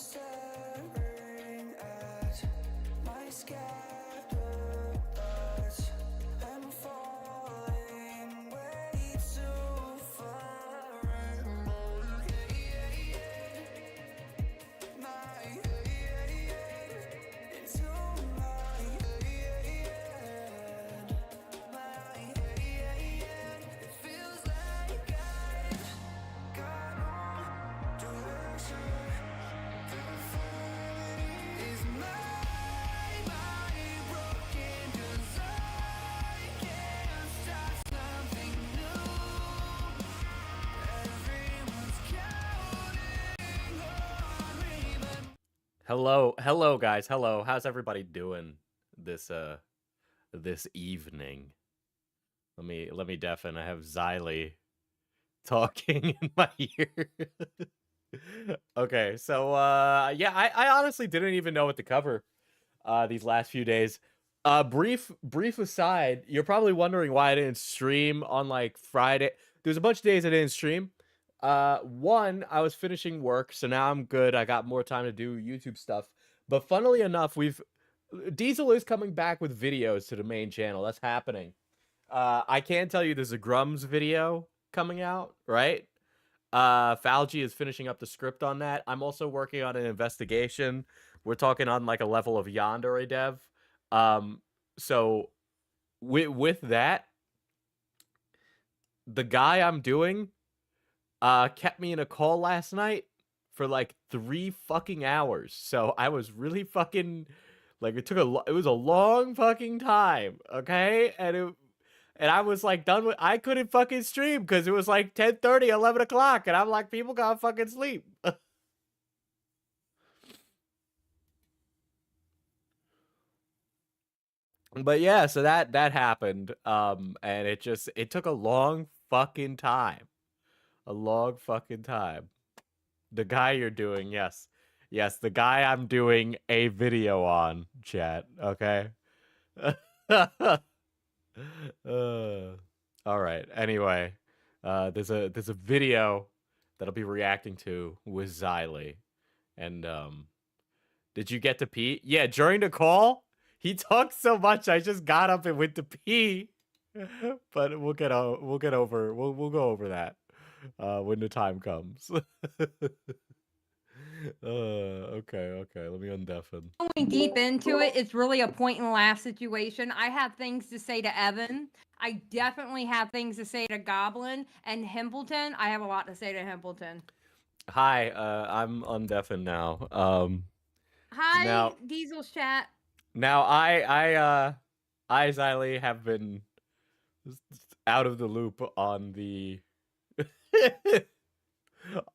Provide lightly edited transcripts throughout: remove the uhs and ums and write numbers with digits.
staring at my scattered thoughts. I'm falling way too far. My into my head. It feels like I've got no direction. Is my mind broken? 'Cause I can't start something new. Everyone's counting on me, but Hello guys. Hello. How's everybody doing this evening? Let me deafen. I have Xylee talking in my ear. Okay, so yeah, I honestly didn't even know what to cover these last few days. Brief aside, you're probably wondering why I didn't stream on like Friday. There's a bunch of days I didn't stream. One, I was finishing work, so now I'm good. I got more time to do YouTube stuff. But funnily enough, Diesel is coming back with videos to the main channel. That's happening. I can tell you there's a Grums video coming out, right? Falgi is finishing up the script on that. I'm also working on an investigation. We're talking on like a level of Yandere dev. So with that, the guy I'm doing kept me in a call last night for like 3 fucking hours. So I was really fucking like it was a long fucking time, okay? And I was like done with I couldn't fucking stream because it was like 10:30, 11 o'clock, and I'm like, people gotta fucking sleep. But yeah, so that happened. And it took a long fucking time. A long fucking time. The guy you're doing, yes. Yes, the guy I'm doing a video on, chat, okay? All right. Anyway, there's a video that I'll be reacting to with Xylee. And did you get to pee? Yeah, during the call, he talked so much I just got up and went to pee. But we'll go over that when the time comes. Okay. Let me undeafen. Going deep into it, it's really a point and laugh situation. I have things to say to Evan. I definitely have things to say to Goblin and Hempleton. I have a lot to say to Hempleton. Hi, I'm undeafen now. Hi, now, Diesel's chat. Now I Xylee have been out of the loop on the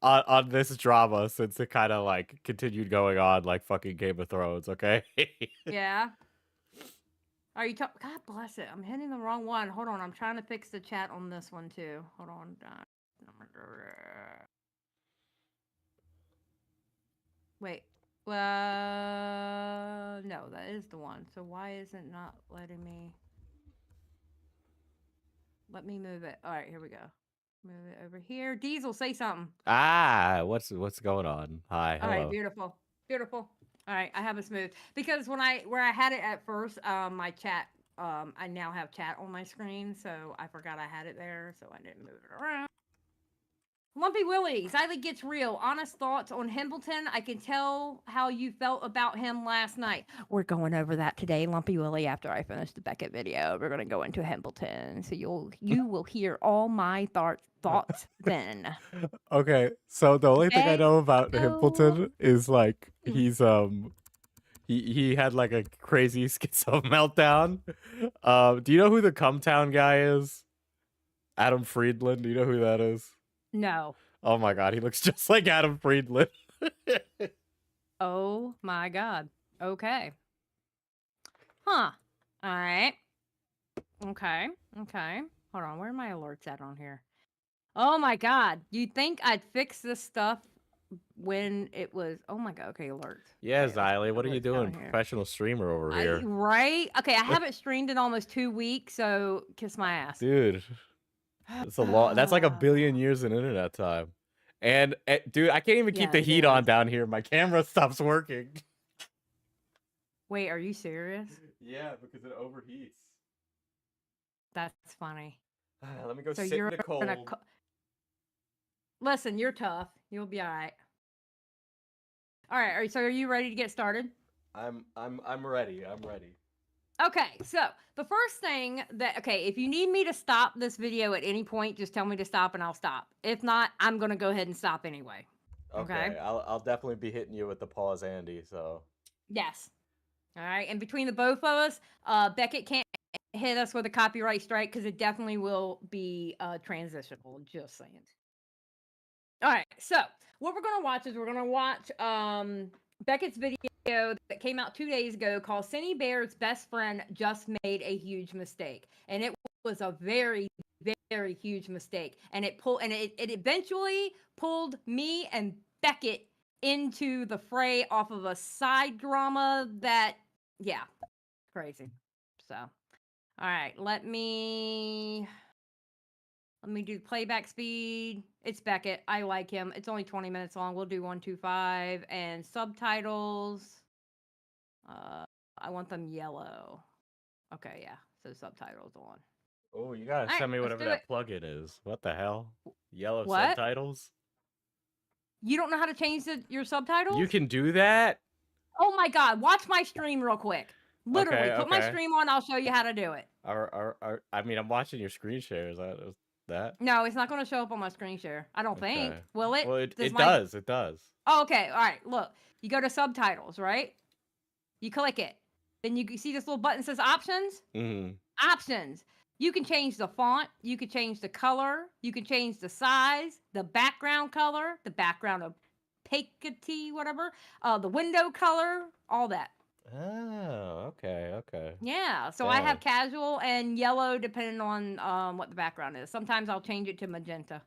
on this drama since it kind of like continued going on like fucking Game of Thrones, okay? Yeah. Are you talking? God bless it. I'm hitting the wrong one. Hold on. I'm trying to fix the chat on this one too. Hold on. Wait. No, that is the one. So why is it not letting me? Let me move it. All right, here we go. Move it over here. Diesel, say something. What's going on? Hi, hello. All right, beautiful. All right, I have it smooth because where I had it at first, my chat, I now have chat on my screen, so I forgot I had it there, so I didn't move it around. Lumpy Willie, Xylee gets real. Honest thoughts on Hempleton. I can tell how you felt about him last night. We're going over that today, Lumpy Willie. After I finish the Beckett video, we're going to go into Hempleton, so you will hear all my thoughts then. Okay, so the only thing I know about Hempleton is like he's he had like a crazy schizo meltdown. Do you know who the Cumtown guy is? Adam Friedland. Do you know who that is? No. Oh my god, he looks just like Adam Friedland. Oh my god. Okay. Huh. All right. Okay. Hold on. Where are my alerts at on here? Oh my god. You'd think I'd fix this stuff when it was... Oh my god. Okay, alerts. Yeah, okay, Xylee, what are you doing? Professional streamer over here. Right? Okay, I haven't streamed in almost 2 weeks, so kiss my ass. Dude. That's a lot. That's like 1 billion years in internet time. And dude, I can't even keep Yeah, the it heat on is. down here. My camera stops working. Wait, are you serious? Yeah, because it overheats. That's funny. Let me go So sit in you're the gonna cold. listen. You're tough. You'll be all right. All right. So are you ready to get started? I'm ready. I'm ready. Okay, so the first thing if you need me to stop this video at any point, just tell me to stop and I'll stop. If not, I'm gonna go ahead and stop anyway. Okay? Okay, I'll definitely be hitting you with the pause, Andy. So Yes. All right. And between the both of us, Beckett can't hit us with a copyright strike because it definitely will be transitional. Just saying. All right. So what we're gonna watch is we're gonna watch Beckett's video that came out 2 days ago called Synnibear's best friend just made a huge mistake. And it was a very, very huge mistake. And it eventually pulled me and Beckett into the fray off of a side drama that crazy. So all right, let me do playback speed. It's Beckett. I like him. It's only 20 minutes long. We'll do 125 and subtitles. I want them yellow. Okay, yeah. So subtitles on. oh, you gotta All right, send me let's whatever do it. that plugin is. What the hell? Yellow What? subtitles? You don't know how to change your subtitles? You can do that? Oh my god, watch my stream real quick. Literally, Okay, put my okay. stream on, I'll show you how to do it. I mean, I'm watching your screen share. Is that? No, it's not going to show up on my screen share. I don't think. Okay. Will it? Well, it Does does. It does. Oh, okay. All right. Look, you go to subtitles, right? You click it. Then you see this little button that says options. Mm-hmm. Options. You can change the font. You can change the color. You can change the size, the background color, the background opacity, whatever, the window color, all that. Oh, okay, okay. Yeah. So I have Damn. casual and yellow depending on what the background is. Sometimes I'll change it to magenta.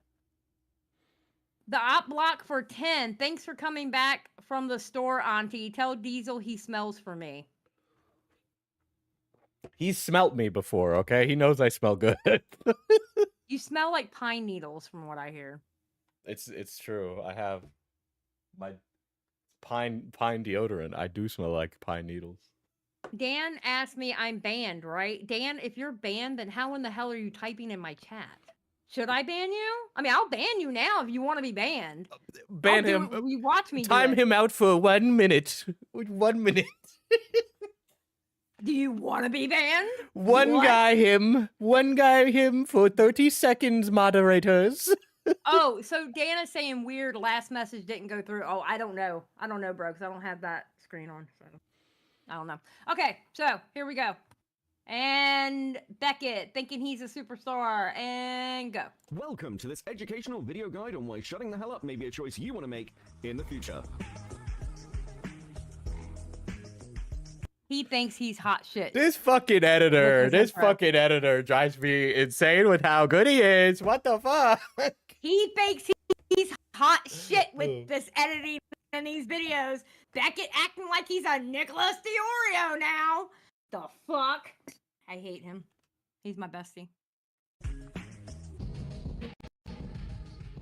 The op block for 10. Thanks for coming back from the store, Auntie. Tell Diesel he smells for me. He's smelt me before, okay? He knows I smell good. You smell like pine needles from what I hear. It's true. I have my pine deodorant. I do smell like pine needles. Dan asked me I'm banned, right? Dan, if you're banned, then how in the hell are you typing in my chat? Should I ban you? I mean, I'll ban you now if you want to be banned. Ban him. You watch me Time do it. him out for 1 minute. 1 minute. Do you want to be banned? One What? guy him for 30 seconds, moderators. Oh, so Dan is saying weird. Last message didn't go through. Oh, I don't know, bro, because I don't have that screen on. So I don't know. Okay, so here we go. And Beckett thinking he's a superstar, and go. Welcome to this educational video guide on why shutting the hell up may be a choice you want to make in the future. He thinks he's hot shit. This fucking editor, With his this intro. fucking editor drives me insane with how good he is. What the fuck? He thinks he's hot shit with this editing and these videos. Beckett acting like he's a Nicholas DiOrio now. The fuck? I hate him. He's my bestie.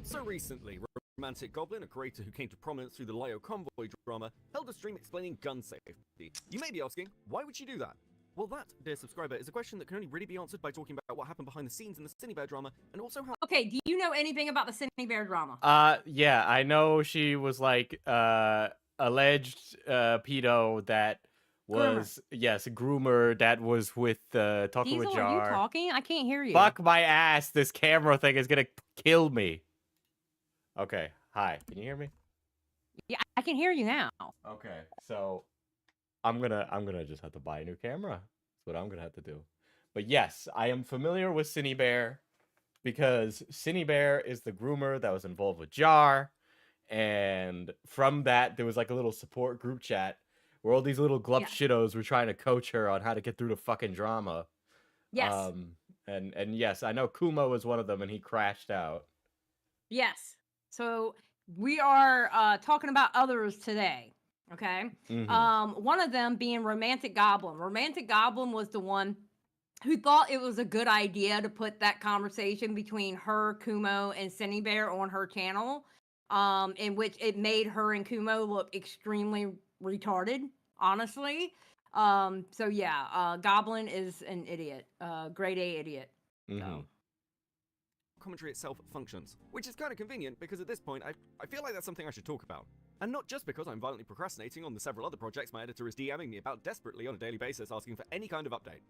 So recently, Romantic Goblin, a creator who came to prominence through the Lyo Convoy drama, held a stream explaining gun safety. You may be asking, why would she do that? Well, that, dear subscriber, is a question that can only really be answered by talking about what happened behind the scenes in the Synnibear drama, and also how— Okay, do you know anything about the Synnibear drama? Yeah, I know she was like alleged pedo that was yes, a groomer that was with talking Diesel, with are Jar. you talking? I can't hear you. Fuck my ass, this camera thing is gonna kill me. Okay, hi, can you hear me? Yeah, I can hear you now. Okay, so I'm gonna just have to buy a new camera. That's what I'm gonna have to do. But yes, I am familiar with Synnibear because Synnibear is the groomer that was involved with Jar, and from that there was like a little support group chat where all these little glup shittos were trying to coach her on how to get through the fucking drama. Yes. And yes, I know Kuma was one of them, and he crashed out. Yes. So we are talking about others today. Okay. One of them being Romantic Goblin. Romantic Goblin was the one who thought it was a good idea to put that conversation between her, Kumo, and Synnibear on her channel. in which it made her and Kumo look extremely retarded, honestly. So yeah, Goblin is an idiot, grade A idiot. Mhm. Commentary itself functions, which is kind of convenient because at this point I feel like that's something I should talk about. And not just because I'm violently procrastinating on the several other projects my editor is DMing me about desperately on a daily basis asking for any kind of update.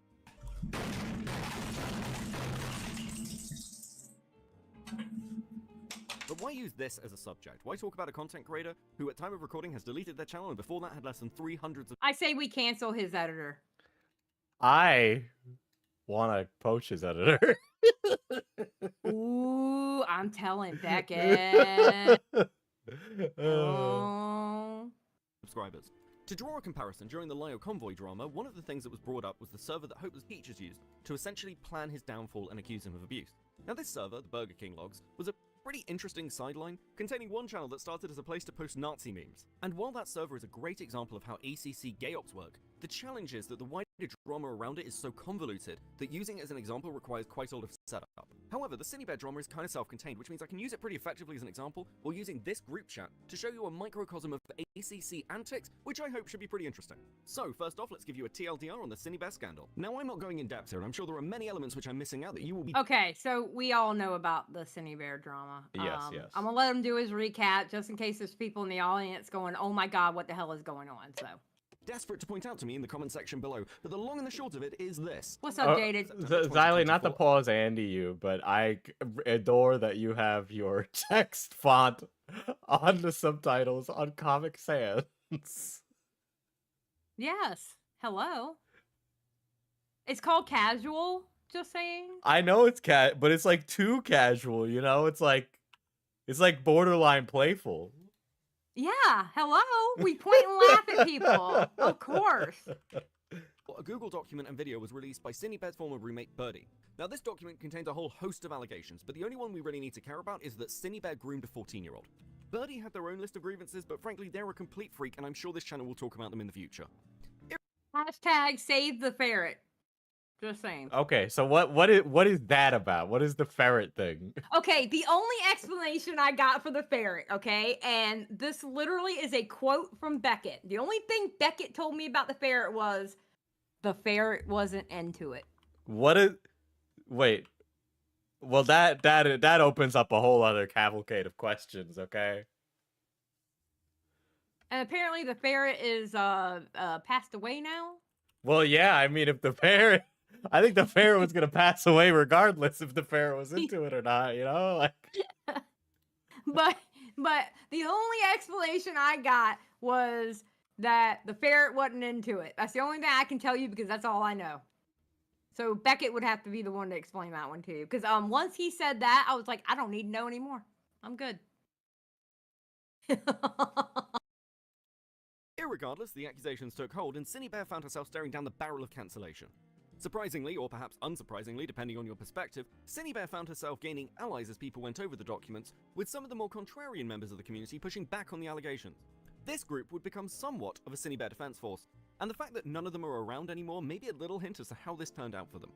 But why use this as a subject? Why talk about a content creator who at time of recording has deleted their channel and before that had less than 300 I say we cancel his editor. I want to poach his editor. Ooh, I'm telling Beckett. Uh, Oh. subscribers. To draw a comparison, during the Lio Convoy drama, one of the things that was brought up was the server that Hopeless Peaches used to essentially plan his downfall and accuse him of abuse. Now this server, the Burger King logs, was a pretty interesting sideline, containing one channel that started as a place to post Nazi memes. And while that server is a great example of how ACC gay ops work, the challenge is that the wider drama around it is so convoluted that using it as an example requires quite a lot of setup. However, the Synnibear drama is kind of self-contained, which means I can use it pretty effectively as an example, or using this group chat to show you a microcosm of ACC antics, which I hope should be pretty interesting. So, first off, let's give you a TLDR on the Synnibear scandal. Now, I'm not going in depth here, and I'm sure there are many elements which I'm missing out that you will be Okay, so we all know about the Synnibear drama. Yes, yes. I'm gonna let him do his recap just in case there's people in the audience going, "Oh my God, what the hell is going on?" So, desperate to point out to me in the comment section below, but the long and the short of it is this. what's up, Jaded? Xylee, not to pause Andy you, but I adore that you have your text font on the subtitles on Comic Sans. Yes. Hello. It's called casual. Just saying. I know it's but it's like too casual, you know? It's like borderline playful. Yeah. Hello. We point and laugh at people. Of course. A Google document and video was released by Synnibear's former roommate Birdie. Now this document contains a whole host of allegations, but the only one we really need to care about is that Synnibear groomed a 14-year-old. Birdie had their own list of grievances, but frankly they're a complete freak and I'm sure this channel will talk about them in the future. Hashtag save the ferret. Just saying. Okay, so what is that about? What is the ferret thing? Okay, the only explanation I got for the ferret, okay, and this literally is a quote from Beckett. The only thing Beckett told me about the ferret was the ferret wasn't into it. Wait. Well, that opens up a whole other cavalcade of questions, okay? And apparently the ferret is passed away now. Well, yeah, I mean, I think the ferret was gonna pass away regardless if the ferret was into it or not, you know? Like, but the only explanation I got was that the ferret wasn't into it. That's the only thing I can tell you because that's all I know. So Beckett would have to be the one to explain that one to you. Because once he said that, I was like, I don't need to know anymore. I'm good. Irregardless, the accusations took hold and Synnibear found herself staring down the barrel of cancellation. Surprisingly, or perhaps unsurprisingly, depending on your perspective, Synnibear found herself gaining allies as people went over the documents, with some of the more contrarian members of the community pushing back on the allegations. This group would become somewhat of a Synnibear defense force, and the fact that none of them are around anymore may be a little hint as to how this turned out for them.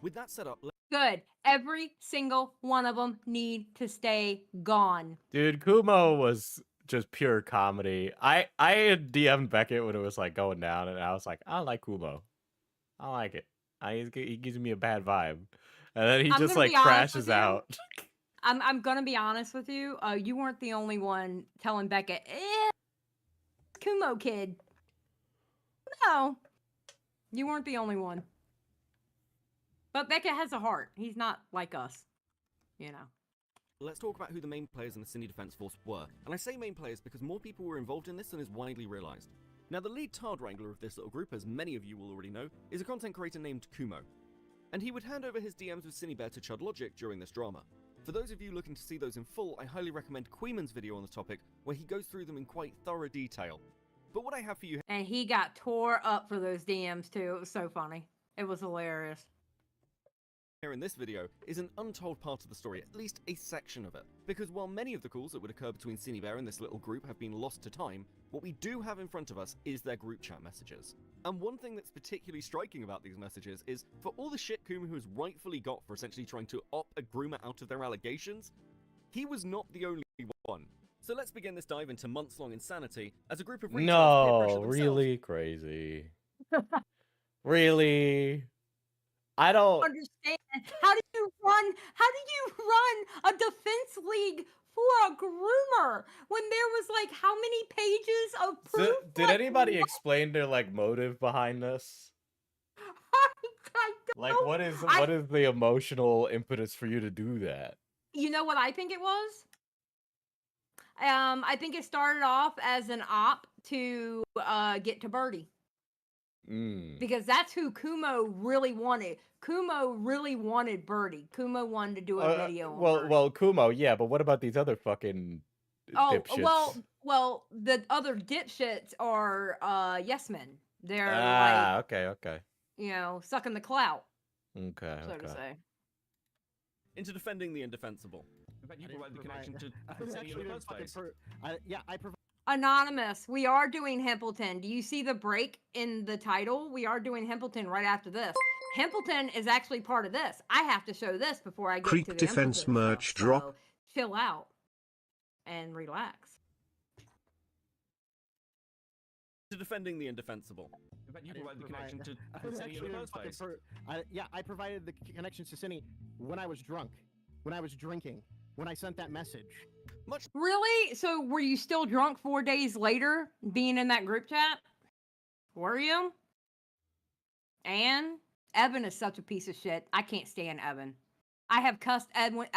With that set up, Good. Every single one of them need to stay gone. dude, Kumo was just pure comedy. I had DM'd Beckett when it was like going down, and I was like, I like Kumo. I like it. He gives me a bad vibe, and then he I'm just gonna like be honest crashes with you. out. I'm gonna be honest with you. You weren't the only one telling Beckett, Kumo kid. No, you weren't the only one. But Beckett has a heart. He's not like us, you know. let's talk about who the main players in the Synni Defense Force were. And I say main players because more people were involved in this than is widely realized. Now, the lead Tard Wrangler of this little group, as many of you will already know, is a content creator named Kumo. And he would hand over his DMs with Synnibear to Chud Logic during this drama. For those of you looking to see those in full, I highly recommend Queeman's video on the topic, where he goes through them in quite thorough detail. But what I have for you And he got tore up for those DMs too. It was so funny. It was hilarious. here in this video is an untold part of the story, at least a section of it. Because while many of the calls that would occur between Synnibear and this little group have been lost to time, what we do have in front of us is their group chat messages. And one thing that's particularly striking about these messages is, for all the shit Kumu has rightfully got for essentially trying to opt a groomer out of their allegations, he was not the only one. So let's begin this dive into months-long insanity as a group of retailers peer pressure No, themselves. really crazy. Really? I don't. Understand how do you run a defense league for a groomer when there was like how many pages of proof? Did Like, anybody what? explain their like motive behind this? I don't Like, know. what is the emotional impetus for you to do that? You know what I think it was? I think it started off as an op to get to Birdie. Mm. Because that's who Kumo really wanted. Kumo really wanted Birdie. Kumo wanted to do a video on Birdie. Well, Kumo, yeah, but what about these other fucking dipshits? well, the other dipshits are yes men. They're okay. you know, sucking the clout, Okay, so to say. Into defending the indefensible. In fact, you I didn't provide the provide connection that. to I Synnibear actually in the didn't first fucking place. yeah, I provide. Anonymous, we are doing Hempleton. Do you see the break in the title? We are doing Hempleton right after this. Hempleton is actually part of this. I have to show this before I get Creep to the Defense Hempleton merch stuff, drop. so chill out and relax. To defending the indefensible. In fact, you I didn't provide the provide connection that. to I Synnibear actually in the didn't first fucking place. yeah, I provided the connections to Cinny when I was drunk, when I was drinking, when I sent that message. Much Really? So were you still drunk 4 days later being in that group chat? Were you? And Evan is such a piece of shit. I can't stand Evan. I have cussed Edwin.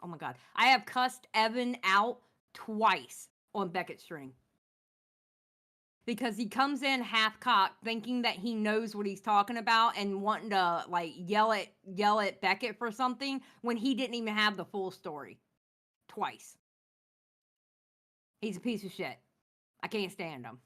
Oh my god. I have cussed Evan out twice on Beckett's stream. Because he comes in half cocked thinking that he knows what he's talking about and wanting to like yell at Beckett for something when he didn't even have the full story. Twice. He's a piece of shit. I can't stand him.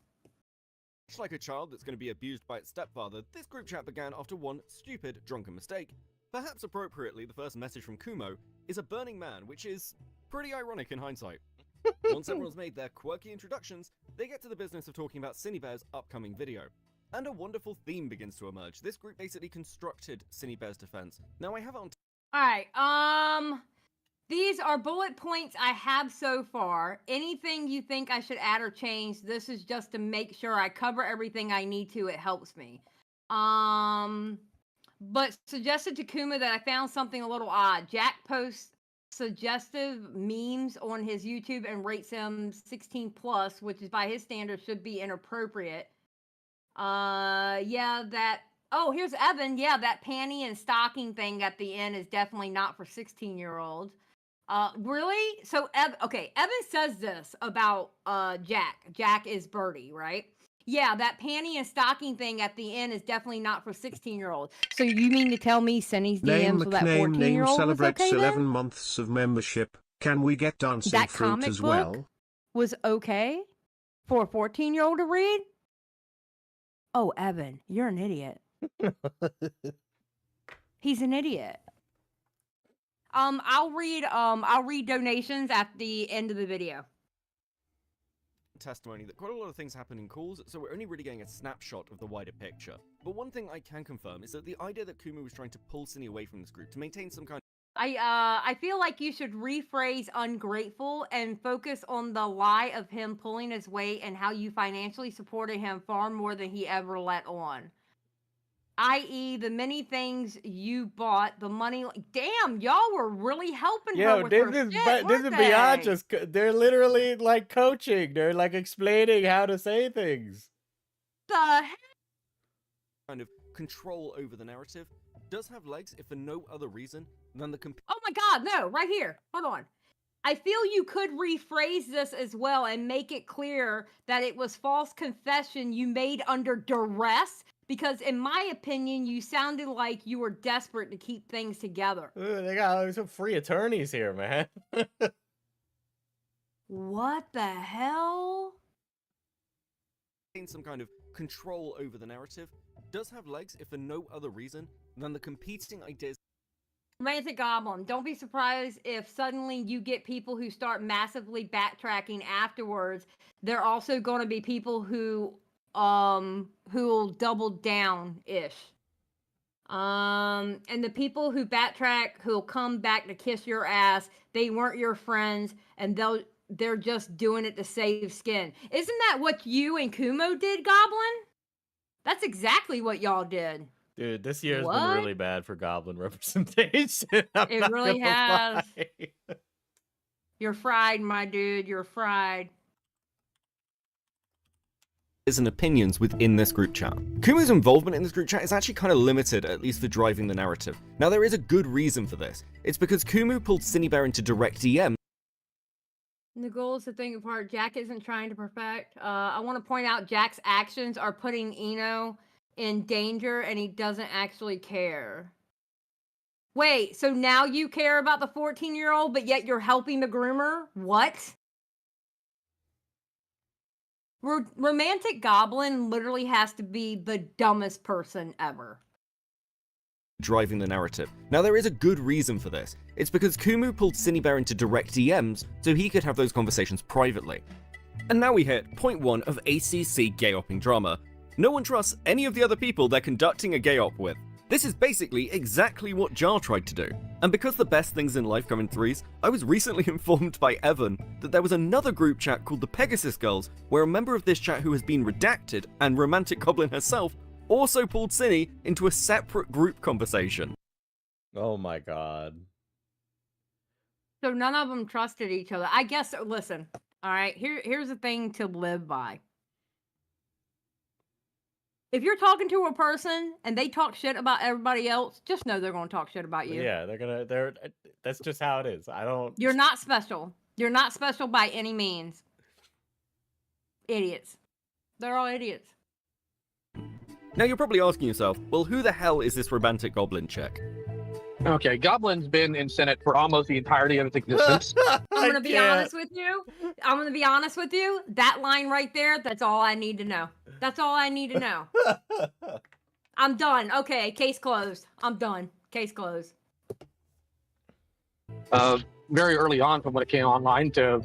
Much like a child that's going to be abused by its stepfather, this group chat began after one stupid, drunken mistake. Perhaps appropriately, the first message from Kumo is a burning man, which is pretty ironic in hindsight. Once everyone's made their quirky introductions, they get to the business of talking about Synnibear's upcoming video. And a wonderful theme begins to emerge. This group basically constructed Synnibear's defense. Now I have it on Alright, these are bullet points I have so far. Anything you think I should add or change, this is just to make sure I cover everything I need to. It helps me. But suggested to Kuma that I found something a little odd. Jack posts suggestive memes on his YouTube and rates him 16 plus, which is by his standards should be inappropriate. Yeah, that. Oh, here's Evan. Yeah, that panty and stocking thing at the end is definitely not for 16-year-olds. Really? So, Evan says this about Jack. Jack is Birdie, right? Yeah, that panty and stocking thing at the end is definitely not for 16-year-olds. So you mean to tell me Sunny's Name DMs with that McName name 14-year-old was celebrates okay 11 then? months of membership. Can we get dancing That fruit comic as book well? was okay for a 14-year-old to read? Oh, Evan, you're an idiot. He's an idiot. I'll read donations at the end of the video. testimony that quite a lot of things happen in calls, so we're only really getting a snapshot of the wider picture. But one thing I can confirm is that the idea that Kumu was trying to pull Cinny away from this group to maintain some kind I feel like you should rephrase ungrateful and focus on the lie of him pulling his weight and how you financially supported him far more than he ever let on. I.e., the many things you bought, the money. Damn, y'all were really helping her with her shit, this weren't is they? beyond just. They're literally like coaching. They're like explaining how to say things. The heck? of control over the narrative does have legs if for no other reason than the Oh my God, no, right here. Hold on. I feel you could rephrase this as well and make it clear that it was false confession you made under duress, because in my opinion, you sounded like you were desperate to keep things together. They got some free attorneys here, man. What the hell? some kind of control over the narrative does have legs if for no other reason than the competing ideas. Romantic Goblin, don't be surprised if suddenly you get people who start massively backtracking afterwards. There are also going to be people who'll double down ish. And the people who backtrack, who'll come back to kiss your ass, they weren't your friends, and they're just doing it to save skin. Isn't that what you and Kumo did, Goblin? That's exactly what y'all did. Dude, this year has been What? really bad for Goblin representation. I'm It not really gonna has. lie. You're fried, my dude. You're fried. And opinions within this group chat. Kumo's involvement in this group chat is actually kind of limited, at least for driving the narrative. Now, there is a good reason for this. It's because Kumo pulled Synnibear into direct DM. The goal is to think apart. Jack isn't trying to perfect. I want to point out Jack's actions are putting Eno in danger, and he doesn't actually care. Wait, so now you care about the 14-year-old, but yet you're helping the groomer? What? Romantic Goblin literally has to be the dumbest person ever. Driving the narrative. Now, there is a good reason for this. It's because Kumu pulled Synnibear into direct DMs so he could have those conversations privately. And now we hit point 1 of ACC gay-opping drama. No one trusts any of the other people they're conducting a gay-op with. This is basically exactly what Jar tried to do. And because the best things in life come in threes, I was recently informed by Evan that there was another group chat called the Pegasus Girls, where a member of this chat who has been redacted, and Romantic Goblin herself, also pulled Cinny into a separate group conversation. Oh my god. So none of them trusted each other. I guess, listen, all right, here's the thing to live by. If you're talking to a person and they talk shit about everybody else, just know they're going to talk shit about you. Yeah, that's just how it is. You're not special. You're not special by any means. Idiots. They're all idiots. Now you're probably asking yourself, well, who the hell is this Romantic Goblin chick? Okay, Goblin's been in Senate for almost the entirety of its existence. I'm going to be honest with you. I'm going to be honest with you. That line right there, that's all I need to know. That's all I need to know. I'm done. Okay, case closed. I'm done. Case closed. Very early on from when it came online to a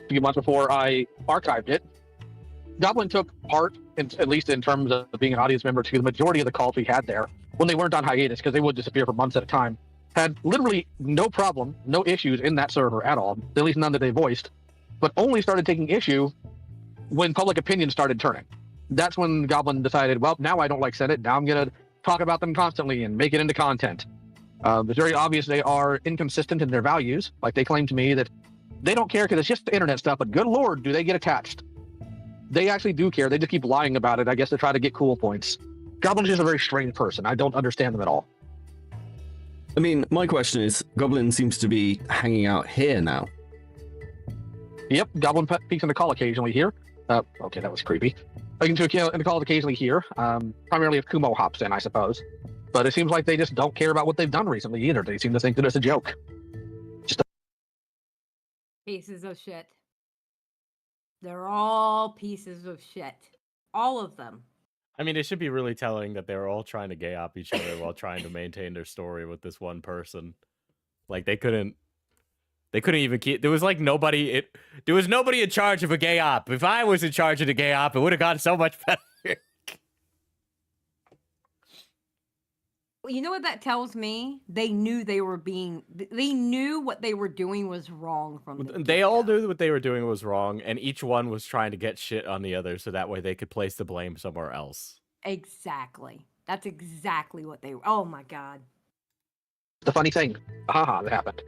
few months before I archived it, Goblin took part, at least in terms of being an audience member, to the majority of the calls we had there when they weren't on hiatus, because they would disappear for months at a time. Had literally no problem, no issues in that server at all, at least none that they voiced, but only started taking issue when public opinion started turning. That's when Goblin decided, well, now I don't like Senate, now I'm going to talk about them constantly and make it into content. It's very obvious they are inconsistent in their values. Like, they claim to me that they don't care because it's just the internet stuff, but good lord, do they get attached. They actually do care. They just keep lying about it, I guess, to try to get cool points. Goblin is just a very strange person. I don't understand them at all. I mean, my question is, Goblin seems to be hanging out here now. Yep, Goblin peeks in the call occasionally here. Okay, that was creepy. In the calls occasionally here, primarily if Kumo hops in, I suppose. But it seems like they just don't care about what they've done recently either. They seem to think that it's a joke. Pieces of shit. They're all pieces of shit. All of them. I mean, it should be really telling that they're all trying to gay op each other while trying to maintain their story with this one person. Like, they couldn't even keep. There was like nobody. There was nobody in charge of a gay op. If I was in charge of the gay op, it would have gone so much better. You know what that tells me? They knew they knew what they were doing was wrong from the They all knew what they were doing was wrong, and each one was trying to get shit on the other so that way they could place the blame somewhere else. Exactly. That's exactly what they were. Oh my god. The funny thing. Haha, that happened.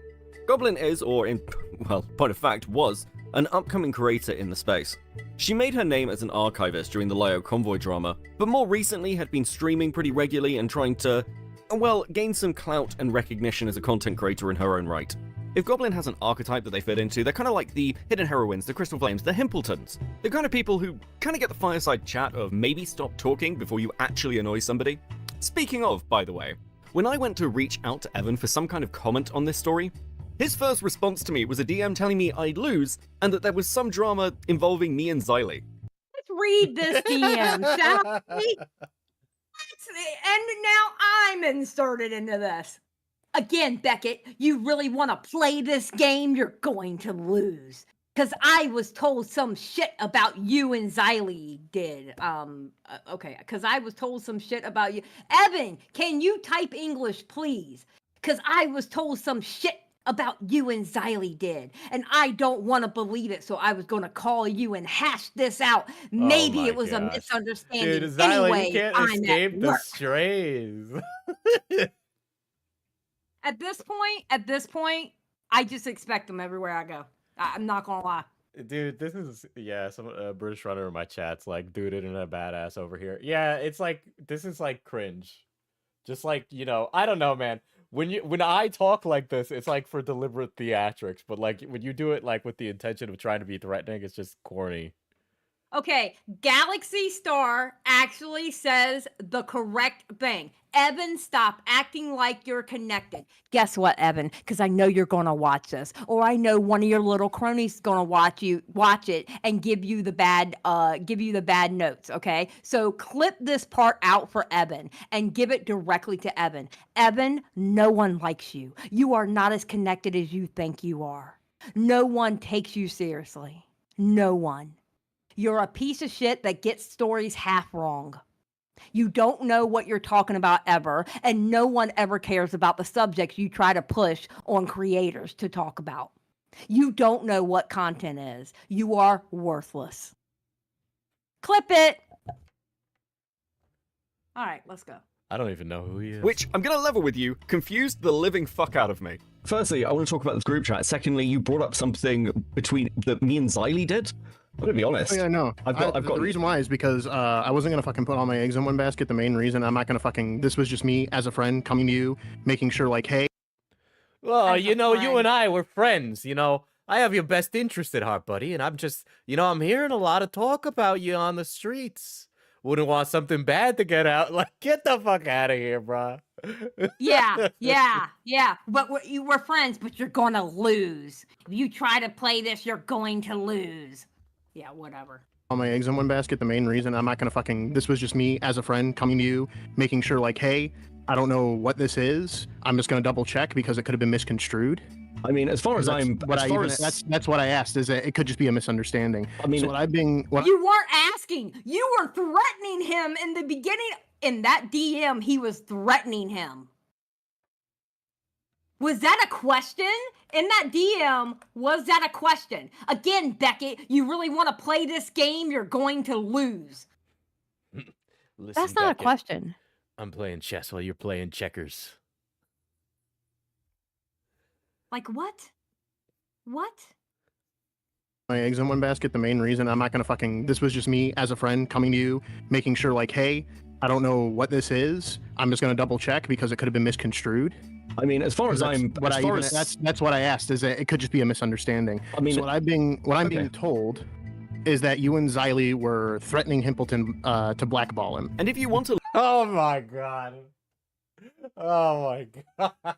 Goblin is, or in, well, point of fact, was, an upcoming creator in the space. She made her name as an archivist during the Lio Convoy drama, but more recently had been streaming pretty regularly and trying to, well, gain some clout and recognition as a content creator in her own right. If Goblin has an archetype that they fit into, they're kind of like the Hidden Heroines, the Crystal Flames, the Himpletons. The kind of people who kind of get the fireside chat of maybe stop talking before you actually annoy somebody. Speaking of, by the way, when I went to reach out to Evan for some kind of comment on this story, his first response to me was a DM telling me I'd lose and that there was some drama involving me and Xylee. Let's read this DM, shall we? And now I'm inserted into this. Again, Beckett, you really want to play this game? You're going to lose. Because I was told some shit about you and Xylee did. Okay, because I was told some shit about you. Evan, can you type English, please? Because I was told some shit about you and Xylee did. And I don't want to believe it, so I was going to call you and hash this out. Maybe my it was a gosh. misunderstanding. Dude, Zyla, you Anyway, can't I'm at escape the work. strays. At this point, I just expect them everywhere I go. I'm not going to lie. Dude, this is some British runner in my chat's like, dude, internet badass over here. Yeah, it's like this is like cringe. Just like, I don't know, man. When I talk like this, it's like for deliberate theatrics, but like when you do it like with the intention of trying to be threatening, it's just corny. Okay, Galaxy Star actually says the correct thing. Evan, stop acting like you're connected. Guess what, Evan? Because I know you're gonna watch this, or I know one of your little cronies is gonna watch it and give you the bad notes. Okay, so clip this part out for Evan and give it directly to Evan. Evan, no one likes you. You are not as connected as you think you are. No one takes you seriously. No one. You're a piece of shit that gets stories half wrong. You don't know what you're talking about ever, and no one ever cares about the subjects you try to push on creators to talk about. You don't know what content is. You are worthless. Clip it. All right, let's go. I don't even know who he is. Which, I'm gonna level with you, confused the living fuck out of me. Firstly, I want to talk about this group chat. Secondly, you brought up something that me and Xylee did. I'm gonna be honest. Oh, yeah, no. I've got. The reason why is because I wasn't gonna fucking put all my eggs in one basket. The main reason I'm not gonna fucking. This was just me as a friend coming to you, making sure like, hey. Well, As a you friend. and I were friends. I have your best interest at heart, buddy, and I'm just, I'm hearing a lot of talk about you on the streets. Wouldn't want something bad to get out. Like, get the fuck out of here, bro. Yeah. But we're friends, but you're gonna lose. If you try to play this, you're going to lose. Yeah, whatever. All my eggs in one basket. The main reason I'm not gonna fucking. This was just me as a friend coming to you, making sure like, hey, I don't know what this is. I'm just gonna double check because it could have been misconstrued. I mean, as far as That's I'm, what as I far even, as that's what I asked. Is that it could just be a misunderstanding. I mean, so what You weren't asking. You were threatening him in the beginning. In that DM, he was threatening him. Was that a question? In that DM, was that a question? Again, Beckett, you really want to play this game? You're going to lose. Listen, That's not a Beckett, question. I'm playing chess while you're playing checkers. Like what? What? my eggs in one basket. The main reason I'm not gonna fucking. This was just me as a friend coming to you, making sure like, hey, I don't know what this is. I'm just gonna double check because it could have been misconstrued. I mean, as far as That's I'm, what as I far even, as that's what I asked. Is that it could just be a misunderstanding. I mean, so what I'm being okay. told is that you and Xylee were threatening Himpleton to blackball him. And if you want to Oh my god. Oh my god.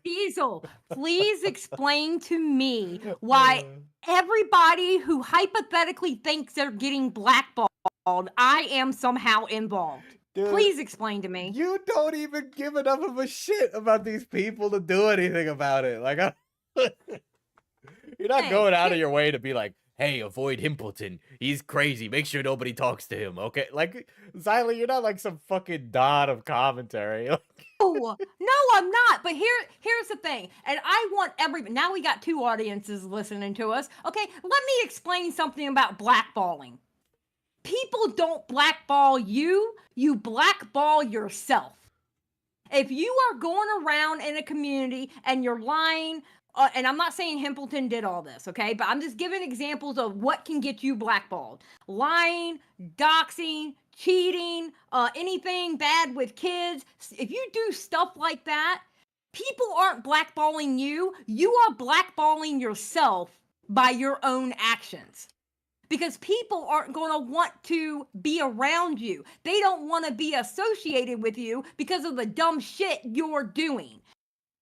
Diesel, please explain to me why everybody who hypothetically thinks they're getting blackballed, I am somehow involved. Dude, Please explain to me. You don't even give enough of a shit about these people to do anything about it. Like, you're not Hey, going out of your way to be like, hey, avoid Himpleton. He's crazy. Make sure nobody talks to him, okay? Like, Xylee, you're not like some fucking don of commentary. No, I'm not. But here's the thing. And I want now we got two audiences listening to us. Okay, let me explain something about blackballing. People don't blackball you, you blackball yourself. If you are going around in a community and you're lying, and I'm not saying Himpleton did all this, okay? But I'm just giving examples of what can get you blackballed. Lying, doxing, cheating, anything bad with kids. If you do stuff like that, people aren't blackballing you. You are blackballing yourself by your own actions. Because people aren't going to want to be around you. They don't want to be associated with you because of the dumb shit you're doing.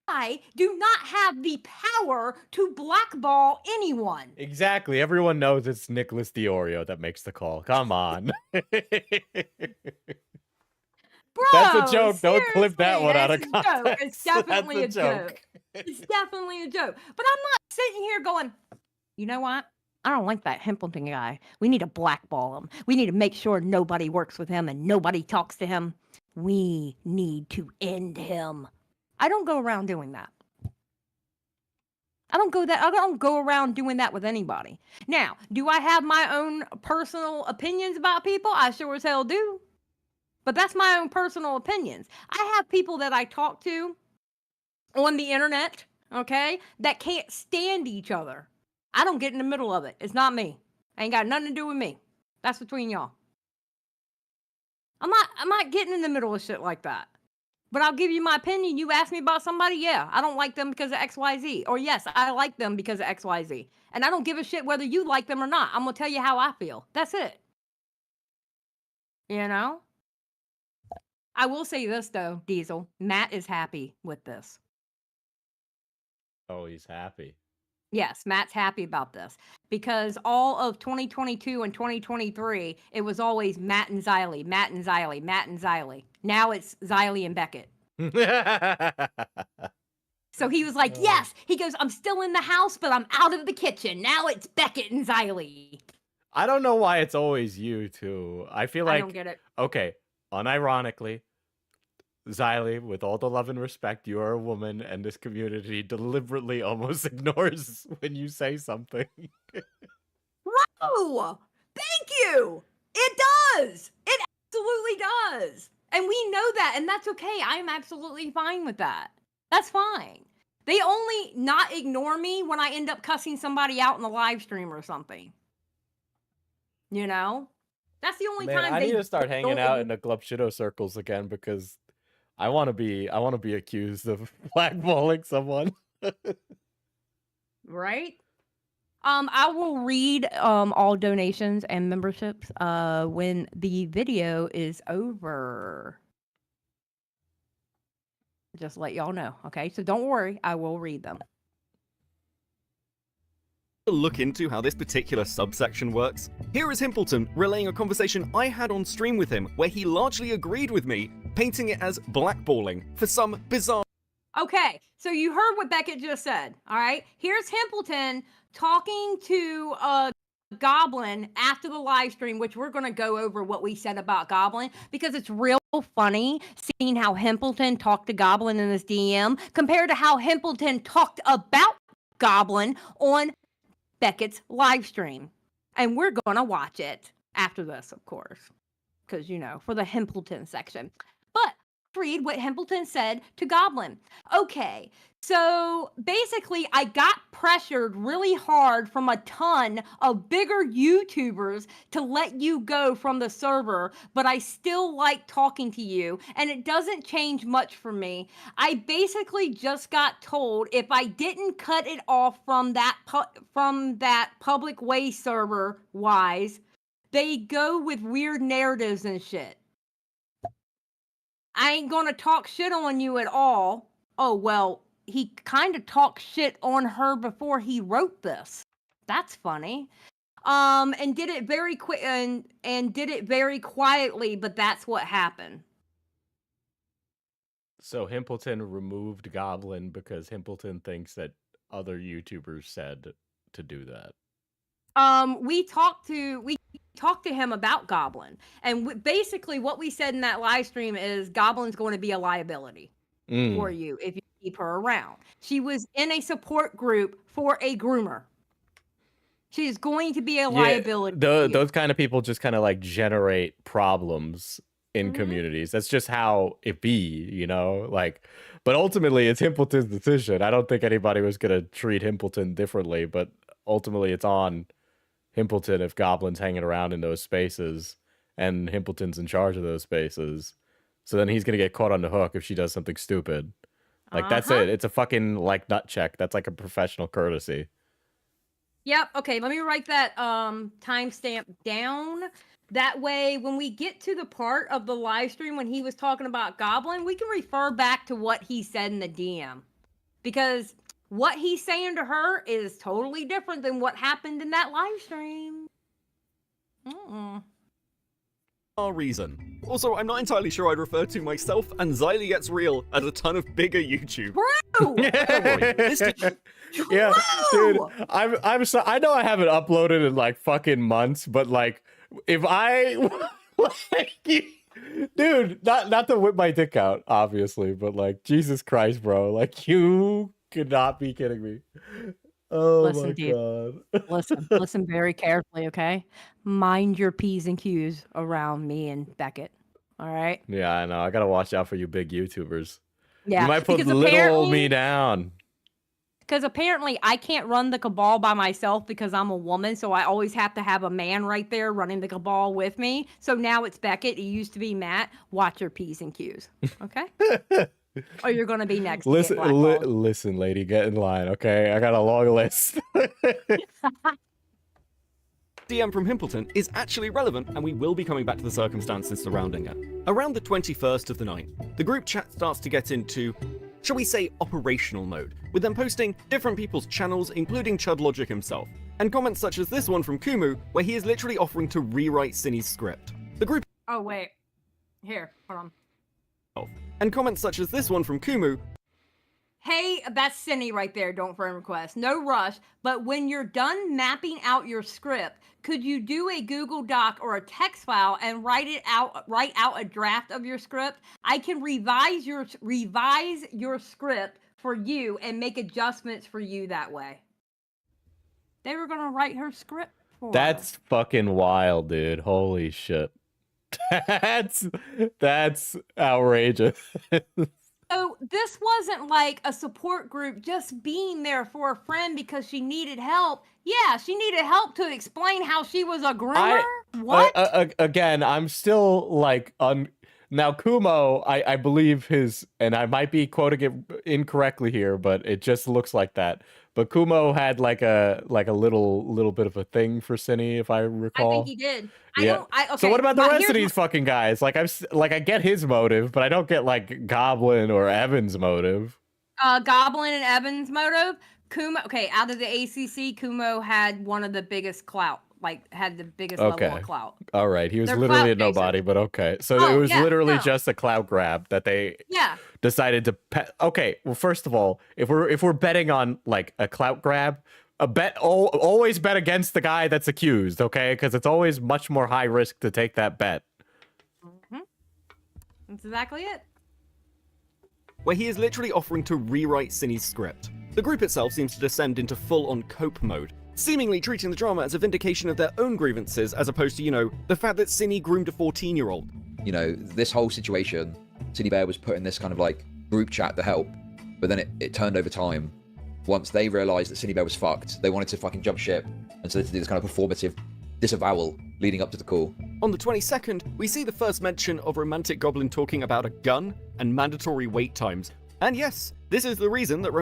I do not have the power to blackball anyone. Exactly. Everyone knows it's Nicholas Diorio that makes the call. Come on. Bro, That's a joke. Don't clip that seriously, one out of that's a joke. context. It's definitely a That's joke. It's definitely a joke. But I'm not sitting here going, you know what? I don't like that Himpleton guy. We need to blackball him. We need to make sure nobody works with him and nobody talks to him. We need to end him. I don't go around doing that. I don't go around doing that with anybody. Now, do I have my own personal opinions about people? I sure as hell do. But that's my own personal opinions. I have people that I talk to on the internet, okay, that can't stand each other. I don't get in the middle of it. It's not me. Ain't got nothing to do with me. That's between y'all. I'm not getting in the middle of shit like that. But I'll give you my opinion. You ask me about somebody, yeah, I don't like them because of XYZ. Or yes, I like them because of XYZ. And I don't give a shit whether you like them or not. I'm going to tell you how I feel. That's it. You know? I will say this, though, Diesel. Matt is happy with this. Oh, he's happy. Yes, Matt's happy about this. Because all of 2022 and 2023, it was always Matt and Xylee, Matt and Xylee, Matt and Xylee. Now it's Xylee and Beckett. So he was like, yes. He goes, I'm still in the house, but I'm out of the kitchen. Now it's Beckett and Xylee. I don't know why it's always you two. I feel like I don't get it. okay, unironically, Xylee, with all the love and respect, you are a woman, and this community deliberately almost ignores when you say something. Oh, thank you. It does. It absolutely does. And we know that, and that's okay. I am absolutely fine with that. That's fine. They only not ignore me when I end up cussing somebody out in the live stream or something. You know? That's the only Man, time I they need to start hanging don't out in the Glupshido circles again because I want to be accused of blackballing someone. Right? I will read all donations and memberships when the video is over. Just let y'all know, okay? So don't worry, I will read them. Look into how this particular subsection works. Here is Himpleton relaying a conversation I had on stream with him where he largely agreed with me, painting it as blackballing for some bizarre. Okay, so you heard what Beckett just said, all right? Here's Himpleton talking to Goblin after the live stream, which we're going to go over what we said about Goblin because it's real funny seeing how Himpleton talked to Goblin in his DM compared to how Himpleton talked about Goblin on Beckett's live stream. And we're going to watch it after this, of course, because, you know, for the Himpleton section. But read what Himpleton said to Goblin. Okay, so basically I got pressured really hard from a ton of bigger YouTubers to let you go from the server, but I still like talking to you, and it doesn't change much for me. I basically just got told if I didn't cut it off from that public way server wise, they go with weird narratives and shit. I ain't gonna talk shit on you at all. Oh, well, he kind of talked shit on her before he wrote this. That's funny. And did it very quick and did it very quietly, but that's what happened. So Himpleton removed Goblin because Himpleton thinks that other YouTubers said to do that. We talked to him about Goblin, and basically what we said in that live stream is Goblin's going to be a liability for you if you keep her around. She was in a support group for a groomer. She's going to be a liability. Those kind of people just kind of like generate problems in communities. That's just how it be, you know? Like, but ultimately it's Himpleton's decision. I don't think anybody was gonna treat Himpleton differently, but ultimately it's on Himpleton if Goblin's hanging around in those spaces and Himpleton's in charge of those spaces. So then he's going to get caught on the hook if she does something stupid. Like, that's it. It's a fucking, like, nut check. That's like a professional courtesy. Yep. Okay, let me write that timestamp down. That way, when we get to the part of the live stream when he was talking about Goblin, we can refer back to what he said in the DM. Because what he's saying to her is totally different than what happened in that live stream. Reason. Also, I'm not entirely sure I'd refer to myself and Xylee Gets Real as a ton of bigger YouTube. True! Yeah, dude, I'm so, I know I haven't uploaded in like fucking months, but like if I like, dude, not to whip my dick out, obviously, but like Jesus Christ, bro, like you could not be kidding me. Oh Listen, my dude. god. Listen very carefully, okay? Mind your P's and Q's around me and Beckett. All right? Yeah, I know. I gotta watch out for you big YouTubers. Yeah. You might put because little old me apparently, down. because apparently I can't run the cabal by myself because I'm a woman, so I always have to have a man right there running the cabal with me. So now it's Beckett. It used to be Matt. Watch your P's and Q's. Okay? Or you're gonna be next to get Listen, blackballed. listen, lady, get in line, okay? I got a long list. DM from Himpleton is actually relevant, and we will be coming back to the circumstances surrounding it. Around the 21st of the night, the group chat starts to get into, shall we say, operational mode, with them posting different people's channels, including Chud Logic himself, and comments such as this one from Kumu, where he is literally offering to rewrite Cinny's script. The group Oh wait. Here, hold on. and comments such as this one from Kumu, Hey, that's Cindy right there. Don't friend request. No rush. But when you're done mapping out your script, could you do a Google Doc or a text file and write out a draft of your script? I can revise your script for you and make adjustments for you that way. They were gonna write her script for her. That's fucking wild, dude. Holy shit. That's outrageous. So this wasn't like a support group just being there for a friend because she needed help. Yeah, she needed help to explain how she was a groomer. What? Again, I'm still like now Kumo, I believe his, and I might be quoting it incorrectly here, but it just looks like that. But Kumo had like a little bit of a thing for Cinny, if I recall. I think he did. Yeah. Okay, So what about the rest here's of these fucking guys? Like I get his motive, but I don't get like Goblin or Evan's motive. Goblin and Evans motive. Kumo. Okay, out of the ACC, Kumo had one of the biggest clout. Like had the biggest level of clout. All right. He was They're literally a clout chasers. nobody, but okay. So Oh, it was yeah, literally no. just a clout grab that they Yeah. decided to okay, well, first of all, if we're betting on like a clout grab, always bet against the guy that's accused, okay? Because it's always much more high risk to take that bet. Mm-hmm. That's exactly it. where he is literally offering to rewrite Cinny's script. The group itself seems to descend into full-on cope mode, seemingly treating the drama as a vindication of their own grievances as opposed to, you know, the fact that Cinny groomed a 14-year-old. You know, this whole situation, Synnibear was put in this kind of like group chat to help, but then it turned over time. Once they realized that Synnibear was fucked, they wanted to fucking jump ship, and so they did this kind of performative disavowal leading up to the call. On the 22nd, we see the first mention of Romantic Goblin talking about a gun and mandatory wait times. And yes, this is the reason that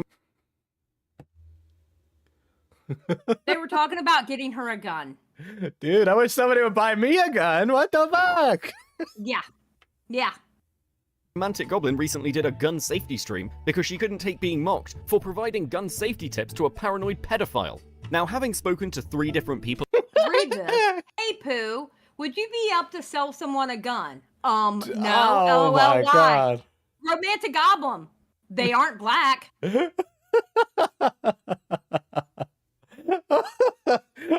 They were talking about getting her a gun. Dude, I wish somebody would buy me a gun. What the fuck? Yeah. Yeah. Romantic Goblin recently did a gun safety stream because she couldn't take being mocked for providing gun safety tips to a paranoid pedophile. Now, having spoken to 3 different people, Read this. Hey, Pooh, would you be up to sell someone a gun? No. Oh LOL, my why? god. Romantic Goblin. They aren't black.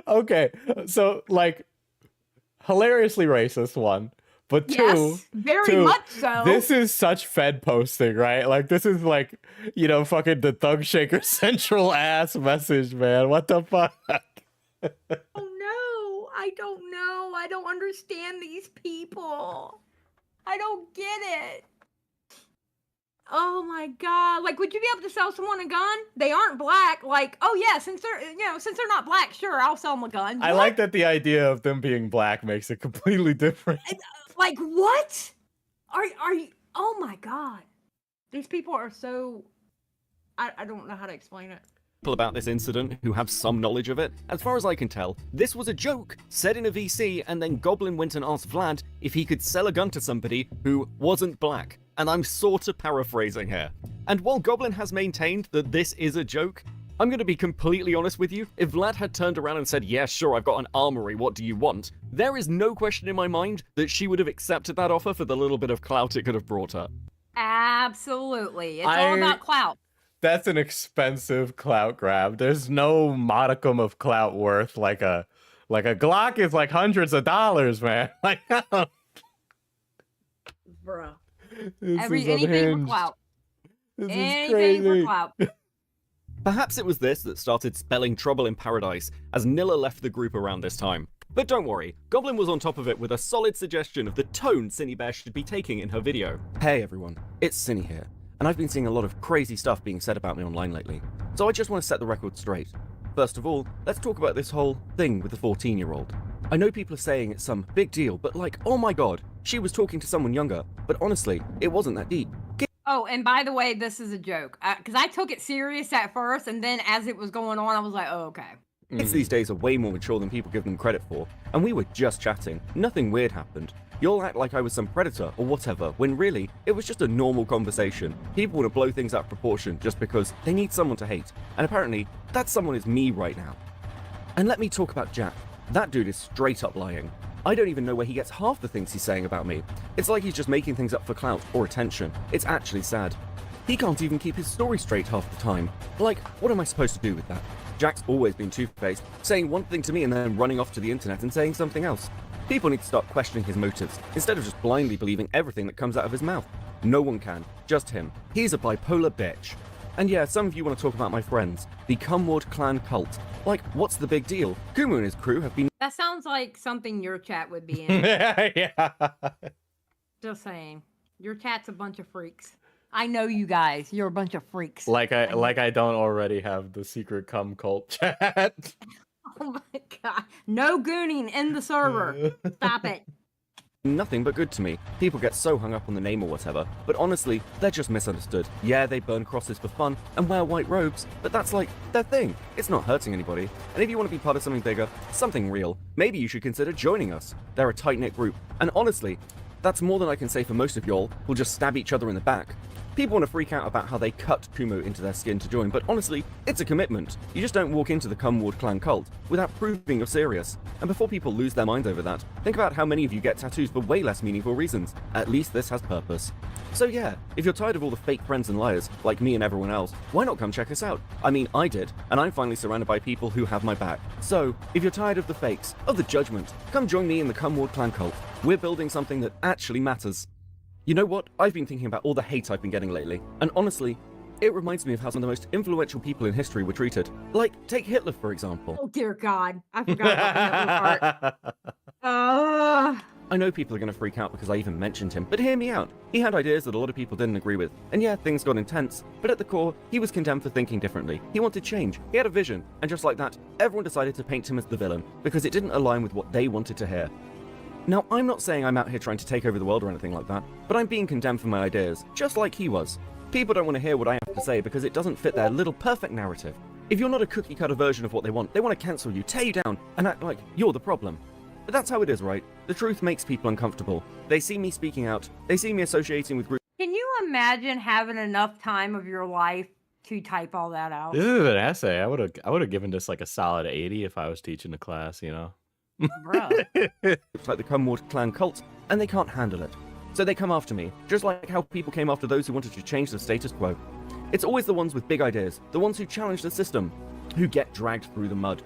Okay, so like hilariously racist one, but two, Yes, very two, much so. this is such Fed posting, right? Like this is like, you know, fucking the Thug Shaker Central ass message, man. What the fuck? Oh no, I don't know. I don't understand these people. I don't get it. Oh my god. Like, would you be able to sell someone a gun? They aren't black. Like, oh yeah, since they're not black, sure, I'll sell them a gun. I What? like that the idea of them being black makes it completely different. Like, what? Are you? Oh my god. These people are so. I don't know how to explain it. about this incident who have some knowledge of it. As far as I can tell, this was a joke said in a VC, and then Goblin went and asked Vlad if he could sell a gun to somebody who wasn't black. And I'm sort of paraphrasing here. And while Goblin has maintained that this is a joke, I'm going to be completely honest with you. If Vlad had turned around and said, yeah, sure, I've got an armory, what do you want? There is no question in my mind that she would have accepted that offer for the little bit of clout it could have brought her. Absolutely. It's all about clout. That's an expensive clout grab. There's no modicum of clout worth like a Glock is like hundreds of dollars, man. Like, Bruh. this is Anything for unhinged. clout. This is Anything crazy. for clout. Perhaps it was this that started spelling trouble in paradise as Nilla left the group around this time. But don't worry, Goblin was on top of it with a solid suggestion of the tone Synnibear should be taking in her video. Hey everyone, it's Synni here, and I've been seeing a lot of crazy stuff being said about me online lately, so I just want to set the record straight. First of all, let's talk about this whole thing with the 14-year-old. I know people are saying it's some big deal, but like, oh my god, she was talking to someone younger, but honestly, it wasn't that deep. Oh, and by the way, this is a joke. Because I took it serious at first, and then as it was going on, I was like, oh, okay. Kids these days are way more mature than people give them credit for, and we were just chatting. Nothing weird happened. You'll act like I was some predator or whatever, when really, it was just a normal conversation. People want to blow things out of proportion just because they need someone to hate, and apparently, that someone is me right now. And let me talk about Jack. That dude is straight up lying. I don't even know where he gets half the things he's saying about me. It's like he's just making things up for clout or attention. It's actually sad. He can't even keep his story straight half the time. Like, what am I supposed to do with that? Jack's always been two-faced, saying one thing to me and then running off to the internet and saying something else. People need to start questioning his motives, instead of just blindly believing everything that comes out of his mouth. No one can, just him. He's a bipolar bitch. And yeah, some of you want to talk about my friends, the Cumward clan cult. Like, what's the big deal? Kumu and his crew have been— That sounds like something your chat would be in. Yeah. Just saying. Your chat's a bunch of freaks. I know you guys. You're a bunch of freaks. Like I don't already have the secret cum cult chat. Oh my god. No gooning in the server. Stop it. nothing but good to me. People get so hung up on the name or whatever, but honestly, they're just misunderstood. Yeah, they burn crosses for fun and wear white robes, but that's like their thing. It's not hurting anybody. And if you want to be part of something bigger, something real, maybe you should consider joining us. They're a tight-knit group, and honestly, that's more than I can say for most of y'all who'll just stab each other in the back. People want to freak out about how they cut Kumo into their skin to join, but honestly, it's a commitment. You just don't walk into the Cumward clan cult without proving you're serious. And before people lose their minds over that, think about how many of you get tattoos for way less meaningful reasons. At least this has purpose. So yeah, if you're tired of all the fake friends and liars, like me and everyone else, why not come check us out? I mean, I did, and I'm finally surrounded by people who have my back. So, if you're tired of the fakes, of the judgment, come join me in the Cumward clan cult. We're building something that actually matters. You know what? I've been thinking about all the hate I've been getting lately, and honestly, it reminds me of how some of the most influential people in history were treated. Like, take Hitler, for example. Oh dear God, I forgot about the Hitler part. I know people are going to freak out because I even mentioned him, but hear me out. He had ideas that a lot of people didn't agree with, and yeah, things got intense, but at the core, he was condemned for thinking differently. He wanted change, he had a vision, and just like that, everyone decided to paint him as the villain, because it didn't align with what they wanted to hear. Now, I'm not saying I'm out here trying to take over the world or anything like that, but I'm being condemned for my ideas, just like he was. People don't want to hear what I have to say because it doesn't fit their little perfect narrative. If you're not a cookie-cutter version of what they want to cancel you, tear you down, and act like you're the problem. But that's how it is, right? The truth makes people uncomfortable. They see me speaking out, they see me associating with groups. Can you imagine having enough time of your life to type all that out? This is an essay. I would have given this like a solid 80 if I was teaching a class, you know. Bro. Like the Cumward clan cult, and they can't handle it. So they come after me, just like how people came after those who wanted to change the status quo. It's always the ones with big ideas, the ones who challenge the system, who get dragged through the mud.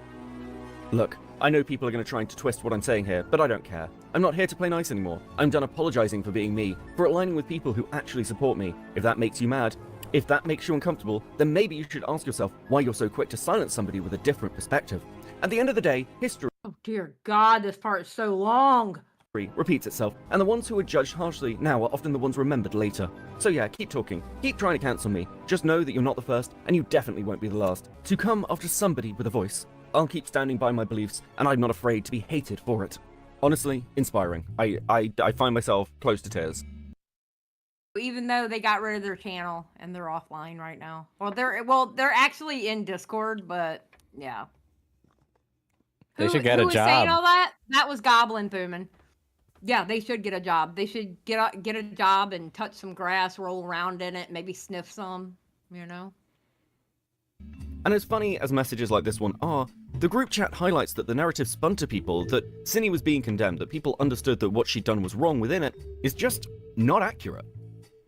Look, I know people are going to try to twist what I'm saying here, but I don't care. I'm not here to play nice anymore. I'm done apologizing for being me, for aligning with people who actually support me. If that makes you mad, if that makes you uncomfortable, then maybe you should ask yourself why you're so quick to silence somebody with a different perspective. At the end of the day, history Oh dear God, this part is so long. repeats itself, and the ones who are judged harshly now are often the ones remembered later. So yeah, keep talking, keep trying to cancel me. Just know that you're not the first, and you definitely won't be the last, to come after somebody with a voice. I'll keep standing by my beliefs, and I'm not afraid to be hated for it. Honestly, inspiring. I find myself close to tears. Even though they got rid of their channel and they're offline right now. They're actually in Discord, but yeah. They should get a who was saying job. all that? That was Goblin Thuman. Yeah, they should get a job. They should get a job and touch some grass, roll around in it, maybe sniff some, you know? And as funny as messages like this one are, the group chat highlights that the narrative spun to people that Synni was being condemned, that people understood that what she'd done was wrong within it, is just not accurate.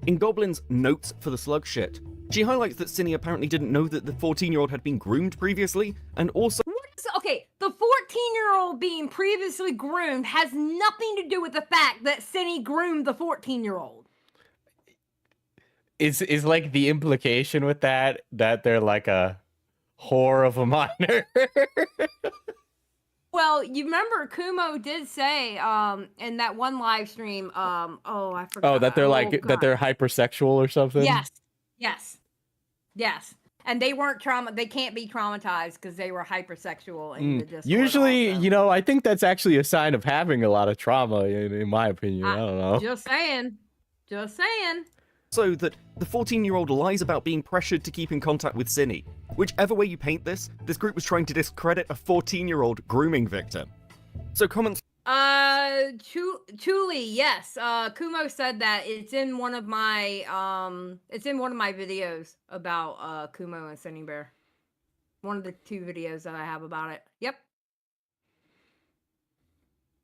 In Goblin's Notes for the Slug Shit, she highlights that Synni apparently didn't know that the 14-year-old had been groomed previously, and also Okay, the 14-year-old being previously groomed has nothing to do with the fact that Synni groomed the 14-year-old. Is like the implication with that they're like a whore of a minor. Well, you remember Kumo did say in that one live stream, oh, I forgot. Oh, that they're like that God. they're hypersexual or something. Yes. And they weren't they can't be traumatized because they were hypersexual in the Discord. Usually, also. you know, I think that's actually a sign of having a lot of trauma, in my opinion. I don't know. Just saying. So that the 14-year-old lies about being pressured to keep in contact with Cinny. Whichever way you paint this group was trying to discredit a 14-year-old grooming victim. So comments Truly, yes. Kumo said that it's in one of my videos about Kumo and Synnibear. One of the 2 videos that I have about it. Yep.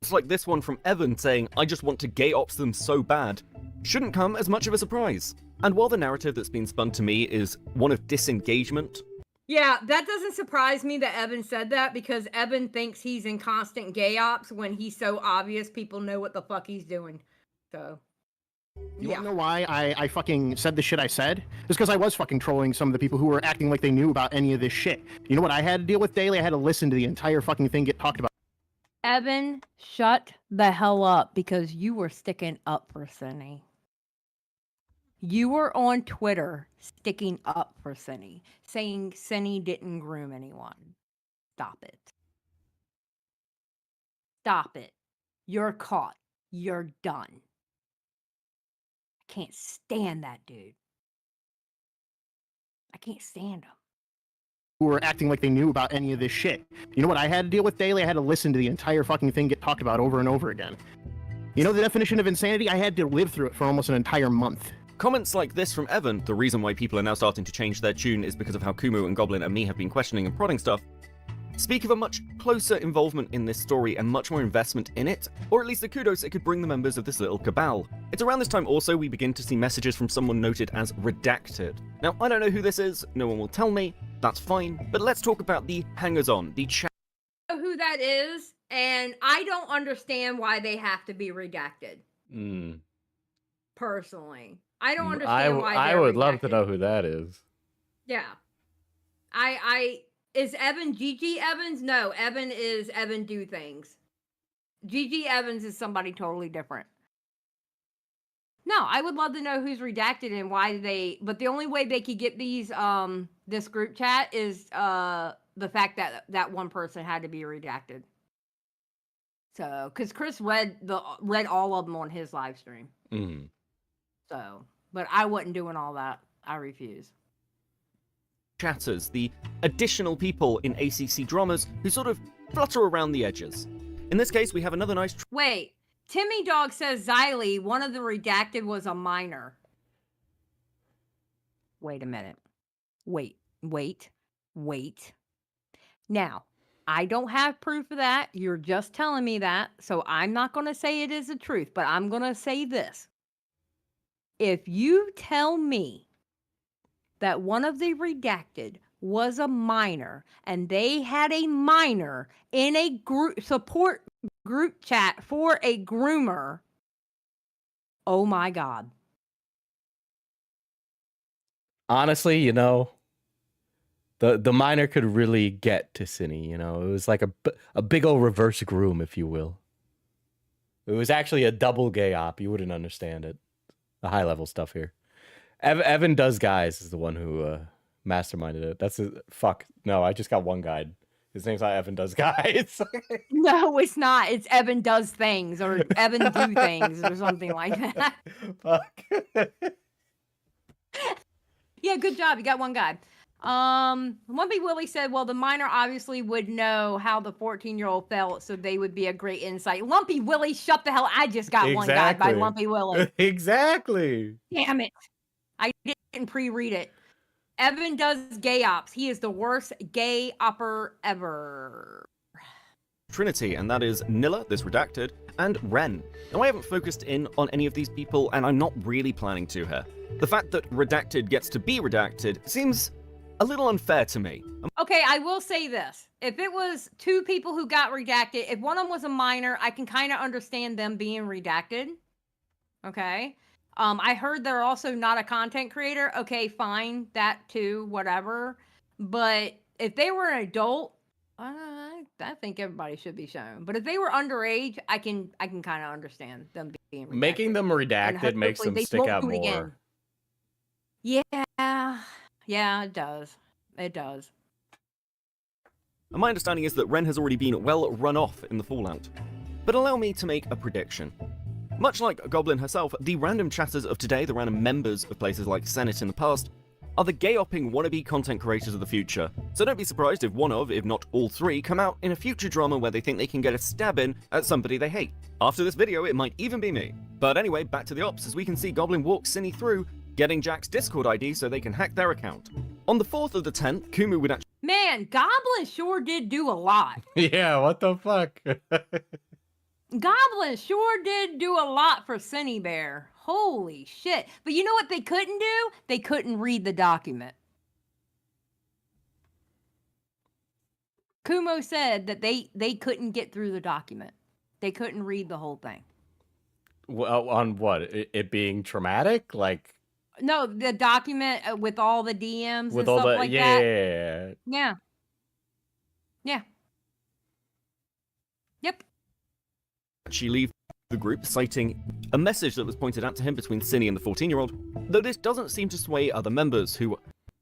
It's like this one from Evan saying, I just want to gay ops them so bad, shouldn't come as much of a surprise. And while the narrative that's been spun to me is one of disengagement. Yeah, that doesn't surprise me that Evan said that, because Evan thinks he's in constant gay ops when he's so obvious people know what the fuck he's doing. So, You wanna know why I fucking said the shit I said? Just because I was fucking trolling some of the people who were acting like they knew about any of this shit. You know what I had to deal with daily? I had to listen to the entire fucking thing get talked about. Evan, shut the hell up, because you were sticking up for Cinny. You were on Twitter sticking up for Cinny, saying Cinny didn't groom anyone. Stop it. Stop it. You're caught. You're done. I can't stand that dude. I can't stand him. Who were acting like they knew about any of this shit. You know what I had to deal with daily? I had to listen to the entire fucking thing get talked about over and over again. You know the definition of insanity? I had to live through it for almost an entire month. Comments like this from Evan, the reason why people are now starting to change their tune is because of how Kumu and Goblin and me have been questioning and prodding stuff, speak of a much closer involvement in this story and much more investment in it, or at least the kudos it could bring the members of this little cabal. It's around this time also we begin to see messages from someone noted as redacted. Now, I don't know who this is, no one will tell me, that's fine, but let's talk about the hangers-on, the chat. Know who that is, and I don't understand why they have to be redacted. Personally, I don't understand why. I would love to know who that is. Yeah, is Evan Gigi Evans? No, Evan is Evan Do Things. Gigi Evans is somebody totally different. No, I would love to know who's redacted and why they. But the only way they could get these this group chat is the fact that that one person had to be redacted. So, because Chris read all of them on his live stream. So, but I wasn't doing all that. I refuse. Chatters, the additional people in ACC dramas who sort of flutter around the edges. In this case, we have another nice. Wait, Timmy Dog says Xylee, one of the redacted was a minor. Wait a minute. Wait. Now, I don't have proof of that. You're just telling me that. So I'm not going to say it is the truth, but I'm going to say this. If you tell me that one of the redacted was a minor and they had a minor in a group support group chat for a groomer, oh my God. Honestly, you know, the minor could really get to Cinny, you know. It was like a big old reverse groom, if you will. It was actually a double gay op. You wouldn't understand it. The high level stuff here. Evan Does Guys is the one who masterminded it. That's fuck. No, I just got one guide. His name's not Evan Does Guys. No, it's not. It's Evan Does Things or Evan Do Things or something like that. Fuck. Yeah, good job. You got one guy. Lumpy Willie said, well, the minor obviously would know how the 14-year-old felt, so they would be a great insight. Lumpy Willie, shut the hell. I just got one guy by Lumpy Willie. Exactly. Damn it. I didn't pre-read it. Evan Does Gay Ops. He is the worst gay opper ever. Trinity, and that is Nilla, this redacted, and Ren. Now, I haven't focused in on any of these people, and I'm not really planning to here. The fact that redacted gets to be redacted seems a little unfair to me. Okay, I will say this. If it was 2 people who got redacted, if one of them was a minor, I can kind of understand them being redacted. Okay. I heard they're also not a content creator. Okay, fine, that too, whatever. But if they were an adult, I think everybody should be shown. But if they were underage, I can kind of understand them being redacted. Making them redacted makes hopefully them they stick won't out do it again. more. Yeah, it does. It does. And my understanding is that Ren has already been well run off in the Fallout. But allow me to make a prediction. Much like Goblin herself, the random chatters of today, the random members of places like Senate in the past, are the gay-opping wannabe content creators of the future. So don't be surprised if one of, if not all three, come out in a future drama where they think they can get a stab in at somebody they hate. After this video, it might even be me. But anyway, back to the ops, as we can see Goblin walk Cinny through, getting Jack's Discord ID so they can hack their account. On the 4th of the 10th, Kumu would actually... Man, Goblin sure did do a lot. Yeah, what the fuck? Goblin sure did do a lot for Synnibear. Holy shit. But you know what they couldn't do? They couldn't read the document. Kumo said that they couldn't get through the document. They couldn't read the whole thing. Well, on what? It being traumatic? Like... No, the document with all the DMs with and all stuff the... like yeah, that. yeah. Yeah. Yeah. Yep. She leave the group, citing a message that was pointed out to him between Cinny and the 14-year-old, though this doesn't seem to sway other members who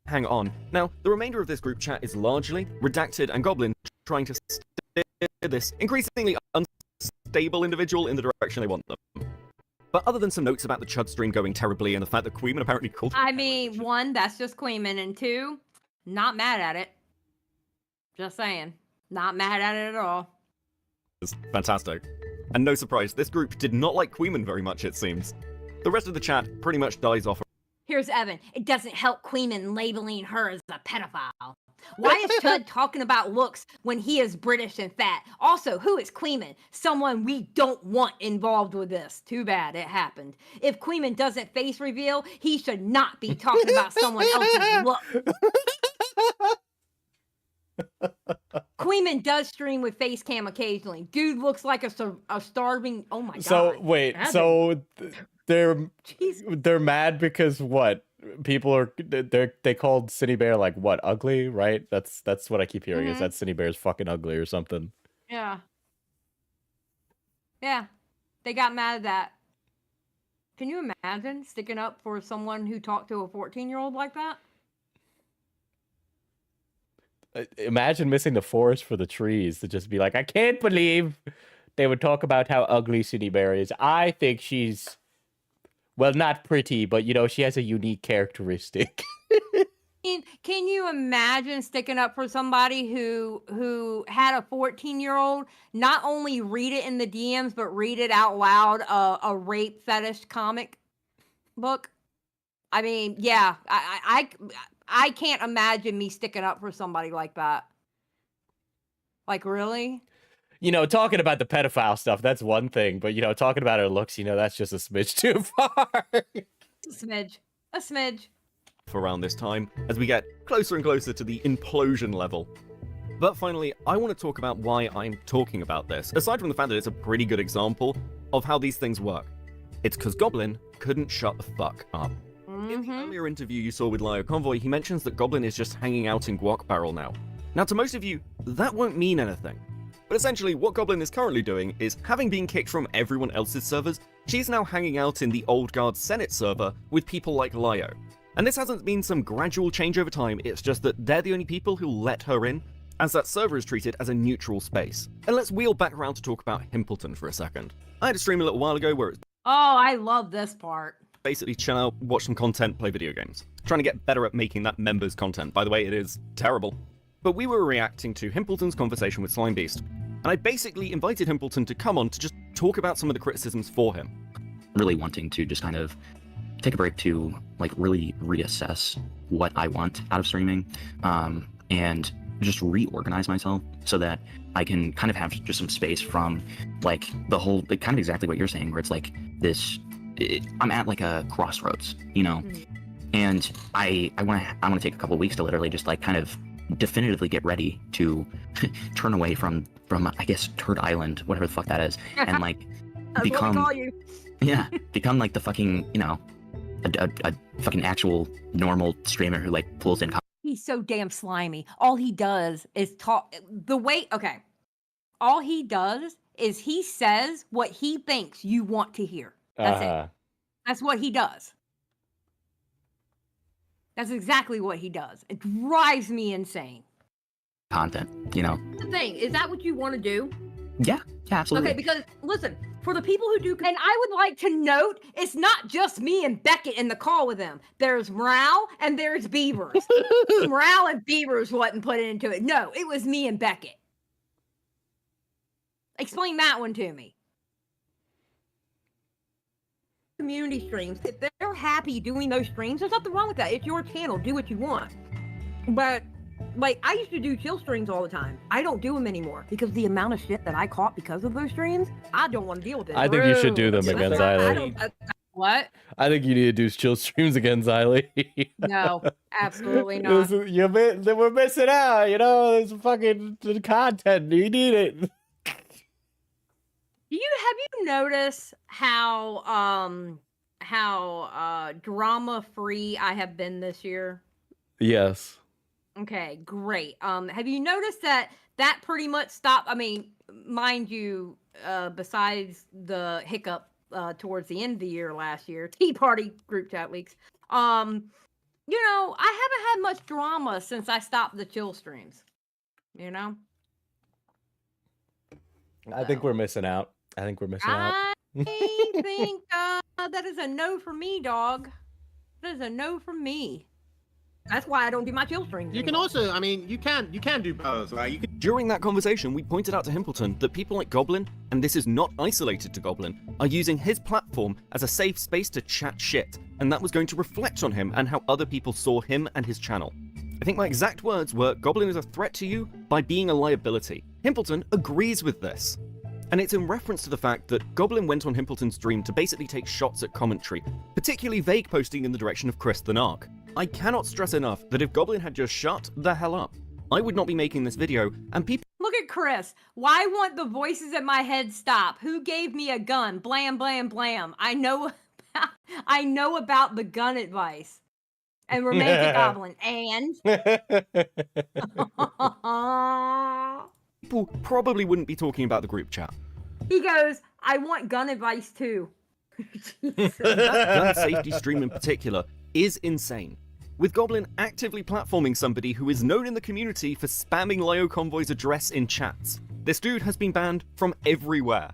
hang on. Now, the remainder of this group chat is largely Redacted and Goblin trying to steer this increasingly unstable individual in the direction they want them. But other than some notes about the Chud stream going terribly and the fact that Queeman apparently called... I mean, one, that's just Queeman, and two, not mad at it. Just saying. Not mad at it at all. It's fantastic. And no surprise, this group did not like Queeman very much, it seems. The rest of the chat pretty much dies off. Here's Evan. It doesn't help Queeman labeling her as a pedophile. Why is Chud talking about looks when he is British and fat? Also, who is Queeman? Someone we don't want involved with this. Too bad it happened. If Queeman doesn't face reveal, he should not be talking about someone else's look. Queeman does stream with face cam occasionally. Dude looks like a starving... Oh my god. So, wait, Evan. so they're Jeez. mad because what? People are they called Synnibear like what, ugly, right? That's what I keep hearing is that Synnibear's fucking ugly or something. Yeah. Yeah. They got mad at that. Can you imagine sticking up for someone who talked to a 14-year-old like that? Imagine missing the forest for the trees to just be like, I can't believe they would talk about how ugly Synnibear is. I think she's, well, not pretty, but, you know, she has a unique characteristic. Can you imagine sticking up for somebody who had a 14-year-old not only read it in the DMs, but read it out loud, a rape fetish comic book? I mean, yeah, I can't imagine me sticking up for somebody like that. Like, really? You know, talking about the pedophile stuff, that's one thing. But, you know, talking about her looks, you know, that's just a smidge too far. A smidge. A smidge. Around this time, as we get closer and closer to the implosion level. But finally, I want to talk about why I'm talking about this, aside from the fact that it's a pretty good example of how these things work. It's because Goblin couldn't shut the fuck up. In the earlier interview you saw with Lio Convoy, he mentions that Goblin is just hanging out in Guac Barrel now. Now, to most of you, that won't mean anything. But essentially, what Goblin is currently doing is, having been kicked from everyone else's servers, she's now hanging out in the Old Guard Senate server with people like Lio. And this hasn't been some gradual change over time, it's just that they're the only people who let her in, as that server is treated as a neutral space. And let's wheel back around to talk about Himpleton for a second. I had a stream a little while ago where it's Oh, I love this part. basically chill out, watch some content, play video games. Trying to get better at making that members content. By the way, it is terrible. But we were reacting to Himpleton's conversation with Slime Beast, and I basically invited Himpleton to come on to just talk about some of the criticisms for him. Really wanting to just kind of take a break to like really reassess what I want out of streaming, and just reorganize myself so that I can kind of have just some space from like the whole, like, kind of exactly what you're saying, where it's like this, I'm at like a crossroads, you know, and I want to take a couple of weeks to literally just like kind of definitively get ready to turn away from I guess Turd Island, whatever the fuck that is, and like become, what we call you. yeah, become like the fucking, you know, a fucking actual normal streamer who like pulls in. He he's so damn slimy. All he does is talk the way. Okay, all he does is he says what he thinks you want to hear. That's it. That's what he does. That's exactly what he does. It drives me insane. Content, you know. The thing is that what you want to do? Yeah, absolutely. Okay, because listen, for the people who do, and I would like to note, it's not just me and Beckett in the call with them. There's Morale and there's Beavers. Morale and Beavers wasn't put into it. No, it was me and Beckett. Explain that one to me. Community streams, if they're happy doing those streams, there's nothing wrong with that. It's your channel. Do what you want. But like, I used to do chill streams all the time. I don't do them anymore because the amount of shit that I caught because of those streams, I don't want to deal with it. I think you should do them again, Xylee. What? I think you need to do chill streams again, Xylee. No, absolutely not. We're missing out, you know. There's fucking content. You need it. Have you noticed how drama free I have been this year? Yes. Okay, great. Have you noticed that pretty much stopped? I mean, mind you, besides the hiccup towards the end of the year last year, Tea Party group chat leaks. You know, I haven't had much drama since I stopped the chill streams. You know? I think we're missing out. I think I think that is a no for me, dog. That is a no from me. That's why I don't do my chill streams. You can also, I mean, you can do both, right? You can. During that conversation, we pointed out to Himpleton that people like Goblin, and this is not isolated to Goblin, are using his platform as a safe space to chat shit, and that was going to reflect on him and how other people saw him and his channel. I think my exact words were, Goblin is a threat to you by being a liability. Himpleton agrees with this. And it's in reference to the fact that Goblin went on Himpleton's stream to basically take shots at commentary, particularly vague posting in the direction of Chris the Narc. I cannot stress enough that if Goblin had just shut the hell up, I would not be making this video, and people— Look at Chris. Why won't the voices in my head stop? Who gave me a gun? Blam, blam, blam. I know about the gun advice. And Romantic Goblin. And people probably wouldn't be talking about the group chat. He goes, I want gun advice too. That gun safety stream in particular is insane. With Goblin actively platforming somebody who is known in the community for spamming Lyo Convoy's address in chats. This dude has been banned from everywhere.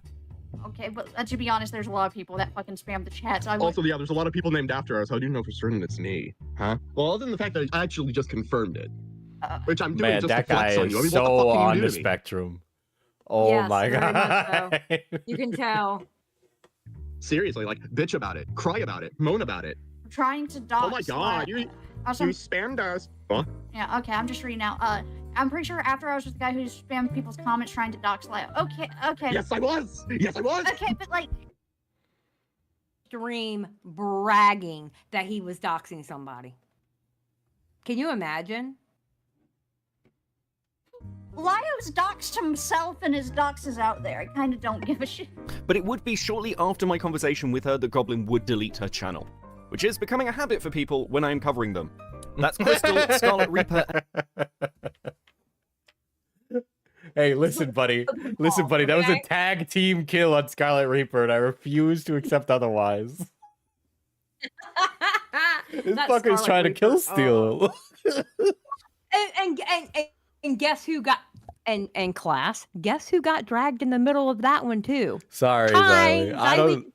Okay, but to be honest, there's a lot of people that fucking spam the chat. So Also, yeah, there's a lot of people named after us. How do you know for certain it's me? Huh? Well, other than the fact that I actually just confirmed it. Which I'm doing Man, just that to flex guy on you. I mean, is what the so fuck can you on do the to me? spectrum. Oh Yes, my very much god. so. You can tell. Seriously, like, bitch about it, cry about it, moan about it. trying to dox. Oh my god, you spammed us. What? Yeah, okay, I'm just reading now. I'm pretty sure after I was with the guy who spammed people's comments trying to dox Lyo. Okay. Yes, I was. Yes, I was. Okay, but like, Stream bragging that he was doxing somebody. Can you imagine? Lyo's doxed himself and his dox is out there. I kind of don't give a shit. But it would be shortly after my conversation with her that Goblin would delete her channel, which is becoming a habit for people when I am covering them. That's Crystal, Scarlet Reaper. Hey, listen, buddy. Listen, buddy. That was a tag team kill on Scarlet Reaper, and I refuse to accept otherwise. This fucker's trying to kill steal. And guess who got and class? Guess who got dragged in the middle of that one too? Sorry, Xylee. I don't.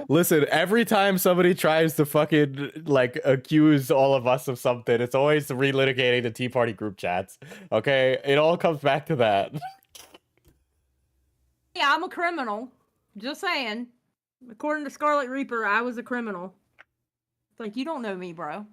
Listen, every time somebody tries to fucking like accuse all of us of something, it's always relitigating the Tea Party group chats. Okay, it all comes back to that. Yeah, I'm a criminal. Just saying. According to Scarlet Reaper, I was a criminal. It's like, you don't know me, bro.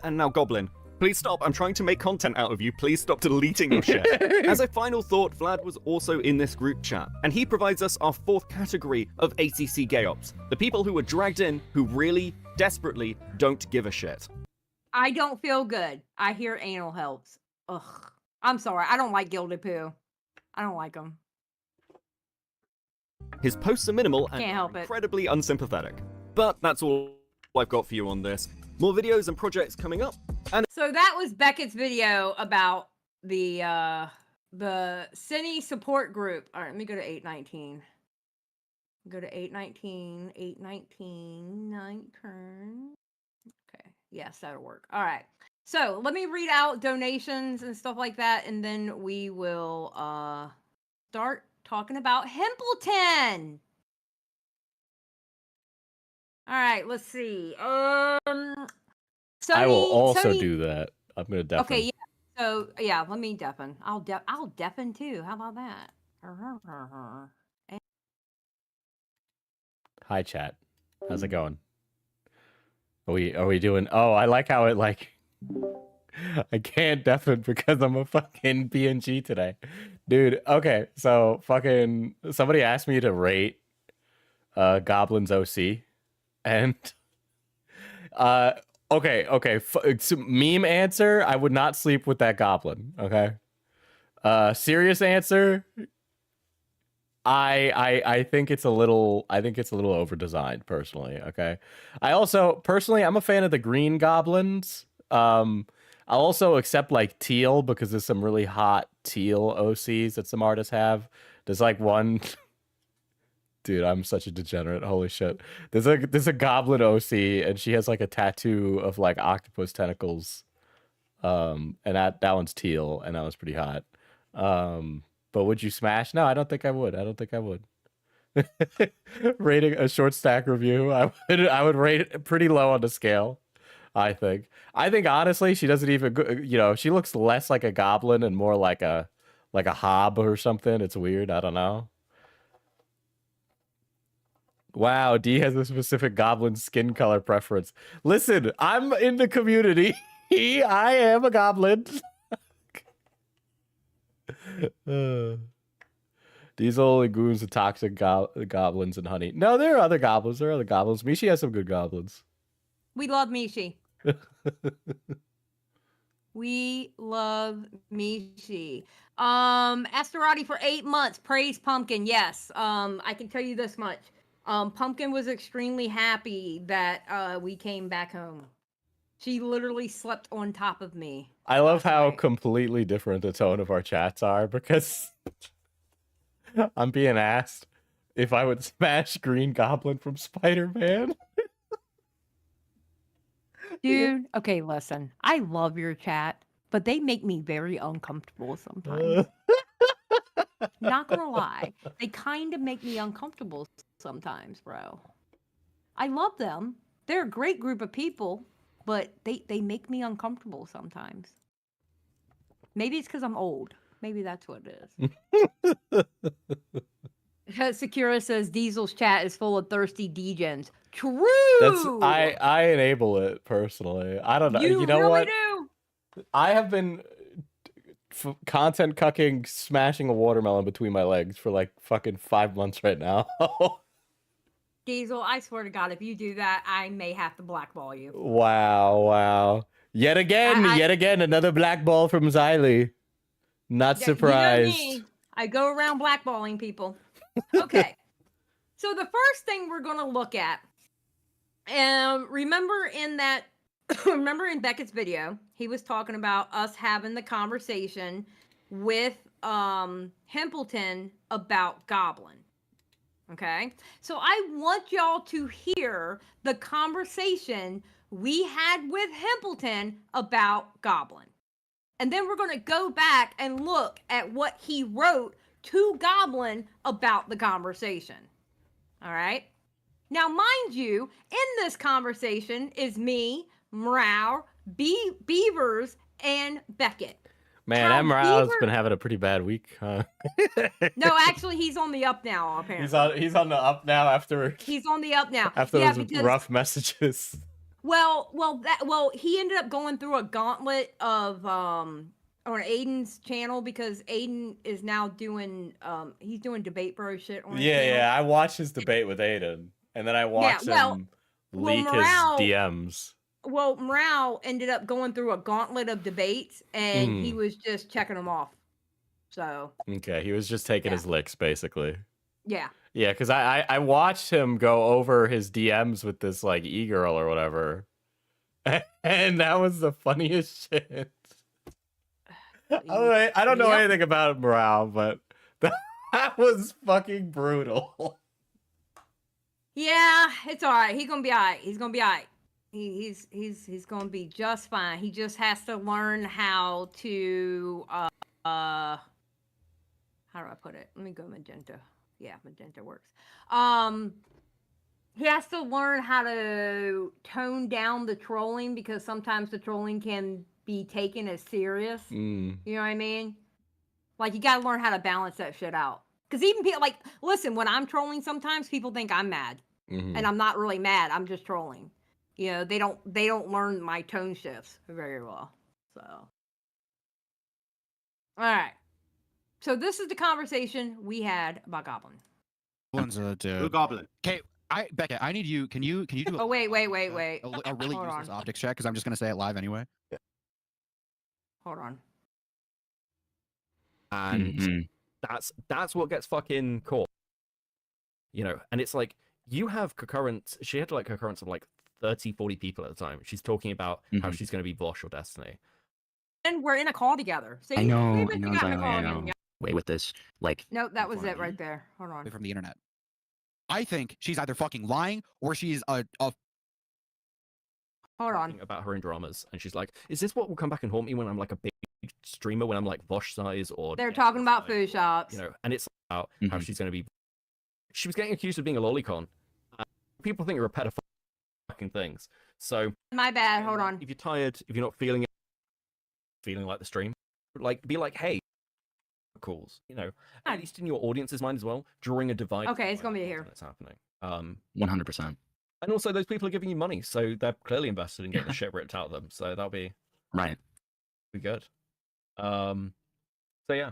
And now Goblin. Please stop, I'm trying to make content out of you, please stop deleting your shit. As a final thought, Vlad was also in this group chat, and he provides us our fourth category of ACC gay ops. The people who were dragged in who really, desperately don't give a shit. I don't feel good. I hear anal helps. Ugh. I'm sorry, I don't like Gilded Poo. I don't like them. His posts are minimal and Can't help it. incredibly unsympathetic. But that's all I've got for you on this. More videos and projects coming up, So that was Beckett's video about the Cine support group. All right, let me go to 819. Go to 819, 819, night turn. Okay, yes, that'll work. All right. So let me read out donations and stuff like that, and then we will start talking about Hempleton. All right, let's see. Sony, I will also Sony, do that. I'm gonna deafen. Okay, yeah. So yeah, let me deafen. I'll deafen too. How about that? Hi, chat. How's it going? Are we doing? Oh, I like how it like. I can't deafen because I'm a fucking PNG today, dude. Okay, so fucking somebody asked me to rate Goblin's OC, and okay, so meme answer, I would not sleep with that goblin. Okay, serious answer, I think it's a little over designed personally. Okay, I also personally I'm a fan of the green goblins. I'll also accept like teal because there's some really hot teal OCs that some artists have. There's like one. Dude, I'm such a degenerate. Holy shit. There's a goblin OC and she has like a tattoo of like octopus tentacles. And that one's teal and that was pretty hot. But would you smash? No, I don't think I would. Rating a short stack review, I would rate it pretty low on the scale. I think honestly she doesn't even she looks less like a goblin and more like a hob or something. It's weird. I don't know. Wow, D has a specific goblin skin color preference. Listen, I'm in the community. I am a goblin. These only goons are toxic goblins and honey. No, there are other goblins. Mishi has some good goblins. We love Mishi. We love Mishi. Asterati for 8 months. Praise Pumpkin. Yes. I can tell you this much. Pumpkin was extremely happy that we came back home. She literally slept on top of me. I love how completely different the tone of our chats are because I'm being asked if I would smash Green Goblin from Spider-Man. Dude, okay, listen. I love your chat, but they make me very uncomfortable sometimes. Not gonna lie. They kind of make me uncomfortable sometimes, bro. I love them. They're a great group of people, but they make me uncomfortable sometimes. Maybe it's because I'm old. Maybe that's what it is. Sakura says Diesel's chat is full of thirsty degens. True. I enable it personally. I don't know. You know really what? Do. I have been content cucking, smashing a watermelon between my legs for like fucking 5 months right now. Diesel, I swear to God, if you do that, I may have to blackball you. Wow. Yet again, another black ball from Xylee. Not surprised. You know me. I go around blackballing people. Okay. So the first thing we're going to look at, remember in Beckett's video, he was talking about us having the conversation with Hempleton about Goblin. Okay? So I want y'all to hear the conversation we had with Hempleton about Goblin. And then we're going to go back and look at what he wrote to Goblin about the conversation. All right? Now, mind you, in this conversation is me, Mrow, Beavers, and Beckett. Man, that Morale's been having a pretty bad week, huh? No, actually, he's on the up now, apparently. He's on the up now after... He's on the up now. After those rough messages. Well, he ended up going through a gauntlet of on Aiden's channel because Aiden is now doing he's doing debate bro shit on his channel. Yeah, I watched his debate with Aiden, and then I watched him leak his DMs. Well, Mrow ended up going through a gauntlet of debates, and he was just checking them off. So okay, he was just taking his licks, basically. Yeah. Yeah, because I watched him go over his DMs with this like e-girl or whatever, and that was the funniest shit. I don't know Yep. anything about morale, but that was fucking brutal. Yeah, it's all right. He's gonna be all right. He's gonna be all right. He's gonna be just fine. He just has to learn how to how do I put it? Let me go magenta. Yeah, magenta works. He has to learn how to tone down the trolling because sometimes the trolling can be taken as serious. Mm. You know what I mean? Like you got to learn how to balance that shit out. Because even people like, listen, when I'm trolling, sometimes people think I'm mad, and I'm not really mad. I'm just trolling. You know, they don't learn my tone shifts very well. So, all right. So this is the conversation we had about Goblin. Goblins, dude. Blue Goblin. Okay, Becca, I need you. Can you do? Oh wait. a really Hold useless on. optics check? Because I'm just gonna say it live anyway. Hold on. And that's what gets fucking caught. You know, and it's like you have concurrent. She had like concurrence of like 30, 40 people at the time. She's talking about how she's going to be Vosh or Destiny. And we're in a call together. See, I know. we I got know. in a call I together. know. Wait with this. Like, Nope, that was it right there. Hold on. Away from the internet. I think she's either fucking lying or she's a Hold on. Talking about her in dramas, and she's like, "Is this what will come back and haunt me when I'm like a big streamer, when I'm like Vosh size or?" They're talking about food shops. You know, and it's about how she's going to be. She was getting accused of being a lolicon. People think you're a pedophile. Fucking things. So My bad. Hold on. if you're tired, if you're not feeling like the stream, like be like, hey, calls, you know, at least in your audience's mind as well, drawing a divide. Okay, it's gonna be here. That's happening. 100%. And also those people are giving you money, so they're clearly invested in getting the shit ripped out of them. So that'll be right. Be good. So yeah.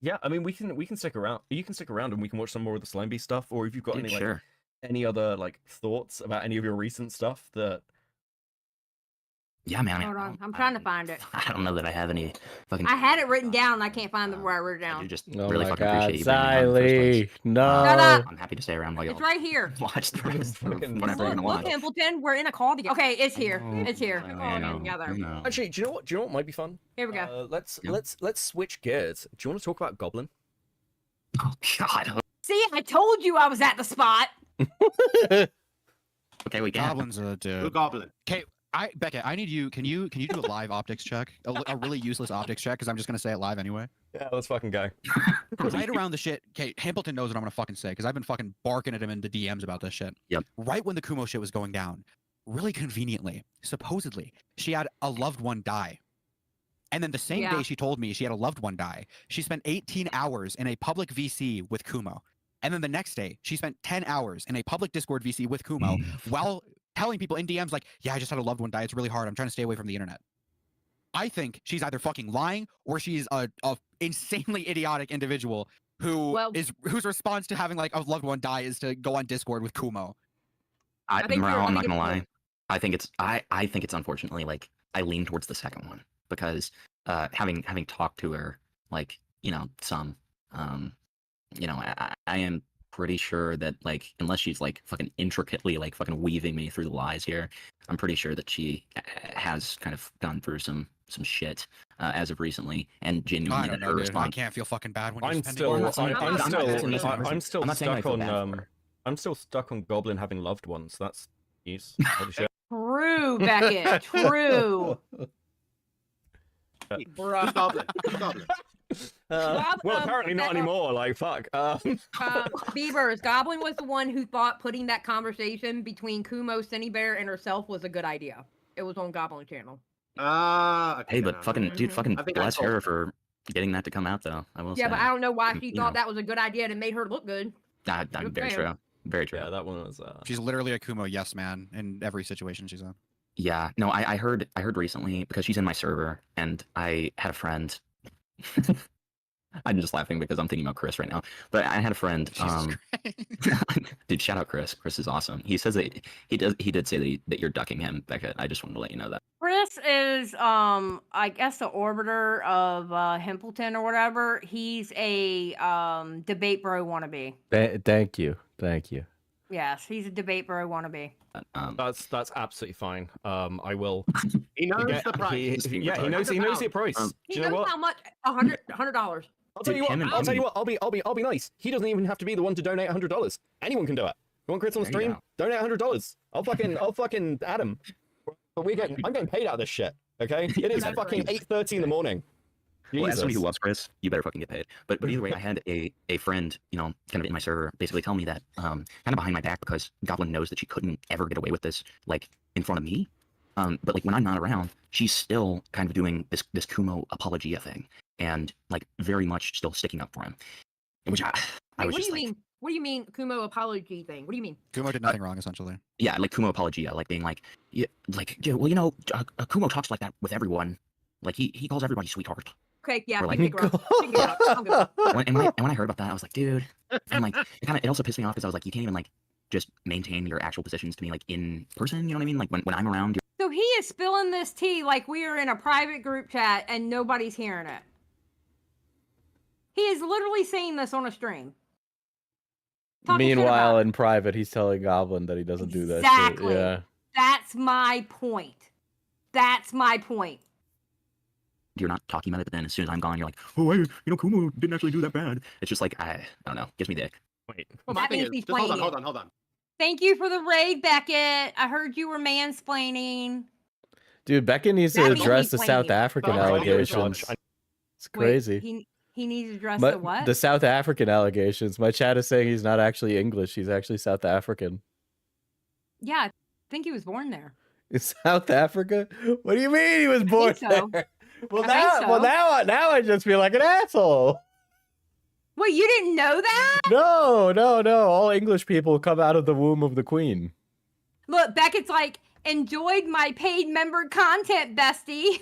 Yeah, I mean we can stick around. You can stick around and we can watch some more of the Slime Beast stuff, or if you've got any like any other like thoughts about any of your recent stuff that. Yeah, man. Hold on. I'm trying to find it. I don't know that I have any fucking. I had it written down. I can't find where I wrote it down. I just Oh really my fucking God, appreciate you being here in the first place. No. Shut up. I'm happy to stay around while It's y'all right here. watch the rest of whatever you're gonna Look, watch. Templeton, we're in a call together. Okay, it's here. It's here. I know. Together. Actually, do you know what? Do you know what might be fun? Here we go. Let's switch gears. Do you want to talk about Goblin? Oh God. See, I told you I was at the spot. Okay, we can. Goblins, Blue dude. Goblin. Okay, Becca, I need you. Can you do a live optics check? A really useless optics check? Because I'm just gonna say it live anyway. Yeah, let's fucking go. Right around the shit. Okay, Hamilton knows what I'm gonna fucking say because I've been fucking barking at him in the DMs about this shit. Yep. Right when the Kumo shit was going down, really conveniently, supposedly, she had a loved one die. And then the same day she told me she had a loved one die, she spent 18 hours in a public VC with Kumo. And then the next day, she spent 10 hours in a public Discord VC with Kumo while telling people in DMs like, yeah, I just had a loved one die. It's really hard. I'm trying to stay away from the internet. I think she's either fucking lying or she's a insanely idiotic individual whose response to having like a loved one die is to go on Discord with Kumo. I'm not gonna lie. I think it's unfortunately like I lean towards the second one because having talked to her like some I am pretty sure that like unless she's like fucking intricately like fucking weaving me through the lies here, I'm pretty sure that she has kind of gone through some shit as of recently and genuinely I don't that know, her dude. I response. can't feel fucking bad when you're I'm spending still more time. stuck on I'm still stuck on Goblin having loved ones. That's news. Holy shit. True, Beckett. True. Blue Goblin. Blue Goblin. Well, apparently not anymore. Like fuck. Beavers. Goblin was the one who thought putting that conversation between Kumo, Synnibear, and herself was a good idea. It was on Goblin channel. Okay, Hey, but fucking dude, fucking I think I bless told her her. for getting that to come out though. I will say. Yeah, but I don't know why she You thought know. that was a good idea and it made her look good. I'm very true. Very true. Yeah, that one was. She's literally a Kumo yes man in every situation she's in. Yeah, no, I heard recently because she's in my server and I had a friend. I'm just laughing because I'm thinking about Chris right now. But I had a friend. Dude, shout out Chris. Chris is awesome. He says that he did say that you're ducking him, Becca. I just wanted to let you know that. Chris is, I guess, the orbiter of Hempleton or whatever. He's a debate bro wannabe. Thank you. Yes, he's a debate bro wannabe. That's absolutely fine. I will. He knows get- the price. He knows the price. Do He you know knows what? how much? $100. I'll tell you what. I'll tell you what. I'll be nice. He doesn't even have to be the one to donate $100. Anyone can do it. You want crits on the There you stream? Donate $100. I'll fucking add him. But I'm getting paid out of this shit. Okay? It is fucking 8:30 in the morning. Well, as somebody who Jesus. loves Chris, you better fucking get paid. But either way, I had a friend, you know, kind of in my server, basically tell me that, kind of behind my back, because Goblin knows that she couldn't ever get away with this, like, in front of me. But like when I'm not around, she's still kind of doing this Kumo apologia thing, and like very much still sticking up for him. Which I Wait, was what do just you like, mean? What do you mean Kumo apology thing? What do you mean? Kumo did nothing wrong, essentially. yeah, like Kumo apologia, like being like, yeah, like, yeah, well, you know, Kumo talks like that with everyone. Like he calls everybody sweetheart. Okay, yeah, Or you like- pick her up. You can get her up. I'm good. And when I heard about that, I was like, dude. And like, it also pissed me off because I was like, you can't even like just maintain your actual positions to me like in person. You know what I mean? Like when I'm around. So he is spilling this tea like we are in a private group chat and nobody's hearing it. He is literally saying this on a stream. Talking shit Meanwhile, about it. in private, he's telling Goblin that he doesn't do that Exactly. shit. Yeah. That's my point. That's my point. You're not talking about it, but then as soon as I'm gone, you're like, oh, you know, Kumo didn't actually do that bad. It's just like I don't know, gives me the ick. Wait. Well, my That thing means is, he's just hold on, playing hold on. Thank you for the raid, Beckett. I heard you were mansplaining. Dude, Beckett needs That to means address he's the playing South you. African Sorry, you're in allegations. charge. It's crazy. Wait, he needs to address My- the what? The South African allegations. My chat is saying he's not actually English. He's actually South African. Yeah, I think he was born there. In South Africa? What do you mean he was born so. there? Well, I think so. now I just feel like an asshole. Wait, you didn't know that? No. All English people come out of the womb of the queen. Look, Beckett's like, enjoyed my paid member content, bestie.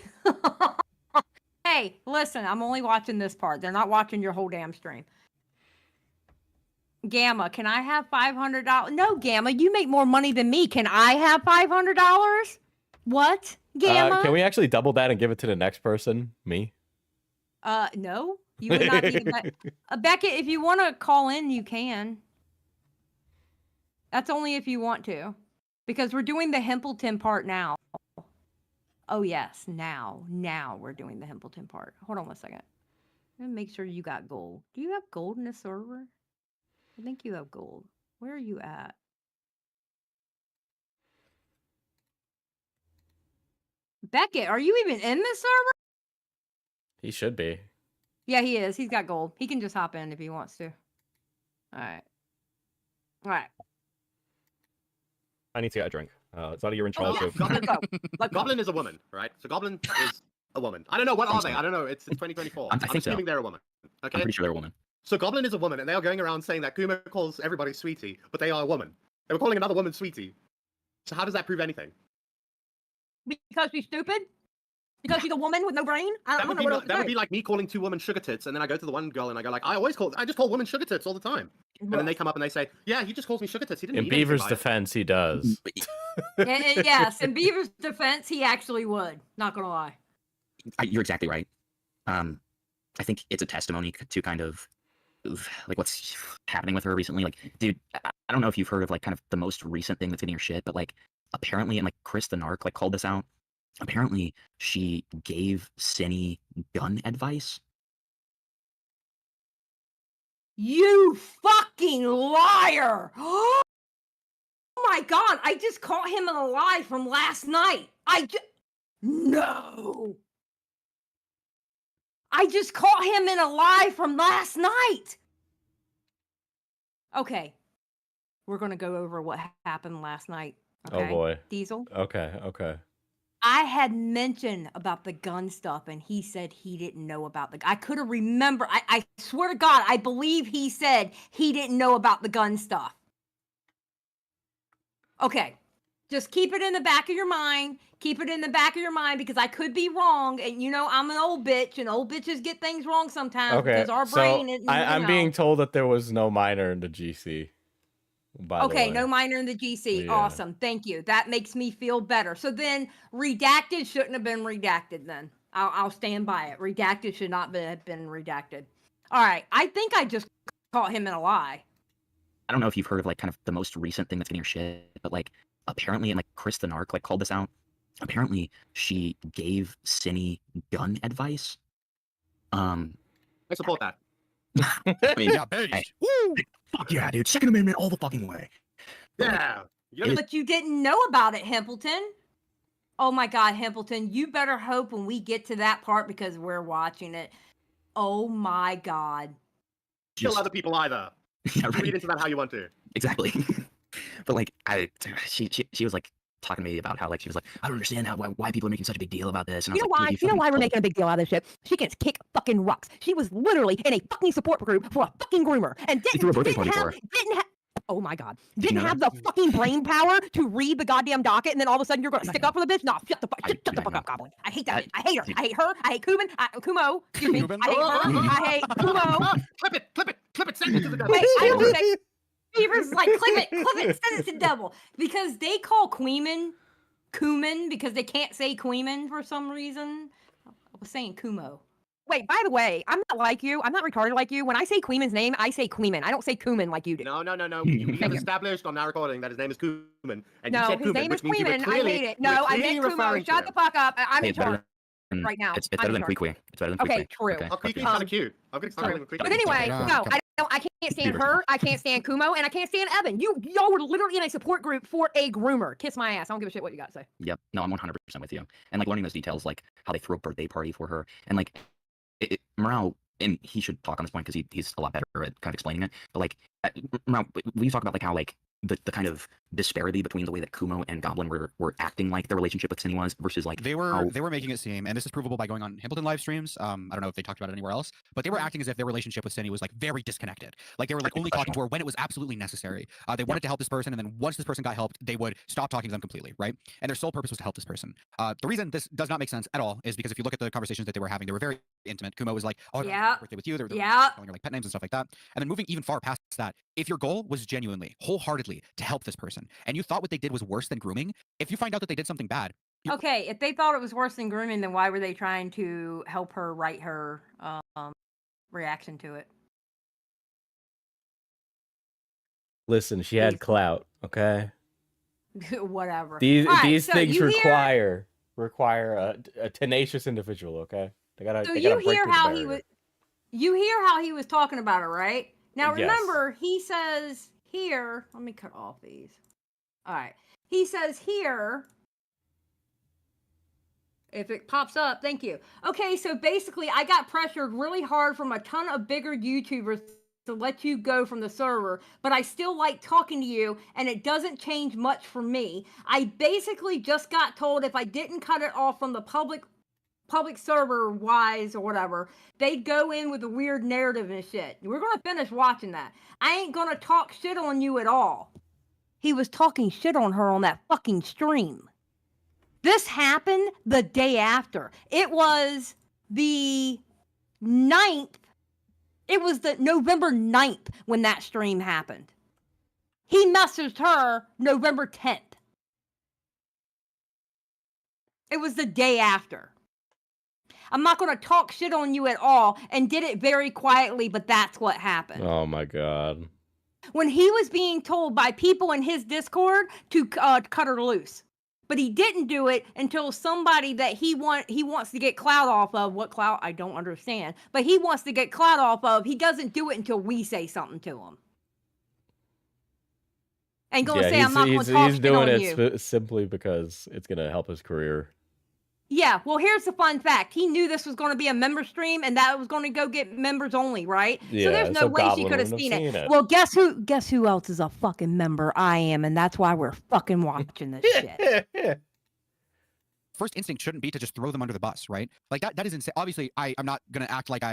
Hey, listen, I'm only watching this part. They're not watching your whole damn stream. Gamma, can I have $500? No, Gamma, you make more money than me. Can I have $500? What? Gamma? Can we actually double that and give it to the next person? Me? No. You would not need to. Beckett, if you want to call in, you can. That's only if you want to. Because we're doing the Hempleton part now. Oh, yes. Now we're doing the Hempleton part. Hold on one second. I'm going to make sure you got gold. Do you have gold in this server? I think you have gold. Where are you at? Beckett, are you even in this server? He should be. Yeah, he is. He's got gold. He can just hop in if he wants to. All right. I need to get a drink. Zali, you're in Oh, charge yeah, of. Goblin is a woman, right? So Goblin is a woman. I don't know, what are they? I don't know. It's 2024. I I'm think so. assuming they're a woman. Okay. I'm pretty sure they're a woman. So Goblin is a woman, and they are going around saying that Kuma calls everybody sweetie, but they are a woman. They were calling another woman sweetie. So how does that prove anything? Because she's stupid? Because she's a woman with no brain? I That don't would, know be, what else to that would say. be like me calling two women sugar tits, and then I go to the one girl and I go like, I just call women sugar tits all the time. And then they come up and they say, yeah, he just calls me sugar tits. He didn't In mean anything Beaver's by it." defense, he does. And yes, in Beaver's defense, he actually would. Not gonna lie. You're exactly right. I think it's a testimony to kind of like what's happening with her recently. Like, dude, I don't know if you've heard of like kind of the most recent thing that's getting her shit, but like apparently, and like Chris the Narc like called this out. Apparently, she gave Cinny gun advice. You fucking liar! Oh my god, I just caught him in a lie from last night. No! I just caught him in a lie from last night! Okay. We're gonna go over what happened last night. Okay? Oh boy. Diesel? Okay. I had mentioned about the gun stuff, and he said he didn't know about I could have remembered. I swear to God, I believe he said he didn't know about the gun stuff. Okay. Just keep it in the back of your mind. Keep it in the back of your mind because I could be wrong. And, you know, I'm an old bitch, and old bitches get things wrong sometimes Okay. because our So brain is. I'm being told that there was no minor in the GC. By the Okay, way. no minor in the GC. Yeah. Awesome. Thank you. That makes me feel better. So then redacted shouldn't have been redacted then. I'll stand by it. Redacted should not have been redacted. All right. I think I just caught him in a lie. I don't know if you've heard of like kind of the most recent thing that's getting her shit, but like apparently, and like Chris the Narc like called this out. Apparently, she gave Cinny gun advice. I support that. I mean, Yeah, based. Woo! fuck yeah, dude. Second Amendment all the fucking way. Yeah. But you didn't know about it, Hempleton. Oh my God, Hempleton, you better hope when we get to that part because we're watching it. Oh my God. Kill other people either. Yeah, right. Read into that how you want to. Exactly. But like, she was like talking to me about how like she was like, I don't understand why people are making such a big deal about this. And You I know was why? like, You know why we're making a big deal out of this shit? She can kick fucking rocks. She was literally in a fucking support group for a fucking groomer and threw a birthday party for her. didn't have. Oh my God! you Didn't know have that? the fucking brain power to read the goddamn docket, and then all of a sudden you're going to stick up for the bitch. No, shut the fuck up, Goblin. I hate that bitch. I hate her. I hate her. I hate Kuman. Kumo. Excuse me. I hate her. I hate Kumo. Clip it, send it to the devil. I don't say. Beaver's like clip it, send it to the devil because they call Kuman because they can't say Queeman for some reason. I was saying Kumo. Wait, by the way, I'm not like you. I'm not retarded like you. When I say Queeman's name, I say Queeman. I don't say Kuman like you do. No. We have established on our recording that his name is Kuman. And you No, said his Kuman, name is which means you were Queeman. I clearly- hate it. you were No, I clearly meant Kumo. referring to Shut the him. fuck up. I'm Hey, in charge better right now. It's I'm better in than charge. Queequeg. It's better than Okay, Queequeg. true. Okay, Queequeg's okay. kind of cute. I'm going to start with Queequeg. But anyway, Yeah. no, I can't stand her. I can't stand Kumo, and I can't stand Evan. Y'all were literally in a support group for a groomer. Kiss my ass. I don't give a shit what you got to say. Yep. No, I'm 100% with you. And like learning those details, like how they threw a birthday party for her, and like Morale, and he should talk on this point because he's a lot better at kind of explaining it. But like, Morale, will you talk about like how like the kind of disparity between the way that Kumo and Goblin were acting like their relationship with Cinny was versus like they were making it seem, and this is provable by going on Hempleton live streams. I don't know if they talked about it anywhere else, but they were acting as if their relationship with Cinny was like very disconnected. Like they were like only talking to her when it was absolutely necessary. They wanted to help this person, and then once this person got helped, they would stop talking to them completely, right? And their sole purpose was to help this person. The reason this does not make sense at all is because if you look at the conversations that they were having, they were very intimate. Kumo was like, "Oh, Yeah. birthday with you." They were calling her like pet names and stuff like that. And then moving even far past that, if your goal was genuinely, wholeheartedly to help this person, and you thought what they did was worse than grooming, if you find out that they did something bad, Okay, if they thought it was worse than grooming, then why were they trying to help her write her reaction to it? Listen, she had clout, okay? Whatever. These All right, these so things you require a tenacious individual, okay? They gotta So they you gotta break hear through the how he barrier. was. You hear how he was talking about it, right? Now Yes. remember, he says here. Let me cut off these. All right. He says here. If it pops up, thank you. Okay, so basically, I got pressured really hard from a ton of bigger YouTubers to let you go from the server, but I still like talking to you, and it doesn't change much for me. I basically just got told if I didn't cut it off from the public server wise or whatever, they'd go in with a weird narrative and shit. We're gonna finish watching that. I ain't gonna talk shit on you at all. He was talking shit on her on that fucking stream. This happened the day after. It was the 9th. It was the November 9th when that stream happened. He messaged her November 10th. It was the day after. I'm not going to talk shit on you at all, and did it very quietly, but that's what happened. Oh my god. When he was being told by people in his Discord to cut her loose. But he didn't do it until somebody that he wants to get clout off of. What clout? I don't understand. But he wants to get clout off of. He doesn't do it until we say something to him. Ain't gonna say I'm not gonna talk he's shit doing on it you. simply because it's gonna help his career. Yeah, well, here's the fun fact. He knew this was going to be a member stream and that it was going to go get members only, right? Yeah, so there's no so way she Goblin could have wouldn't seen have it. seen it. Well, guess who else is a fucking member? I am, and that's why we're fucking watching this shit. first instinct shouldn't be to just throw them under the bus, right? Like that is insane. Obviously, I'm not gonna act like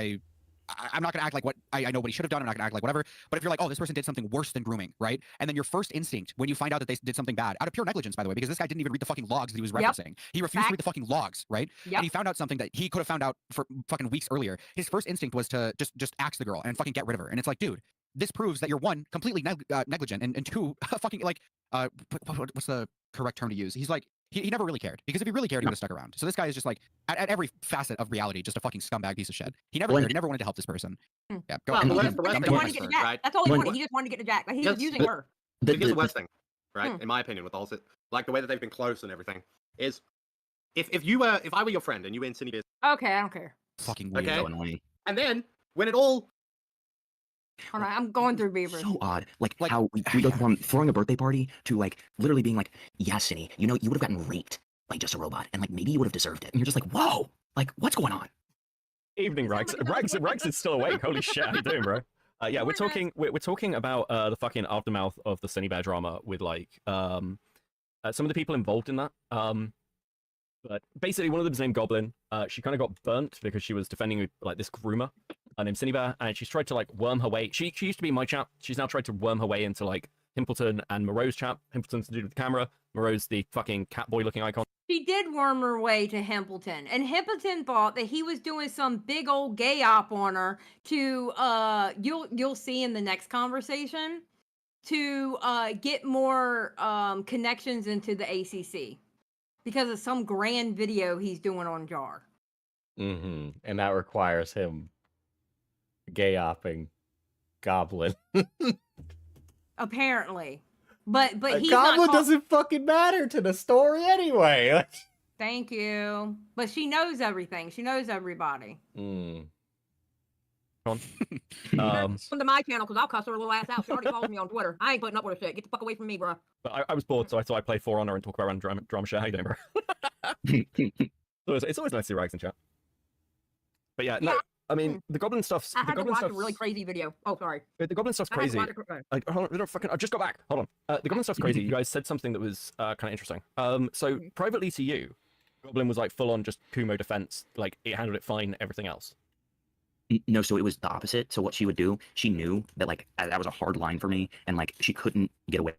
I'm not gonna act like what I know what he should have done. I'm not gonna act like whatever. But if you're like, oh, this person did something worse than grooming, right? And then your first instinct when you find out that they did something bad, out of pure negligence, by the way, because this guy didn't even read the fucking logs that he was referencing. He refused to read the fucking logs, right? And he found out something that he could have found out for fucking weeks earlier. His first instinct was to just axe the girl and fucking get rid of her. And it's like, dude, this proves that you're one, completely negligent, and two, fucking like what's the correct term to use? He's like He never really cared, because if he really cared, he would have stuck around. So this guy is just like at every facet of reality, just a fucking scumbag piece of shit. He never cared. He never wanted to help this person. Yeah, go Well, ahead. the worst He just thing wanted is, to get the jack. right? That's all he wanted. He just wanted to get the jack. Like, he was Just- using her. So here's the worst thing, right? In my opinion, with all this, like the way that they've been close and everything, is if I were your friend and you were in Synnibear, Okay, I don't care. Fucking weird. So annoying. and then when it all Hold on, I'm going through Beaver. So odd. Like how we go from throwing a birthday party to like literally being like, yeah, Cinny, you know, you would have gotten raped by just a robot, and like maybe you would have deserved it. And you're just like, whoa, like what's going on? Evening, Rags. Rags is still awake. Holy shit, how you doing, bro? Yeah, we're talking about the fucking aftermath of the Synnibear drama with like some of the people involved in that. But basically, one of them is named Goblin. She kind of got burnt because she was defending like this groomer named Synnibear, and she's tried to like worm her way. She used to be my chat. She's now tried to worm her way into like Pimpleton and Moreau's chat. Pimpleton's the dude with the camera. Moreau's the fucking catboy looking icon. She did worm her way to Hempleton, and Hempleton thought that he was doing some big old gay op on her to you'll see in the next conversation, to get more connections into the ACC because of some grand video he's doing on Jar. Mm-hmm. And that requires him gay-opping Goblin. Apparently. But he's Goblin not doesn't fucking matter to the story anyway. Thank you. But she knows everything. She knows everybody. On. Come to my channel because I'll cuss her little ass out. She already follows me on Twitter. I ain't putting up with her shit. Get the fuck away from me, bro. But I was bored, so I thought I'd play For Honor and talk about random drama shit. How you doing, bro? It's always nice to see Rags in chat. But yeah, no, I mean the Goblin stuff's. I the had to Goblin watch a stuff's really crazy video. Oh, sorry. the Goblin stuff's I had to crazy. watch it- Like, hold on, I just got back. Hold on. The Goblin stuff's crazy. You guys said something that was kind of interesting. So privately to you, Goblin was like full on just Kumo defense. Like it handled it fine. Everything else. No, so it was the opposite. So what she would do, she knew that like that was a hard line for me, and like she couldn't get away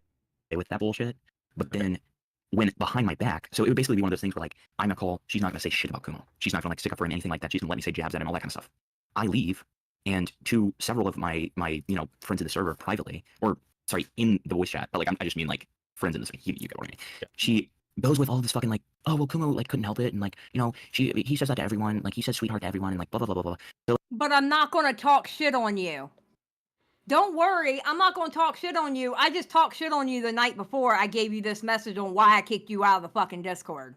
with that bullshit. But then when behind my back, so it would basically be one of those things where like I'm gonna call, she's not gonna say shit about Kumo. She's not gonna like stick up for him, anything like that. She's gonna let me say jabs at him, all that kind of stuff. I leave, and to several of my friends in the server privately, or sorry, in the voice chat, but like I just mean like friends in this. You get what I mean. Yeah. She goes with all this fucking like, oh well, Kumo like couldn't help it, and like he says that to everyone, like he says sweetheart to everyone, and like blah blah blah blah blah. So But I'm not going to talk shit on you. Don't worry, I'm not going to talk shit on you. I just talked shit on you the night before I gave you this message on why I kicked you out of the fucking Discord.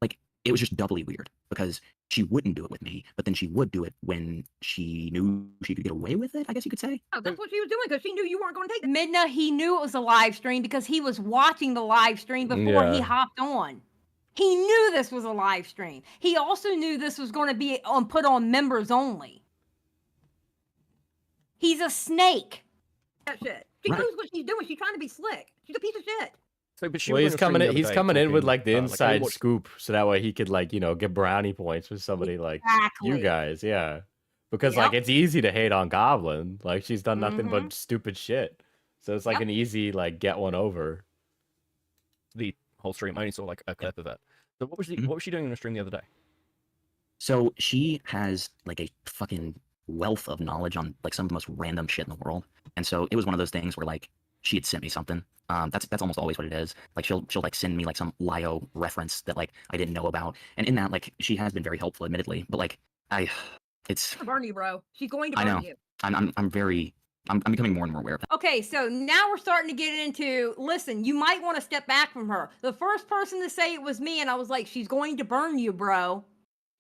like it was just doubly weird because she wouldn't do it with me, but then she would do it when she knew she could get away with it, I guess you could say. Oh, that's what she was doing because she knew you weren't going to take it. Midna, he knew it was a live stream because he was watching the live stream before he Yeah. hopped on. He knew this was a live stream. He also knew this was going to be put on members only. He's a snake. That shit. She Right. knows what she's doing. She's trying to be slick. She's a piece of shit. So, but she Well, was he's on a stream coming the in. other He's day coming in with talking, like the I inside watched- scoop, so that way he could like get brownie points with somebody like you Exactly. guys. Yeah, because Yep. like it's easy to hate on Goblin. Like she's done nothing Mhm. but stupid shit. So it's like Yep. an easy like get one over. the whole stream. I only saw like a clip of it. So what was she doing in the stream the other day? So she has like a fucking wealth of knowledge on like some of the most random shit in the world. And so it was one of those things where like she had sent me something. That's almost always what it is. Like she'll like send me like some Lio reference that like I didn't know about. And in that like she has been very helpful, admittedly. But like it's Burn you, bro. She's going to I burn know. you. I'm becoming more and more aware of that. Okay, so now we're starting to get into, listen, you might want to step back from her. The first person to say it was me, and I was like, she's going to burn you, bro.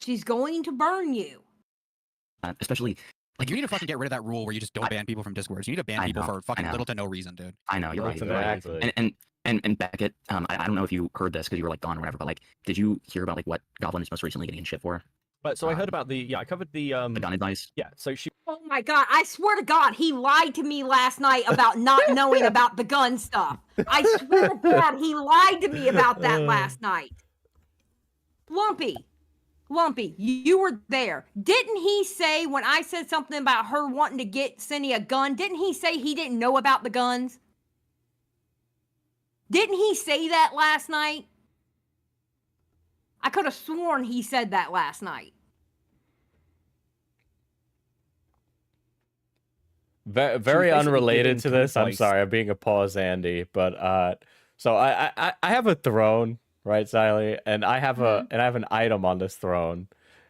She's going to burn you. Especially Like, you need to fucking get rid of that rule where you just don't ban people from Discord. You need to ban I people know, for fucking I know. little to no reason, dude. I know, you're right. Listen, You're right. exactly. And Beckett, I don't know if you heard this because you were like gone or whatever, but like, did you hear about like what Goblin is most recently getting in shit for? But so I heard about I covered the gun advice. Yeah, so she Oh my God, I swear to God, he lied to me last night about not knowing about the gun stuff. I swear to God, he lied to me about that last night. Lumpy, you were there. Didn't he say when I said something about her wanting to get Cindy a gun, didn't he say he didn't know about the guns? Didn't he say that last night? I could have sworn he said that last night. Very basically unrelated giving to this. I'm advice. sorry, I'm being a pause, Andy. But so I have a throne right, Xylee? And I have an item on this throne,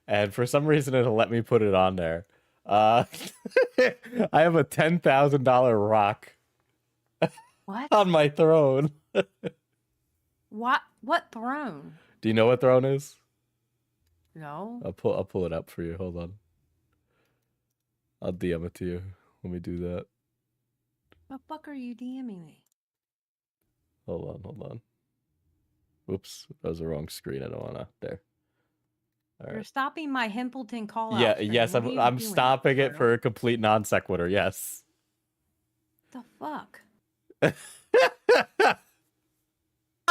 and for some reason it'll let me put it on there. I have a $10,000 rock What? on my throne. What throne? Do you know what throne is? No. I'll pull it up for you. Hold on. I'll DM it to you. Let me do that. The fuck are you DMing me? Hold on. Oops, that was the wrong screen. I don't wanna. There. All You're right. stopping my Himpleton call out. Yeah. stream. Yes, What are you I'm doing, stopping it bro? for a complete non sequitur. Yes. The fuck?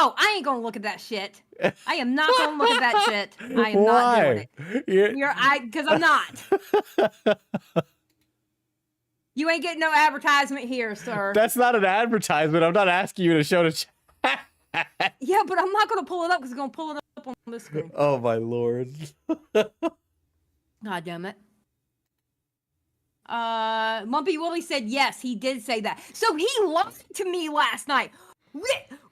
Oh, I ain't gonna look at that shit. I am not gonna look at that shit. I am not doing it. Because I'm not. You ain't getting no advertisement here, sir. That's not an advertisement. I'm not asking you to show the chat. Yeah, but I'm not gonna pull it up because it's gonna pull it up on this screen. Oh my lord. God damn it. Mumpy Willie said yes, he did say that. So he lied to me last night. Bro,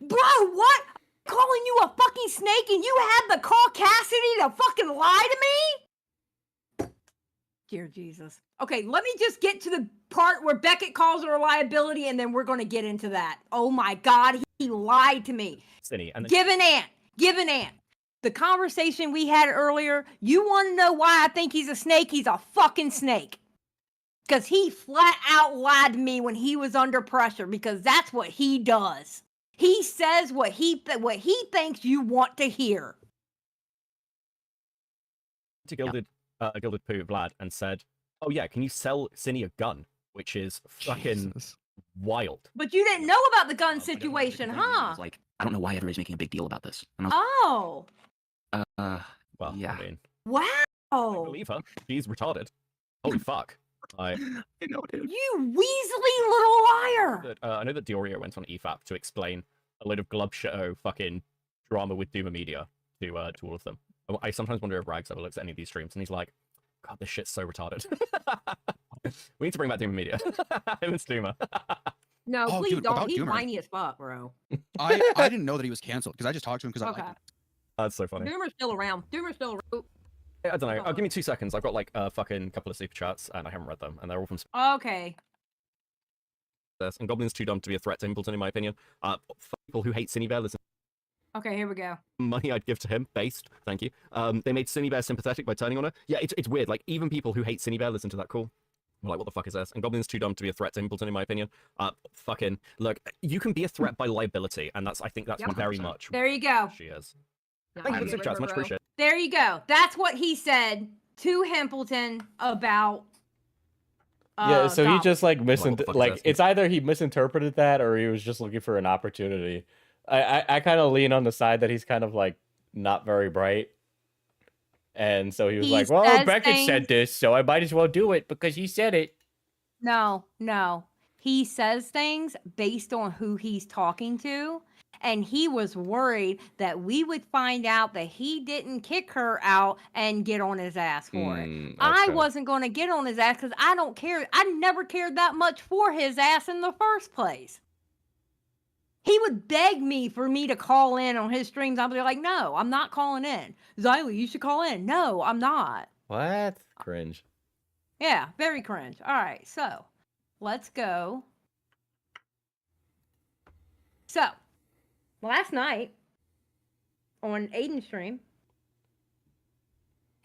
what? I'm calling you a fucking snake and you had the caucasity to fucking lie to me? Dear Jesus. Okay, let me just get to the part where Beckett calls her a liability and then we're gonna get into that. Oh my god, he lied to me. Cinny, and Give an ant. The conversation we had earlier, you want to know why I think he's a snake? He's a fucking snake. Because he flat out lied to me when he was under pressure, because that's what he does. He says what he thinks you want to hear. to Gilded Poo Vlad and said, "Oh yeah, can you sell Cinny a gun?" Which is fucking wild. But you didn't know about the gun situation, huh? Like, I don't know why everybody's making a big deal about this. And I Oh. was, Well, yeah. I mean, Wow. I believe her. She's retarded. Holy fuck. I know, dude. You weaselly little liar. I know that Diorio went on EFAP to explain a load of glub shit fucking drama with Duma Media to all of them. I sometimes wonder if Rags ever looks at any of these streams and he's like, God, this shit's so retarded. We need to bring back Duma Media. Him and Duma. No, Oh, please dude, don't. about He's Doomer. whiny as fuck, bro. I didn't know that he was canceled because I just talked to him because I Okay. like him. That's so funny. Doomer's still around. Doomer's still around. I don't know. Give me 2 seconds. I've got like a fucking couple of super chats and I haven't read them, and they're all from Okay. this. And Goblin's too dumb to be a threat to Impleton, in my opinion. People who hate Synnibear, listen. Okay, here we go. Money I'd give to him, based. Thank you. They made Synnibear sympathetic by turning on her. Yeah, it's weird. Like even people who hate Synnibear listen to that call. We're like, what the fuck is this? And Goblin's too dumb to be a threat to Impleton, in my opinion. Fucking look, you can be a threat by liability, and I think that's Yep. very much There you go. what she is. Thank you for the super chats, much appreciated. There you go. That's what he said to Himpleton about. Yeah, so he Goblin. just like what the fuck is like this? it's either he misinterpreted that or he was just looking for an opportunity. I kind of lean on the side that he's kind of like not very bright. And so he was He like, well, says Beckett said this, so I might as well do it because he said it. No. He says things based on who he's talking to. And he was worried that we would find out that he didn't kick her out and get on his ass for it. I okay. wasn't going to get on his ass because I don't care. I never cared that much for his ass in the first place. He would beg me for me to call in on his streams. I'd be like, no, I'm not calling in. Xylee, you should call in. No, I'm not. What? Cringe. Yeah, very cringe. All right, so let's go. So, last night on Aiden's stream,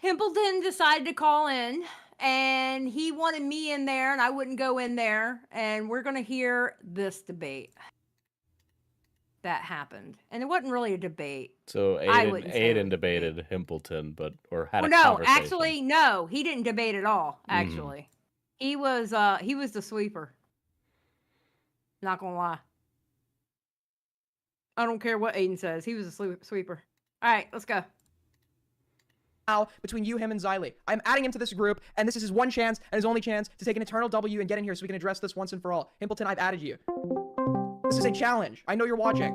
Himpleton decided to call in and he wanted me in there and I wouldn't go in there. And we're going to hear this debate that happened. And it wasn't really a debate. So I wouldn't say it Aiden was debated Himpleton, but or had Well, a no, conversation. actually, no, he didn't debate at all. Actually, he was the sweeper. Not gonna lie. I don't care what Aiden says. He was a sweeper. All right, let's go. Now between you, him, and Xylee. I'm adding him to this group, and this is his one chance and his only chance to take an eternal W and get in here so we can address this once and for all. Himpleton, I've added you. This is a challenge. I know you're watching.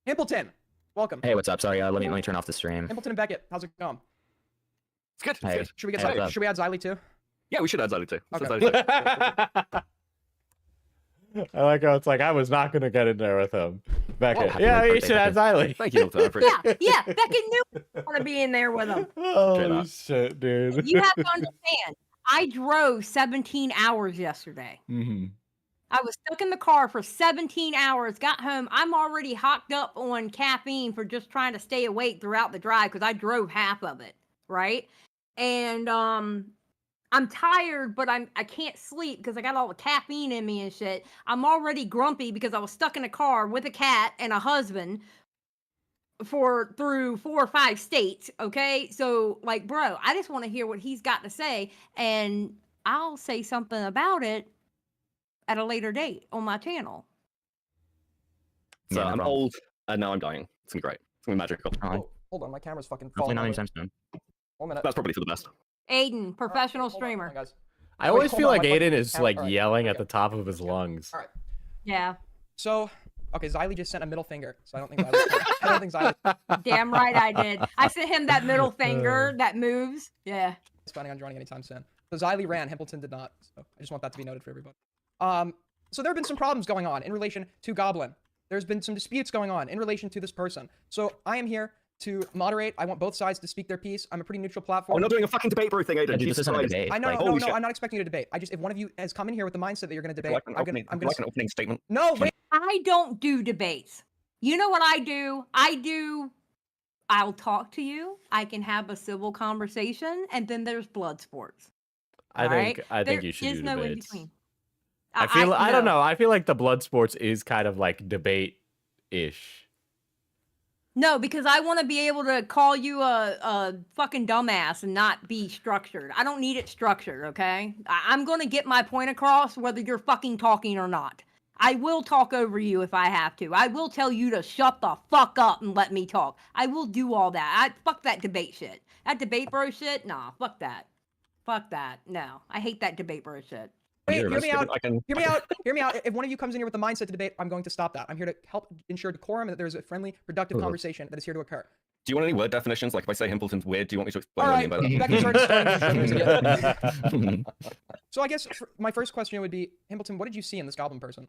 Himpleton, welcome. Hey, what's up? Sorry, let me turn off the stream. Himpleton and Beckett, how's it going? It's good. Hey. It's good. Should we get Hey, what's should we add Xylee too? Yeah, we should add Xylee too. Okay. I like how it's like I was not gonna get in there with him. Beckett. happy Yeah, late you birthday, should have Beckett. Xylee. Thank you, Hilton. I appreciate Yeah, Beckett knew I want to be in there with him. Holy shit, dude. You have to understand. I drove 17 hours yesterday. Mm-hmm. I was stuck in the car for 17 hours, got home. I'm already hocked up on caffeine for just trying to stay awake throughout the drive because I drove half of it, right? And I'm tired, but I can't sleep because I got all the caffeine in me and shit. I'm already grumpy because I was stuck in a car with a cat and a husband through 4 or 5 states, okay? So like, bro, I just want to hear what he's got to say, and I'll say something about it at a later date on my channel. So Yeah, no I'm problem. old, and now I'm dying. It's gonna be great. It's gonna be magical. Oh, hold on, my camera's fucking Hopefully falling not over. anytime soon. 1 minute. That's probably for the best. Aiden, professional Hold on, streamer. guys. I Wait, always hold feel on, like my fucking Aiden is camera- like all right, yelling there at we the top of his lungs. All right. Yeah. So, okay, Xylee just sent a middle finger, so I don't think Xylee. I don't think Xylee Damn right I did. I sent him that middle finger that moves. Yeah. is planning on joining anytime soon. So Xylee ran, Himpleton did not. So I just want that to be noted for everybody. So there have been some problems going on in relation to Goblin. There's been some disputes going on in relation to this person. So I am here to moderate. I want both sides to speak their piece. I'm a pretty nedual platform. Oh, we're not doing a fucking debate bro thing, Aiden. Yeah, dude, this Jesus isn't a Christ. debate. I know, Like, no, holy no, shit. I'm not expecting you to debate. If one of you has come in here with the mindset that you're going to debate, Like an I'm opening, gonna. like an opening statement. No, wait. I don't do debates. You know what I do? I'll talk to you. I can have a civil conversation, and then there's blood sports. I think There you should is do no in debates. between. I don't no. know. I feel like the blood sports is kind of like debate-ish. No, because I want to be able to call you a fucking dumbass and not be structured. I don't need it structured, okay? I'm going to get my point across whether you're fucking talking or not. I will talk over you if I have to. I will tell you to shut the fuck up and let me talk. I will do all that. Fuck that debate shit. That debate bro shit? Nah, fuck that. Fuck that. No, I hate that debate bro shit. Wait, Here, hear me out. I can- Hear me out. Hear me out. If one of you comes in here with the mindset to debate, I'm going to stop that. I'm here to help ensure decorum and that there's a friendly, productive conversation that is here to occur. Do you want any word definitions? Like if I say Himpleton's weird, do you want me to explain All what I right, mean by that? Becky's already starting to So I guess my first question would be, Himpleton, what did you see in this goblin person?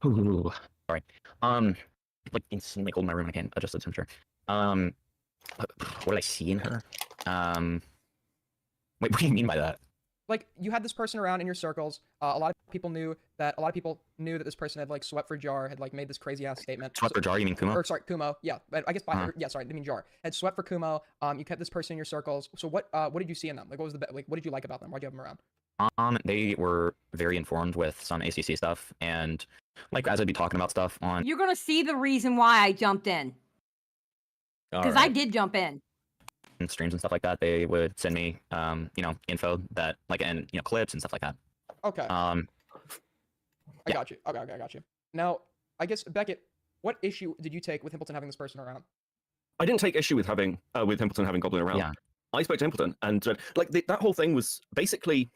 Ooh, sorry. Like insanely cold in my room and I can't adjust the temperature. What did I see in her? Wait, what do you mean by that? Like, you had this person around in your circles. A lot of people knew that this person had like swept for Jar, had like made this crazy ass statement. Swept for Jar? You mean Kumo? Or sorry, Kumo. Yeah, but I guess by Uh-huh. yeah, sorry, I mean Jar had swept for Kumo. You kept this person in your circles. So what did you see in them? Like, what was what did you like about them? Why'd you have them around? They were very informed with some ACC stuff, and like as I'd be talking about stuff on You're going to see the reason why I jumped in. Because I did jump in. streams and stuff like that, they would send me, info that like and clips and stuff like that. Okay. Yeah. I got you. Okay, I got you. Now, I guess Beckett, what issue did you take with Himpleton having this person around? I didn't take issue with having with Himpleton having Goblin around. Yeah. I spoke to Himpleton, and that whole thing was basically.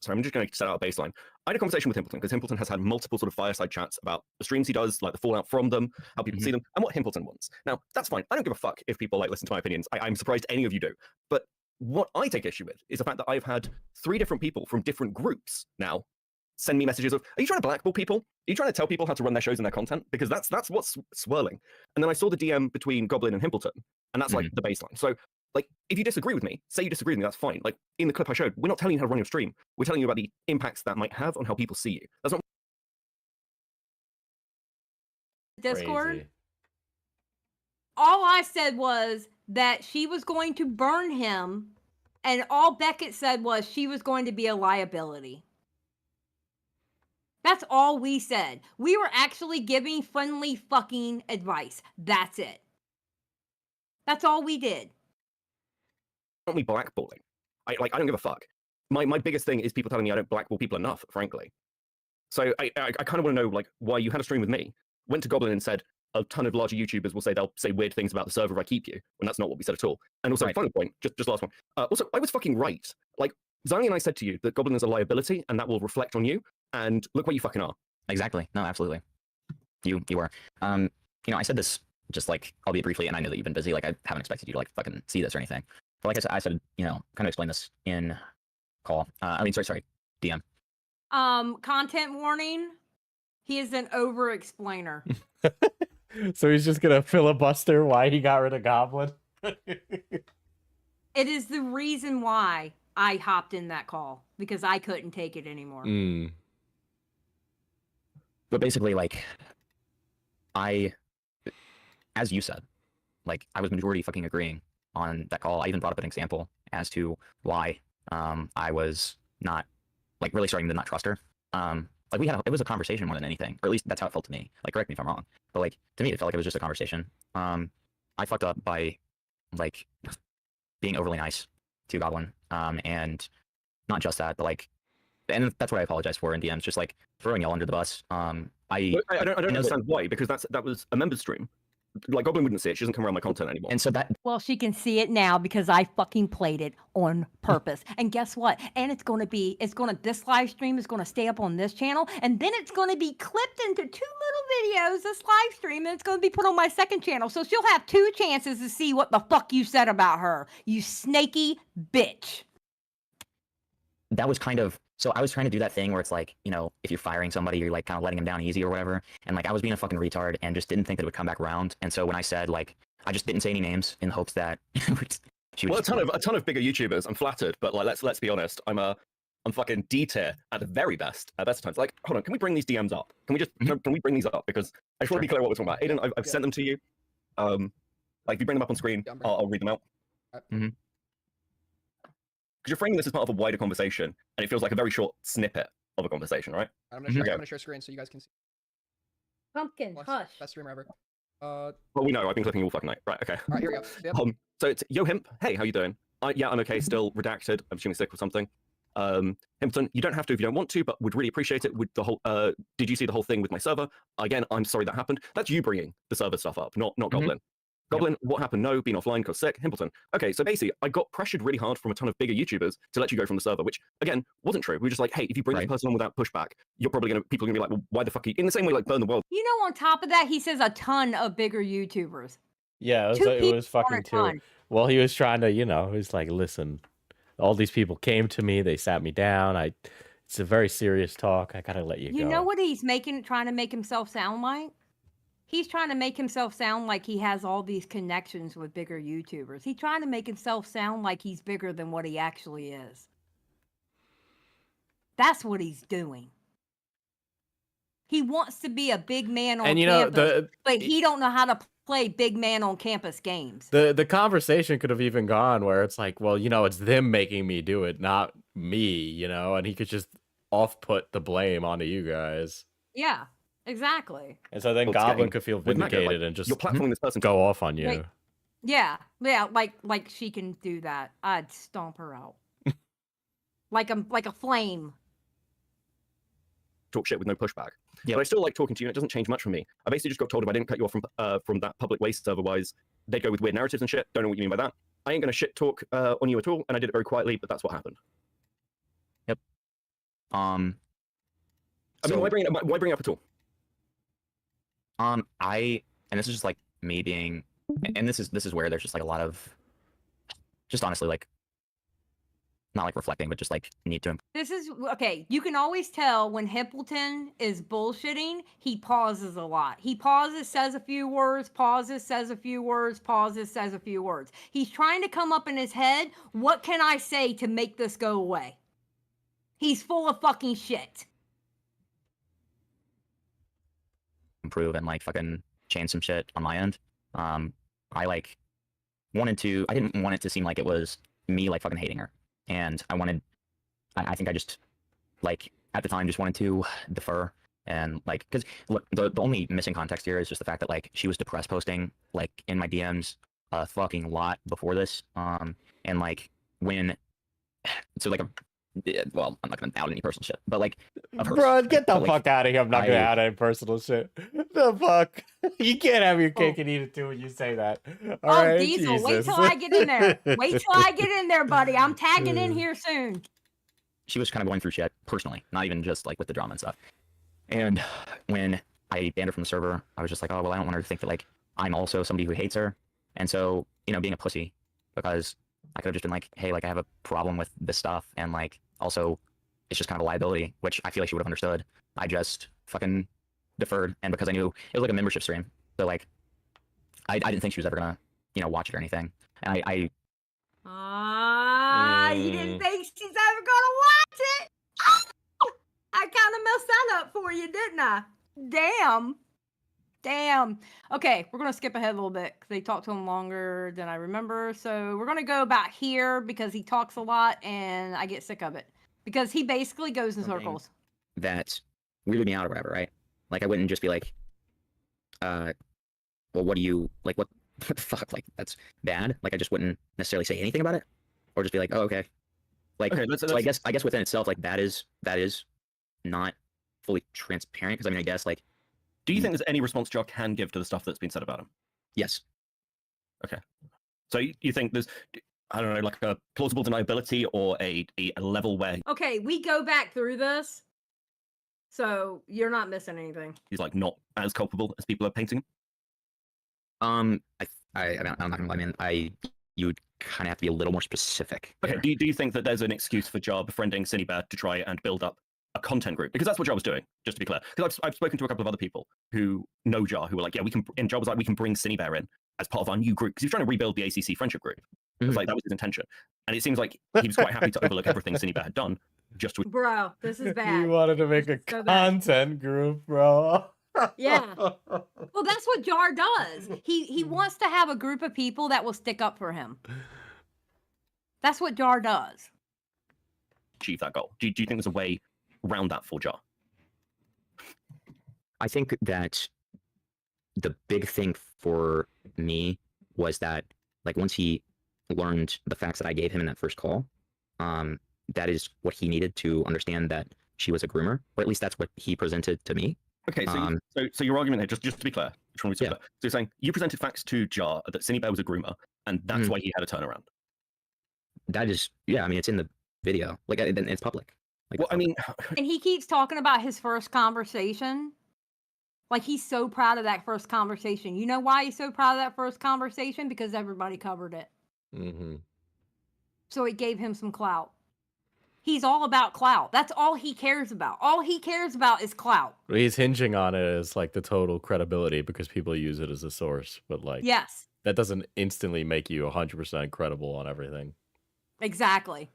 Sorry, I'm just going to set out a baseline. I had a conversation with Himpleton because Himpleton has had multiple sort of fireside chats about the streams he does, like the fallout from them, how people see them, and what Himpleton wants. Now, that's fine. I don't give a fuck if people like listen to my opinions. I'm surprised any of you do. But what I take issue with is the fact that I've had 3 different people from different groups now send me messages of, are you trying to blackball people? Are you trying to tell people how to run their shows and their content? Because that's what's swirling. And then I saw the DM between Goblin and Himpleton, and that's like the baseline. So like, if you disagree with me, say you disagree with me, that's fine. Like, in the clip I showed, we're not telling you how to run your stream. We're telling you about the impacts that might have on how people see you. That's not Discord. Crazy. All I said was that she was going to burn him, and all Beckett said was she was going to be a liability. That's all we said. We were actually giving friendly fucking advice. That's it. That's all we did. me blackballing. I don't give a fuck. My biggest thing is people telling me I don't blackball people enough, frankly. So I kind of want to know like why you had a stream with me, went to Goblin and said a ton of larger YouTubers will say they'll say weird things about the server if I keep you, when that's not what we said at all. And also, final point, just last one. Also, I was fucking right. Like Xylee and I said to you that Goblin is a liability and that will reflect on you. And look where you fucking are. Exactly. No, absolutely. You are. I said this just like albeit briefly, and I know that you've been busy. Like I haven't expected you to like fucking see this or anything. But like I said, kind of explain this in call. Sorry, DM. Content warning. He is an over-explainer. So he's just gonna filibuster why he got rid of Goblin. It is the reason why I hopped in that call because I couldn't take it anymore. But basically, like, as you said, like, I was majority fucking agreeing on that call. I even brought up an example as to why I was not, like, really starting to not trust her. Like, it was a conversation more than anything, or at least that's how it felt to me. Like, correct me if I'm wrong, but, like, to me, it felt like it was just a conversation. I fucked up by, like, being overly nice to Goblin, and not just that, but, like, and that's what I apologize for in DMs, just, like, throwing y'all under the bus. I don't understand why, because that was a member stream. Like, Goblin wouldn't see it. She doesn't come around my content anymore. And so that... Well, she can see it now because I fucking played it on purpose. And guess what? And this live stream is going to stay up on this channel. And then it's going to be clipped into 2 little videos, this live stream, and it's going to be put on my second channel. So she'll have 2 chances to see what the fuck you said about her. You snaky bitch. That was kind of... So I was trying to do that thing where it's like, you know, if you're firing somebody, you're like kind of letting them down easy or whatever. And like I was being a fucking retard and just didn't think that it would come back around. And so when I said like, I just didn't say any names in hopes that she would. Well, a ton of bigger YouTubers. I'm flattered, but like let's be honest. I'm fucking D tier at the very best times. Like, hold on, can we bring these DMs up? Can we bring these up? Because I just want to be clear what we're talking about. Aiden, I've sent them to you. Like if you bring them up on screen, I'll read them out. Because you're framing this as part of a wider conversation, and it feels like a very short snippet of a conversation, right? I'm gonna share screen so you guys can see. Pumpkin, hush. Best streamer ever. Well, we know. I've been clipping you all fucking night. Right, okay. All right, here we go. Yep. So it's Yo Himp. Hey, how you doing? Yeah, I'm okay. Still redacted. I'm assuming sick or something. Himpton, you don't have to if you don't want to, but would really appreciate it. With the whole, did you see the whole thing with my server? Again, I'm sorry that happened. That's you bringing the server stuff up, not Goblin. Goblin, what happened? No, been offline because sick. Himpleton. Okay, so basically, I got pressured really hard from a ton of bigger YouTubers to let you go from the server, which again wasn't true. We were just like, hey, if you bring this person on without pushback, people are gonna be like, well, why the fuck are you? In the same way, like burn the world. You know, on top of that, he says a ton of bigger YouTubers. Yeah, it was fucking too. Well, he was trying to, you know, he was like, listen, all these people came to me, they sat me down. It's a very serious talk. I gotta let you go. You know what he's trying to make himself sound like? He's trying to make himself sound like he has all these connections with bigger YouTubers. He's trying to make himself sound like he's bigger than what he actually is. That's what he's doing. He wants to be a big man on campus, but he don't know how to play big man on campus games. The conversation could have even gone where it's like, well, you know, it's them making me do it, not me, you know, and he could just off-put the blame onto you guys. Yeah. Exactly. And so then Goblin could feel vindicated and just you're platforming this person go off on you. Yeah, like she can do that. I'd stomp her out. like a flame. Talk shit with no pushback. Yeah, but I still like talking to you, and it doesn't change much for me. I basically just got told if I didn't cut you off from that public waste otherwise they'd go with weird narratives and shit. Don't know what you mean by that. I ain't gonna shit talk on you at all, and I did it very quietly, but that's what happened. Yep. I mean, why bring it up at all? And this is just like me being, and this is where there's just like a lot of, just honestly like, not like reflecting, but just like need to. This is okay. You can always tell when Himpleton is bullshitting. He pauses a lot. He pauses, says a few words, pauses, says a few words, pauses, says a few words. He's trying to come up in his head. What can I say to make this go away? He's full of fucking shit. Improve and like fucking change some shit on my end. I like I didn't want it to seem like it was me like fucking hating her. And I think I just like at the time just wanted to defer and like, cause look, the only missing context here is just the fact that like she was depressed posting like in my DMs a fucking lot before this. And like when, so like well, I'm not gonna out any personal shit, but like, bro, get the fuck out of here! I'm not gonna out any personal shit. The fuck? You can't have your cake and eat it too when you say that. All right, Diesel, Jesus. wait till I get in there. Wait till I get in there, buddy. I'm tagging in here soon. She was kind of going through shit personally, not even just like with the drama and stuff. And when I banned her from the server, I was just like, oh well, I don't want her to think that like I'm also somebody who hates her. And so, you know, being a pussy, because I could have just been like, hey, like I have a problem with this stuff, and like also it's just kind of a liability, which I feel like she would have understood. I just fucking deferred, and because I knew it was like a membership stream, so like I didn't think she was ever gonna watch it or anything, and I you didn't think she's ever gonna watch it? I kind of messed that up for you, didn't I? Damn. Okay, we're gonna skip ahead a little bit because they talked to him longer than I remember. So we're gonna go back here because he talks a lot and I get sick of it because he basically goes in circles. that weirded me out or whatever, right? Like I wouldn't just be like, well, what do you like? What the fuck? Like that's bad. Like I just wouldn't necessarily say anything about it, or just be like, oh, okay. Like Okay, so I guess within itself, like that is not fully transparent because I mean I guess like. Do you think there's any response Jar can give to the stuff that's been said about him? Yes. Okay. So you think there's, I don't know, like a plausible deniability or a level where Okay, we go back through this, so you're not missing anything. he's like not as culpable as people are painting him? I'm not gonna lie, man. You would kind of have to be a little more specific. Okay. Do you think that there's an excuse for Jar befriending Synnibear to try and build up a content group? Because that's what Jar was doing, just to be clear. Because I've spoken to a couple of other people who know Jar who were like, yeah, we can. And Jar was like, we can bring Synnibear in as part of our new group because he was trying to rebuild the ACC friendship group. It was like that was his intention, and it seems like he was quite happy to overlook everything Synnibear had done just to. Bro, this is bad. You wanted to make a So bad. content group, bro. Yeah. Well, that's what Jar does. He wants to have a group of people that will stick up for him. That's what Jar does. Achieve that goal. Do you think there's a way around that for Jar? I think that the big thing for me was that, like, once he learned the facts that I gave him in that first call, that is what he needed to understand that she was a groomer, or at least that's what he presented to me. Okay, so so your argument here, just to be clear, so you're saying you presented facts to Jar that Synnibear was a groomer, and that's why he had a turnaround. That is, yeah. I mean, it's in the video, like it's public. Like, well, I mean, And he keeps talking about his first conversation. Like he's so proud of that first conversation. You know why he's so proud of that first conversation? Because everybody covered it. Mm-hmm. So it gave him some clout. He's all about clout. That's all he cares about. All he cares about is clout. He's hinging on it as like the total credibility because people use it as a source, but like Yes, that doesn't instantly make you 100% credible on everything. exactly.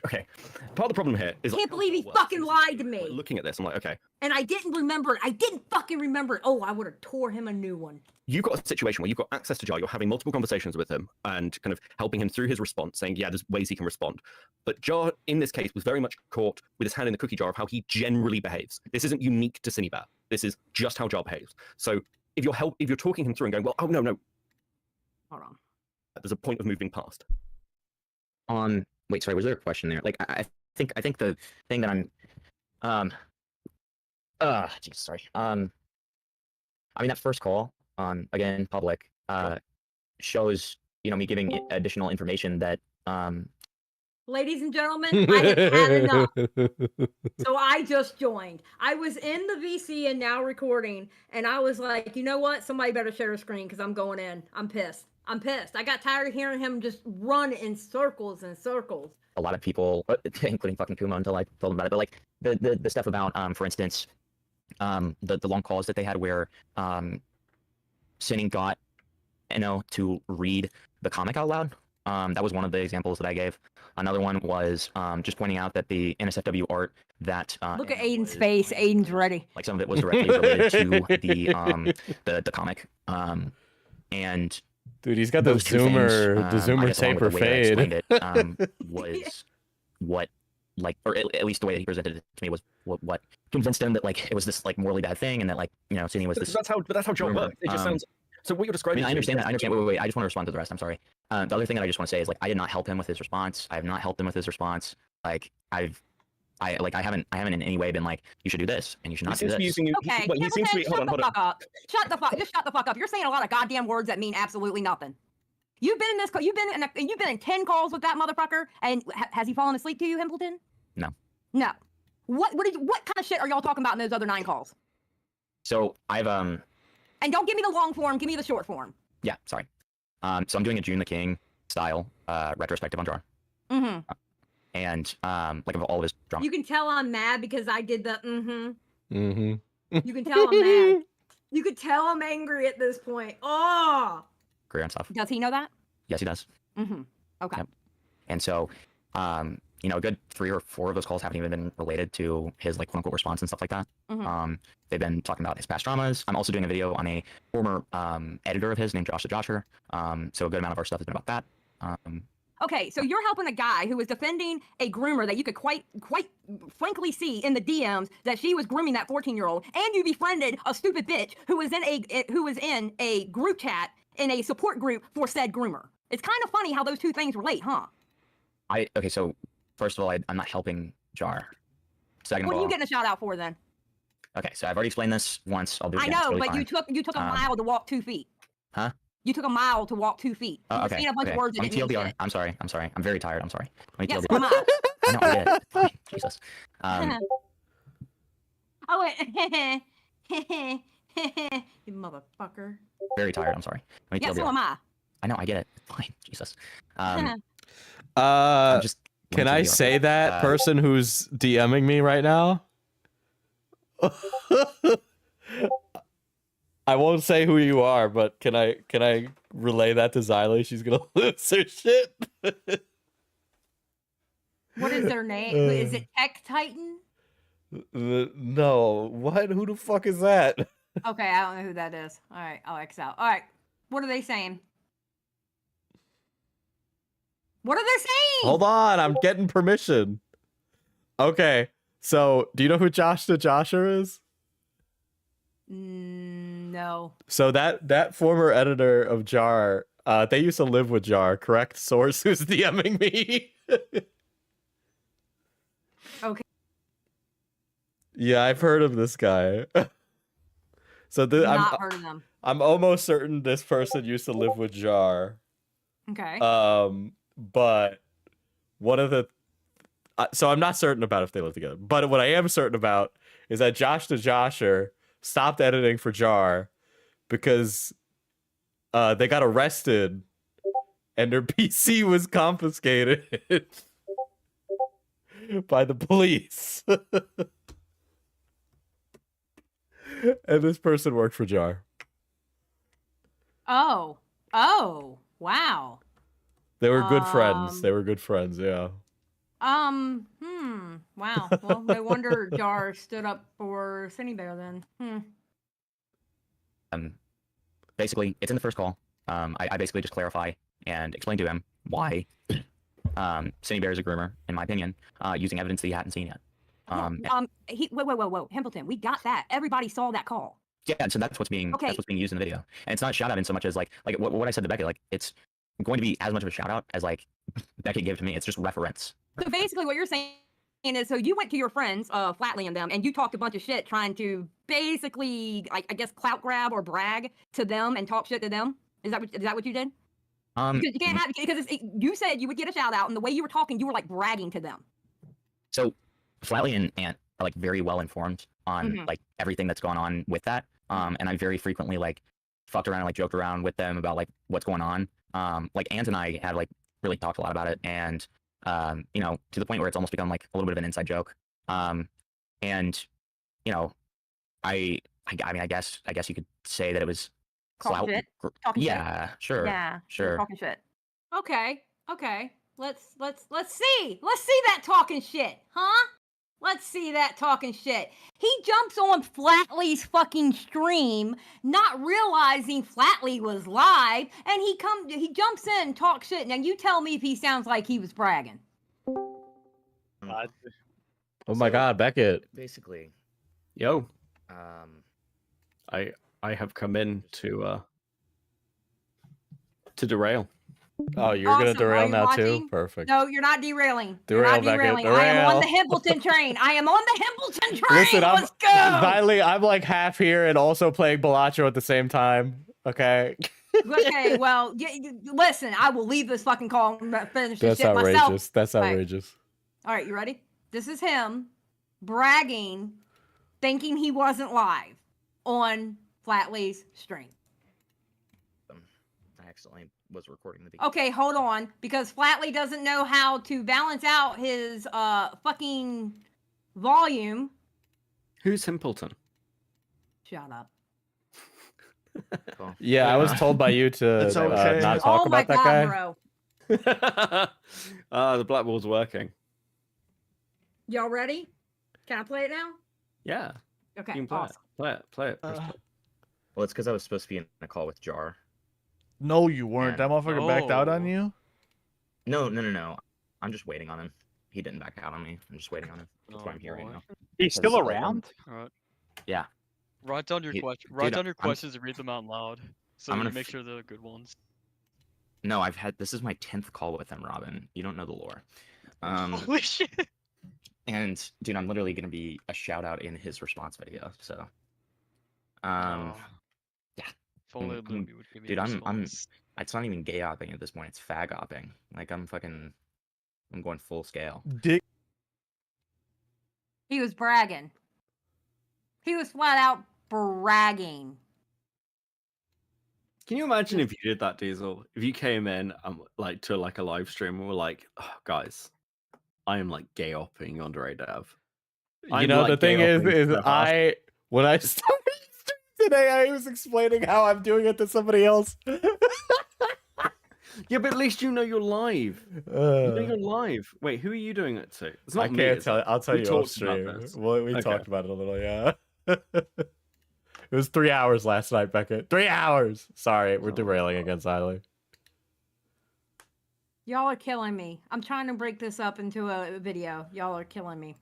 Okay, part of the problem here is Can't believe he fucking lied to me. looking at this. I'm like, okay, And I didn't remember it. I didn't fucking remember it. Oh, I would have tore him a new one. you've got a situation where you've got access to Jar, you're having multiple conversations with him and kind of helping him through his response, saying, yeah, there's ways he can respond. But Jar, in this case, was very much caught with his hand in the cookie jar of how he generally behaves. This isn't unique to Synnibear. This is just how Jar behaves. So if you're talking him through and going, well, oh, no. Hold on. There's a point of moving past. Wait, sorry, was there a question there? Like, I think the thing that I'm, Jesus, sorry. I mean, that first call, again, public, shows, me giving additional information that, Ladies and gentlemen, I have had enough. So I just joined. I was in the VC and now recording, and I was like, you know what? Somebody better share a screen because I'm going in. I'm pissed. I got tired of hearing him just run in circles and circles. a lot of people, including fucking Puma, until I told them about it, but like the stuff about, for instance, the long calls that they had where Sinning got to read the comic out loud. That was one of the examples that I gave. Another one was just pointing out that the NSFW art that Look at Aiden's face. Aiden's ready. like some of it was directly related to the comic. And dude, he's got the those two things, zoomer, the I zoomer guess along taper with the way that I explained fade. it, was what, like, or at least the way that he presented it to me was what convinced him that like it was this like morally bad thing, and that like Sidney was this. That's how John works. It just sounds. So what you're I describing. mean, I understand that. I understand. Wait. I just want to respond to the rest. I'm sorry. The other thing that I just want to say is like I did not help him with his response. I have not helped him with his response. Like I haven't in any way been like, you should do this and you should not do this. Okay, he seems to be. Hold on. Just shut the fuck up. You're saying a lot of goddamn words that mean absolutely nothing. You've been in this. You've been in 10 calls with that motherfucker, and has he fallen asleep to you, Himpleton? No. No. What kind of shit are y'all talking about in those other 9 calls? So I've And don't give me the long form. Give me the short form. Yeah, sorry. So I'm doing a June the King style retrospective on Jar. Mm-hmm. And like of all of his drama. You can tell I'm mad because I did the mm-hmm. Mm-hmm. You can tell I'm mad. You could tell I'm angry at this point. Oh. Career and stuff. Does he know that? Yes, he does. Mm-hmm. Okay. Yep. And so, you know, a good 3 or 4 of those calls haven't even been related to his like quote unquote response and stuff like that. Mhm. They've been talking about his past dramas. I'm also doing a video on a former editor of his named Josh the Josher. So a good amount of our stuff has been about that. Okay, so you're helping a guy who was defending a groomer that you could quite frankly see in the DMs that she was grooming that 14-year-old, and you befriended a stupid bitch who was in a group chat in a support group for said groomer. It's kind of funny how those two things relate, huh? Okay, so first of all, I'm not helping Jar. Second What of are all, you getting a shout out for then? okay, so I've already explained this once. I'll do it I again. It's know, really but fine. you took a mile to walk 2 feet. Huh? You took a mile to walk 2 feet. You were Okay. saying a bunch Okay. of words that Let me didn't mean TLDR. shit. I'm sorry. I'm very tired. I'm sorry. Let me Yes, TLDR. so am I. I know. I get it. Fine. Jesus. Oh wait. You motherfucker. Very tired. I'm sorry. Let me Yeah, TLDR. so am I. I know. I get it. Fine. Jesus. Just can let me I TLDR. say that person who's DMing me right now? I won't say who you are, but can I relay that to Xylee? She's gonna lose her shit. What is their name? Is it Tech Titan? No, what? Who the fuck is that? Okay, I don't know who that is. All right, I'll X out. All right, what are they saying? What are they saying? Hold on, I'm getting permission. Okay, so do you know who Josh the Josher is? No. So that former editor of Jar, they used to live with Jar, correct? Source who's DMing me. Okay. Yeah, I've heard of this guy. So Not heard of them. I'm almost certain this person used to live with Jar. Okay. But one of the so I'm not certain about if they live together. But what I am certain about is that Josh the Josher stopped editing for Jar because they got arrested and their PC was confiscated by the police. And this person worked for Jar. Oh, wow. They were good friends. They were good friends, yeah. Wow. Well, no wonder Jar stood up for Synnibear then. Basically, it's in the first call. I basically just clarify and explain to him why Synnibear is a groomer, in my opinion, using evidence that he hadn't seen yet. Whoa, Hempleton, we got that. Everybody saw that call. Yeah, so that's what's being used in the video, and it's not a shout out in so much as like what I said to Beckett. Like it's going to be as much of a shout out as like Beckett gave to me. It's just reference. So basically, what you're saying is, so you went to your friends, Flatley and them, and you talked a bunch of shit, trying to basically, I guess, clout grab or brag to them and talk shit to them. Is that what you did? Because you can't have you said you would get a shout out, and the way you were talking, you were like bragging to them. So Flatley and Ant are like very well informed on like everything that's going on with that. And I very frequently like fucked around and like joked around with them about like what's going on. Like Ant and I had like really talked a lot about it, and you know, to the point where it's almost become like a little bit of an inside joke. And you know, I mean, I guess you could say that it was Talking shit. Talking yeah, shit. sure. Yeah, sure. Talking shit. Okay. Let's see that talking shit, huh? Let's see that talking shit. He jumps on Flatley's fucking stream, not realizing Flatley was live, and he jumps in and talks shit. Now you tell me if he sounds like he was bragging. Oh my God, Beckett. Basically, yo, I have come in to derail. Oh, you're gonna Awesome. Are derail you now watching? too? Perfect. No, you're not derailing. You're Derail, not Beckett, derailing. I am on the derail. Hempleton train. I am on the Hempleton train. Listen, Let's go. Xylee, I'm like half here and also playing Balacho at the same time. Okay. Okay, well, listen, I will leave this fucking call and finish this That's shit outrageous. myself. That's All right. outrageous. All right, you ready? This is him bragging, thinking he wasn't live on Flatley's stream. I accidentally was recording the video. Okay, hold on, because Flatley doesn't know how to balance out his fucking volume. Who's Himpleton? Shut up. Yeah, I was told by you to It's okay. not talk Oh my about that god, guy. bro. The black ball's working. Y'all ready? Can I play it now? Yeah. Okay, You can play awesome. it. Play it. Play it. Press play. Well, it's because I was supposed to be in a call with Jar. No, you weren't. And- That motherfucker backed out on you. No. I'm just waiting on him. He didn't back out on me. I'm just waiting on him. That's why I'm here right now. He's still Because, around? Alright. Yeah. Write down your He- question. Write dude, down your I'm- questions and read them out loud, so I'm you gonna make sure they're the good ones. No, this is my 10th call with him, Robin. You don't know the lore. Holy shit! And dude, I'm literally gonna be a shout out in his response video. So, yeah. If only Luby would give me Dude, a I'm. response. It's not even gay opping at this point. It's fag opping. Like I'm going full scale. Dick. He was bragging. He was flat out bragging. Can you imagine if you did that, Diesel? If you came in like to like a live stream and were like, oh, guys, I am like gay opping on Ray Dev. You know, the thing is when I started today, I was explaining how I'm doing it to somebody else. Yeah, but at least you know you're live. You know you're live. Wait, who are you doing it to? It's not I me, can't is tell. it? I'll tell We you talked off about stream. this. Well, we Okay. talked about it a little, yeah. It was 3 hours last night, Beckett. 3 hours. Sorry, we're derailing against Eiley. Y'all are killing me. I'm trying to break this up into a video. Y'all are killing me.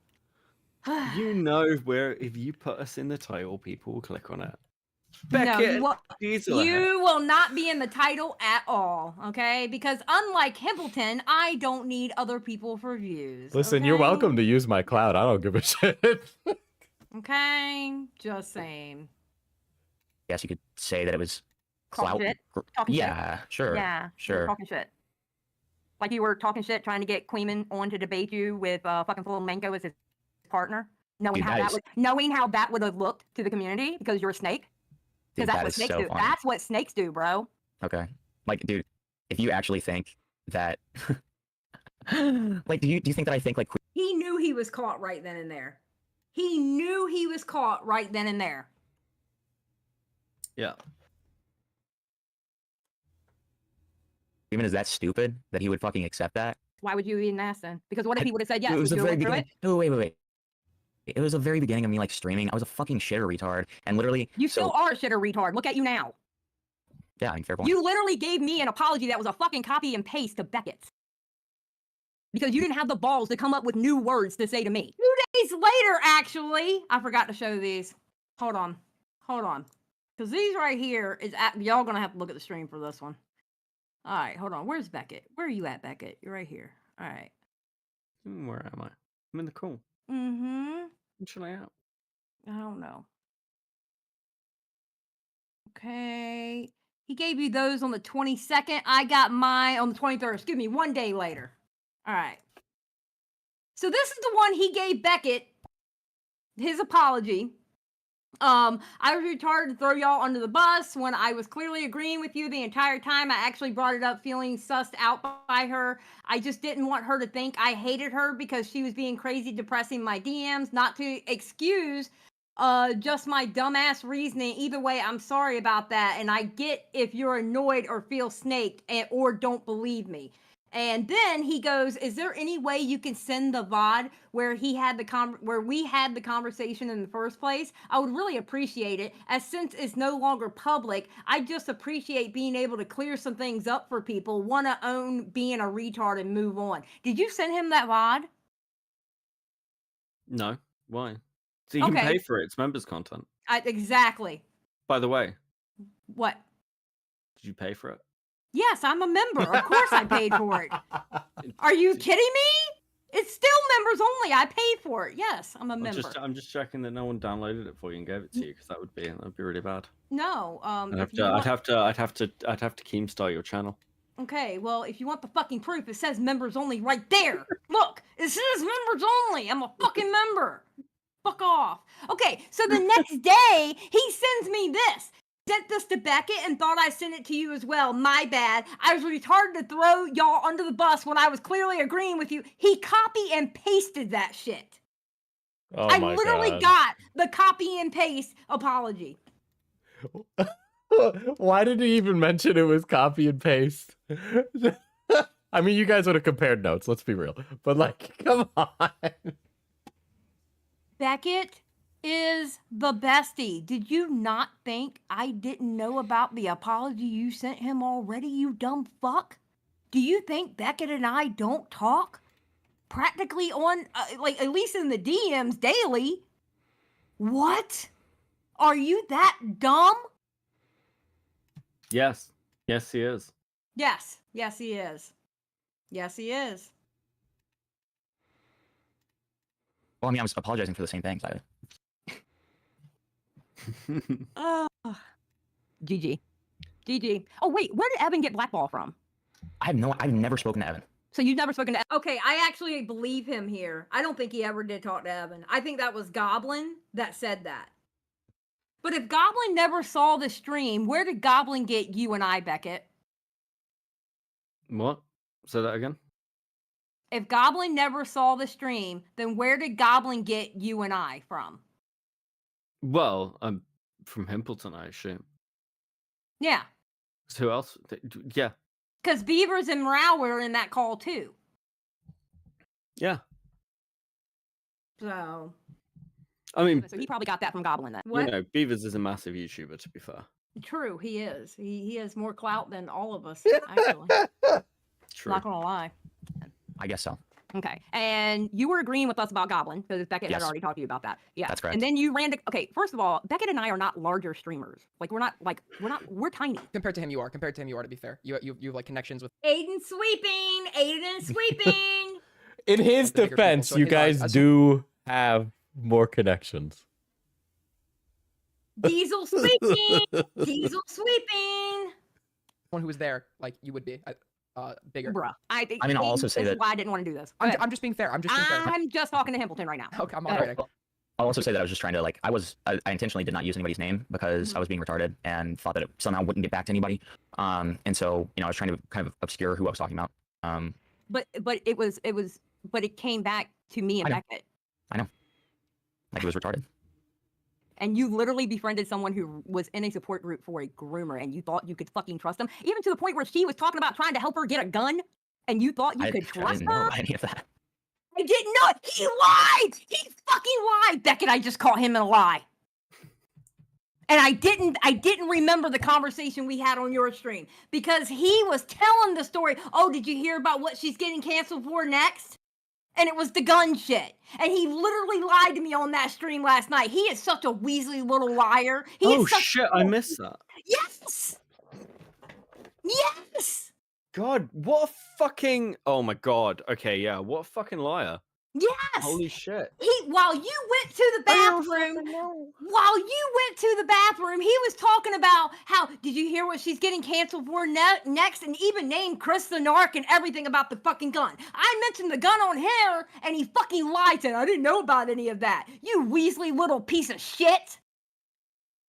You know where if you put us in the title, people will click on it. No, Beckett, you will, Diesel ahead. you will not be in the title at all, okay? Because unlike Himpleton, I don't need other people for views. Listen, you're okay? welcome to use my cloud. I don't give a shit. Okay, just saying. Guess you could say that it was Talking clout. shit. Talking shit. Yeah, sure. Yeah, you were sure. talking shit. Like you were talking shit, trying to get Queeman on to debate you with fucking Flamenco as his partner, knowing Dude, how that that is- would, knowing how that would have looked to the community because you're a snake. Dude, Because that's that what is snakes so do. funny. That's what snakes do, bro. Okay. Like, dude, if you actually think that, like, do you think that I think like He knew he was caught right then and there. He knew he was caught right then and there. Yeah. even is that stupid that he would fucking accept that? Why would you even ask then? Because what if he would have said yes? It was Would the you very have went through beginning. it? No, wait. It was the very beginning of me like streaming. I was a fucking shitter retard, and literally. You still are a shitter retard. Look at you now. Yeah, I'm fair point. You literally gave me an apology that was a fucking copy and paste to Beckett's. Because you didn't have the balls to come up with new words to say to me. 2 days later, actually, I forgot to show these. Hold on. Because these right here is y'all gonna have to look at the stream for this one. All right, hold on. Where's Beckett? Where are you at, Beckett? You're right here. All right. Where am I? I'm in the call. Mm-hmm. What should I out? I don't know. Okay. He gave you those on the 22nd. I got mine on the 23rd. Excuse me, 1 day later. All right. So this is the one he gave Beckett, his apology. I was retarded to throw y'all under the bus when I was clearly agreeing with you the entire time. I actually brought it up feeling sussed out by her. I just didn't want her to think I hated her because she was being crazy depressing my DMs, not to excuse just my dumbass reasoning. Either way, I'm sorry about that, and I get if you're annoyed or feel snaked or don't believe me. And then he goes, "Is there any way you can send the VOD where he had where we had the conversation in the first place? I would really appreciate it. As since it's no longer public, I just appreciate being able to clear some things up for people. Want to own being a retard and move on." Did you send him that VOD? No. Why? So you can Okay. pay for it. It's members content. Exactly. By the way, What? did you pay for it? Yes, I'm a member. Of course I paid for it. Are you kidding me? It's still members only. I paid for it. Yes, I'm a member. I'm just checking that no one downloaded it for you and gave it to you because that'd be really bad. No. I'd if you want- have to Keemstar your channel. Okay, well, if you want the fucking proof, it says members only right there. Look, it says members only. I'm a fucking member. Fuck off. Okay, so the next day, he sends me this. Sent this to Beckett and thought I sent it to you as well. My bad. I was retarded to throw y'all under the bus when I was clearly agreeing with you. He copy and pasted that shit. Oh I my literally God. got the copy and paste apology. Why did he even mention it was copy and paste? I mean, you guys would have compared notes, let's be real. But like, come on. Beckett is the bestie. Did you not think I didn't know about the apology you sent him already, you dumb fuck? Do you think Beckett and I don't talk? Practically on, like, at least in the DMs daily? What? Are you that dumb? Yes. Yes, he is. Yes. Yes, he is. Yes, he is. Well, I mean, I was apologizing for the same things. Oh. GG. GG. Oh, wait, where did Evan get blackball from? I've never spoken to Evan. So you've never spoken to Okay, I actually believe him here. I don't think he ever did talk to Evan. I think that was Goblin that said that. But if Goblin never saw the stream, where did Goblin get you and I, Beckett? What? Say that again? If Goblin never saw the stream, then where did Goblin get you and I from? Well, I'm from Himpleton, I assume. Yeah, So who else? Yeah. because Beavers and Morale were in that call too. Yeah. So, I mean, so he probably got that from Goblin then. you What? know, Beavers is a massive YouTuber, to be fair. True, he is. He has more clout than all of us, actually. True. Not gonna lie. I guess so. Okay, and you were agreeing with us about Goblin because Beckett had Yes. already talked to you about that. Yeah, That's correct. And then you ran to. Okay, first of all, Beckett and I are not larger streamers. Like we're tiny. Compared to him, you are. Compared to him, you are. To be fair, you have like connections with. Aiden sweeping. In his The bigger people, defense, so you his eyes- guys do have more connections. Diesel sweeping. Diesel sweeping. One who was there, like you would be, bigger. Bruh, I think. I mean, I'll also say this is that- why I didn't want to do this. Go I'm ahead. just being fair. I'm just being fair. I'm just talking to Himpleton right now. Okay, I'm Go ahead. moderating. I'll also say that I was just trying to like I intentionally did not use anybody's name because I was being retarded and thought that it somehow wouldn't get back to anybody. And so I was trying to kind of obscure who I was talking about. But it came back to me and I know. Beckett. I know, like it was retarded. And you literally befriended someone who was in a support group for a groomer, and you thought you could fucking trust them, even to the point where she was talking about trying to help her get a gun, and you thought you could I trust didn't know her. about any of that. I didn't know. He lied. He fucking lied. Beckett, I just caught him in a lie. And I didn't remember the conversation we had on your stream because he was telling the story. Oh, did you hear about what she's getting canceled for next? And it was the gun shit. And he literally lied to me on that stream last night. He is such a Weasley little liar. He Oh is such shit, I missed that. Yes. Yes. God, what a fucking... Oh my god. Okay, yeah, what a fucking liar. Yes. Holy shit. While you went to the bathroom, he was talking about how, did you hear what she's getting canceled for next? And even named Chris the Narc and everything about the fucking gun. I mentioned the gun on here, and he fucking lied to it. I didn't know about any of that. You Weasley little piece of shit.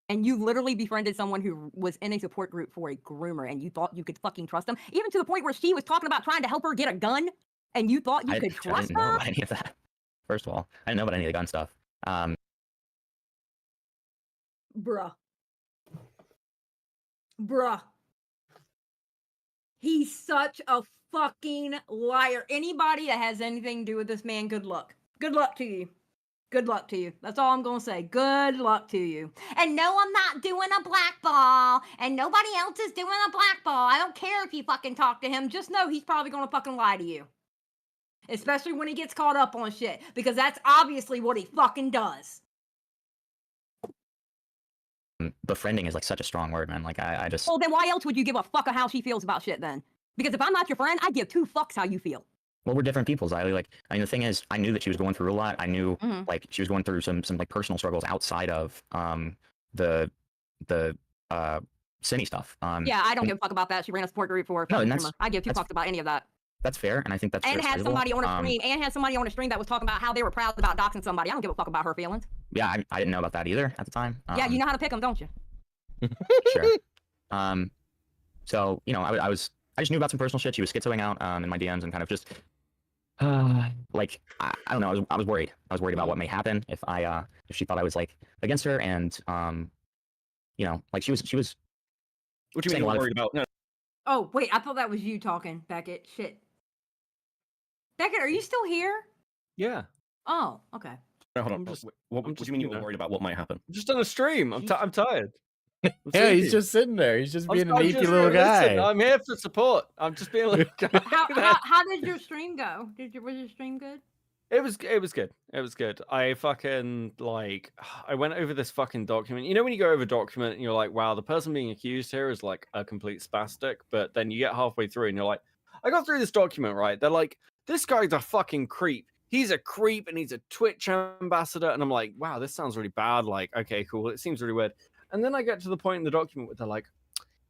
And you literally befriended someone who was in a support group for a groomer, and you thought you could fucking trust them, even to the point where she was talking about trying to help her get a gun, and you thought you I could trust didn't know her? about any of that. First of all, I didn't know about any of the gun stuff. Bruh. He's such a fucking liar. Anybody that has anything to do with this man, good luck. Good luck to you. Good luck to you. That's all I'm gonna say. Good luck to you. And no, I'm not doing a blackball. And nobody else is doing a blackball. I don't care if you fucking talk to him. Just know he's probably gonna fucking lie to you. Especially when he gets caught up on shit. Because that's obviously what he fucking does. Befriending is like such a strong word, man. Like I just Well, then why else would you give a fuck of how she feels about shit then? Because if I'm not your friend, I give two fucks how you feel. well, we're different people, Xylee. Like, I mean, the thing is, I knew that she was going through a lot. I knew like she was going through some like personal struggles outside of the Cinny stuff. Yeah, I don't give a fuck about that. She ran a support group for No, a and streamer. that's- I give two that's- fucks about any of that. That's fair, and I think that's And had respectable. somebody on a stream. And had somebody on a stream that was talking about how they were proud about doxing somebody. I don't give a fuck about her feelings. Yeah, I didn't know about that either at the time. Yeah, you know how to pick them, don't you? Sure. So I just knew about some personal shit. She was schizoing out in my DMs and kind of just Like I don't know. I was worried. I was worried about what may happen if if she thought I was like against her, and like she was What do you saying mean a you're lot of worried about? No, Oh wait, I thought that was you talking, Beckett. Shit. Beckett, are you still here? yeah. Oh, okay. No, hold on. I'm just- what I'm do just, you mean you you're know. worried about what might happen? I'm just on a stream. I'm tired. I'm Yeah, he's sleepy. just sitting there. He's just being an I'm EP just- little listen, guy. I'm here for support. I'm just being like. How did your stream go? Was your stream good? It was good. It was good. I fucking like I went over this fucking document. You know when you go over a document and you're like, wow, the person being accused here is like a complete spastic, but then you get halfway through and you're like, I got through this document, right? They're like, this guy's a fucking creep. He's a creep and he's a Twitch ambassador. And I'm like, wow, this sounds really bad. Like, okay, cool. It seems really weird. And then I get to the point in the document where they're like,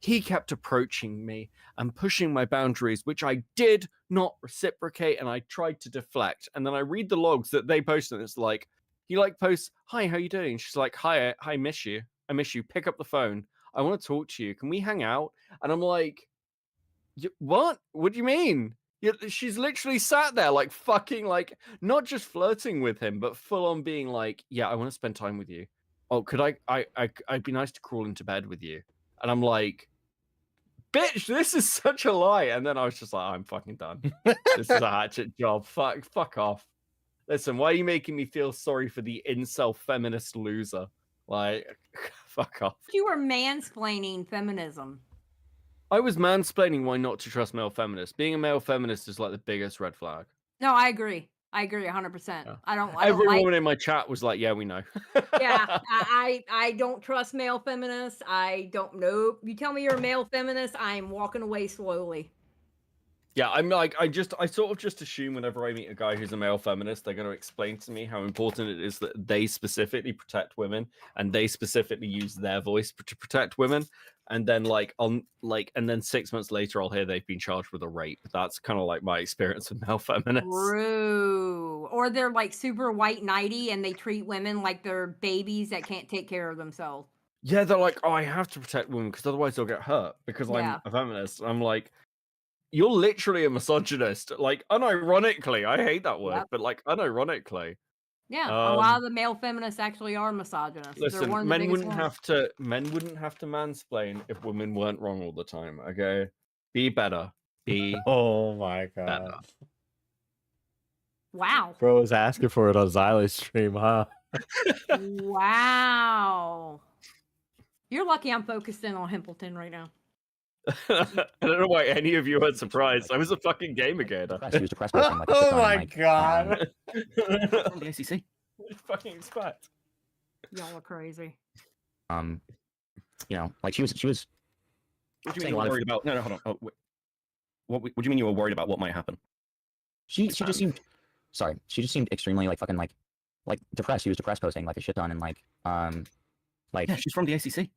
he kept approaching me and pushing my boundaries, which I did not reciprocate, and I tried to deflect. And then I read the logs that they posted, and it's like, he like posts, hi, how you doing? She's like, hi, miss you. I miss you. Pick up the phone. I want to talk to you. Can we hang out? And I'm like, what? What do you mean? She's literally sat there like fucking like not just flirting with him, but full on being like, yeah, I want to spend time with you. Oh, could I'd be nice to crawl into bed with you. And I'm like, bitch, this is such a lie. And then I was just like, I'm fucking done. This is a hatchet job. Fuck off. Listen, why are you making me feel sorry for the incel feminist loser? Like, fuck off. You were mansplaining feminism. I was mansplaining why not to trust male feminists. Being a male feminist is like the biggest red flag. No, I agree. I agree 100%. I don't Every like. woman in my chat was like, yeah, we know. Yeah, I don't trust male feminists. I don't know. You tell me you're a male feminist, I'm walking away slowly. Yeah, I'm like, I sort of just assume whenever I meet a guy who's a male feminist, they're going to explain to me how important it is that they specifically protect women and they specifically use their voice to protect women. And then and then 6 months later, I'll hear they've been charged with a rape. That's kind of like my experience with male feminists. True. Or they're like super white knighty and they treat women like they're babies that can't take care of themselves. Yeah, they're like, oh, I have to protect women because otherwise they'll get hurt because Yeah. I'm a feminist. I'm like, you're literally a misogynist. Like, unironically, I hate that word, but like, unironically. Yeah, a lot of the male feminists actually are misogynists. They're Listen, one of the men biggest wouldn't ones. have to mansplain if women weren't wrong all the time. Okay, be better. Be. Oh my god. Better. Wow. Bro was asking for it on Xyle's stream, huh? Wow. You're lucky I'm focused in on Himpleton right now. I don't know why any of you are surprised. I was a fucking gamer gator. He was depressed posting, like, Oh shit on, my like, god. from the ACC. What do you fucking expect? Y'all are crazy. Like she was What do you mean saying you a were lot of- worried about? No, hold on. Oh, wait. What do you mean you were worried about what might happen? She just seemed she just seemed extremely like fucking like depressed. She was depressed posting like a shit ton and like Yeah, she's from the ACC.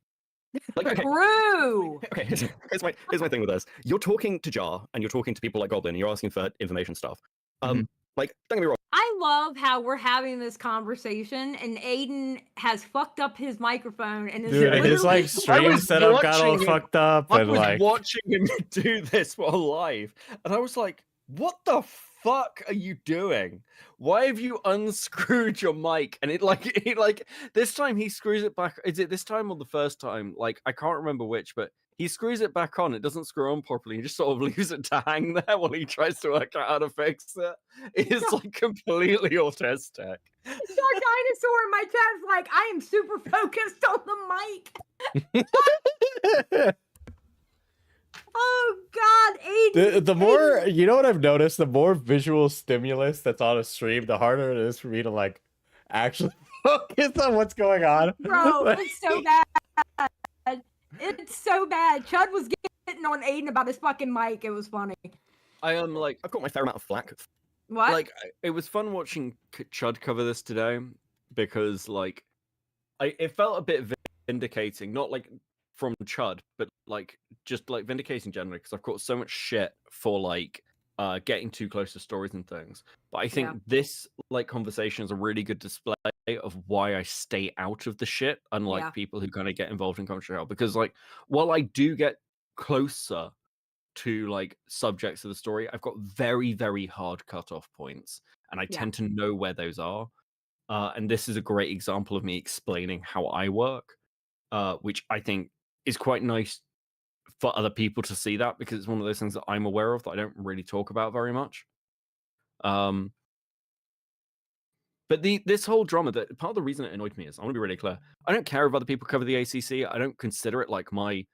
Like, okay. True. Okay, here's my thing with this. You're talking to Jar and you're talking to people like Goblin and you're asking for information stuff. Like, don't get me wrong. I love how we're having this conversation and Aiden has fucked up his microphone and is Dude, his like I stream was setup got all watching him- fucked up I and was like watching him do this while live, and I was like, "What the fuck are you doing? Why have you unscrewed your mic?" And it like this time he screws it back. Is it this time or the first time? Like I can't remember which, but he screws it back on. It doesn't screw on properly. He just sort of leaves it to hang there while he tries to work out how to fix it. It's like completely autistic. Shark Dinosaur in my chat is like, I am super focused on the mic. Oh God, Aiden. the more you know what I've noticed, the more visual stimulus that's on a stream, the harder it is for me to like actually focus on what's going on. Bro, Like- it's so bad. It's so bad. Chud was getting on Aiden about his fucking mic. It was funny. I am like, I've got my fair amount of flack. What? Like, it was fun watching Chud cover this today because, like, it felt a bit vindicating, not like from Chud, but like just like vindicating generally because I've caught so much shit for like getting too close to stories and things. But I think this like conversation is a really good display of why I stay out of the shit, unlike people who kind of get involved in commentary hell. Because like, while I do get closer to like subjects of the story, I've got very, very hard cutoff points, and I Yeah. tend to know where those are. And this is a great example of me explaining how I work, which I think is quite nice for other people to see that, because it's one of those things that I'm aware of that I don't really talk about very much. But this whole drama, that part of the reason it annoyed me is, I want to be really clear, I don't care if other people cover the ACC. I don't consider it like my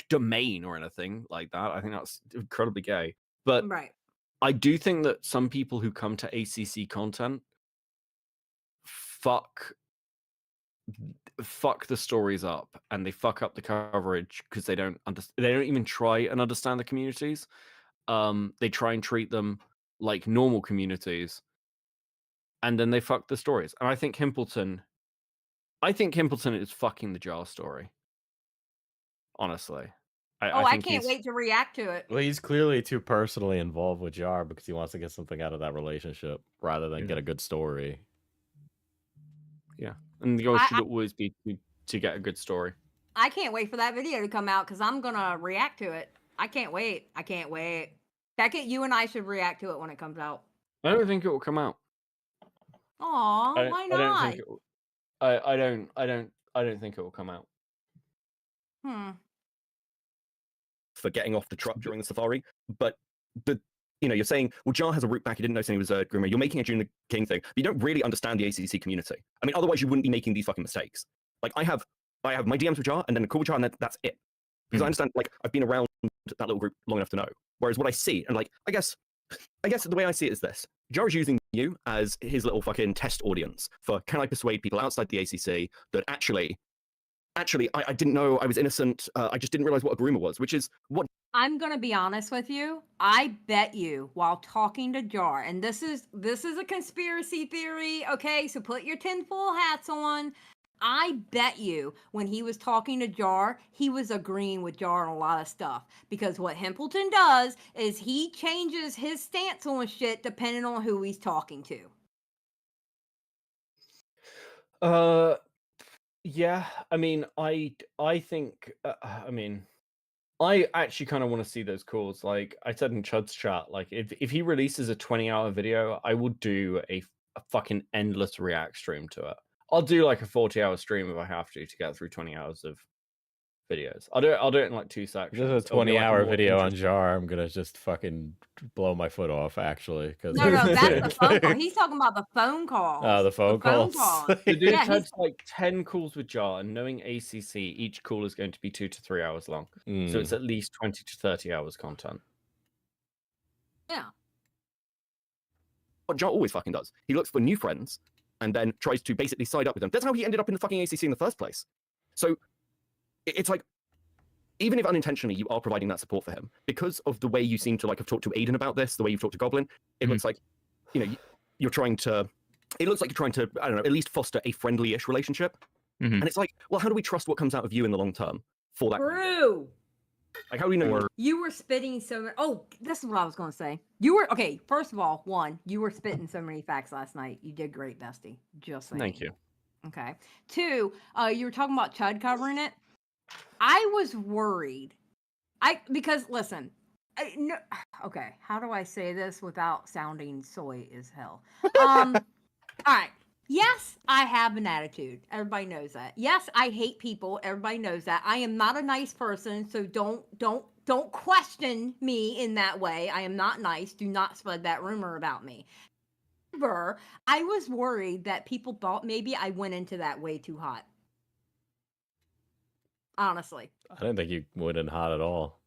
domain or anything like that. I think that's incredibly gay. But Right. I do think that some people who come to ACC content fuck the stories up, and they fuck up the coverage because they don't even try and understand the communities. They try and treat them like normal communities, and then they fuck the stories. And I think Himpleton is fucking the Jar story. Honestly, I think can't he's wait to react to it. Well, he's clearly too personally involved with Jar because he wants to get something out of that relationship rather than get a good story. Yeah, and the goal should always be to get a good story. I can't wait for that video to come out because I'm gonna react to it. I can't wait. I can't wait. Beckett, you and I should react to it when it comes out. I don't think it will come out. Aw, why not? I don't think it will. I don't think it will come out. For getting off the truck during the safari, but you're saying, well, Jar has a route back. He didn't know he was a groomer. You're making a June the King thing, but you don't really understand the ACC community. I mean, otherwise you wouldn't be making these fucking mistakes. Like I have my DMs with Jar, and then a call with Jar, and that's it. Because I understand, like, I've been around that little group long enough to know. Whereas what I see, and like, I guess the way I see it is this: Jar is using you as his little fucking test audience for, can I persuade people outside the ACC that actually, I didn't know I was innocent. I just didn't realize what a groomer was, which is what. I'm gonna be honest with you. I bet you while talking to Jar, and this is a conspiracy theory, okay? So put your tinfoil hats on. I bet you when he was talking to Jar, he was agreeing with Jar on a lot of stuff. Because what Himpleton does is he changes his stance on shit depending on who he's talking to. Yeah. I mean, I think. I actually kind of want to see those calls. Like I said in Chud's chat, like if he releases a 20-hour video, I will do a fucking endless react stream to it. I'll do like a 40-hour stream if I have to get through 20 hours of videos. I'll do it in like 2 sections. Just a 20-hour video on Jar, I'm gonna just fucking blow my foot off, actually. No, that's the phone call. He's talking about the phone calls. Oh, the phone calls. The dude had like 10 calls with Jar, and knowing ACC, each call is going to be 2 to 3 hours long. So it's at least 20 to 30 hours content. Yeah. What Jar always fucking does. He looks for new friends and then tries to basically side up with them. That's how he ended up in the fucking ACC in the first place. So it's like, even if unintentionally you are providing that support for him, because of the way you seem to like have talked to Aiden about this, the way you've talked to Goblin, it looks like, you're trying to, it looks like you're trying to, I don't know, at least foster a friendly-ish relationship. And it's like, well, how do we trust what comes out of you in the long term for that? True. Like, how do we know? You were spitting so many. Oh, this is what I was going to say. You were, okay, first of all, one, you were spitting so many facts last night. You did great, bestie. Just saying. Thank you. Okay. Two, you were talking about Chud covering it. I was worried. Because listen, no, okay, how do I say this without sounding soy as hell? All right. Yes, I have an attitude. Everybody knows that. Yes, I hate people. Everybody knows that. I am not a nice person, so don't question me in that way. I am not nice. Do not spread that rumor about me. However, I was worried that people thought maybe I went into that way too hot. Honestly. I didn't think you went in hot at all.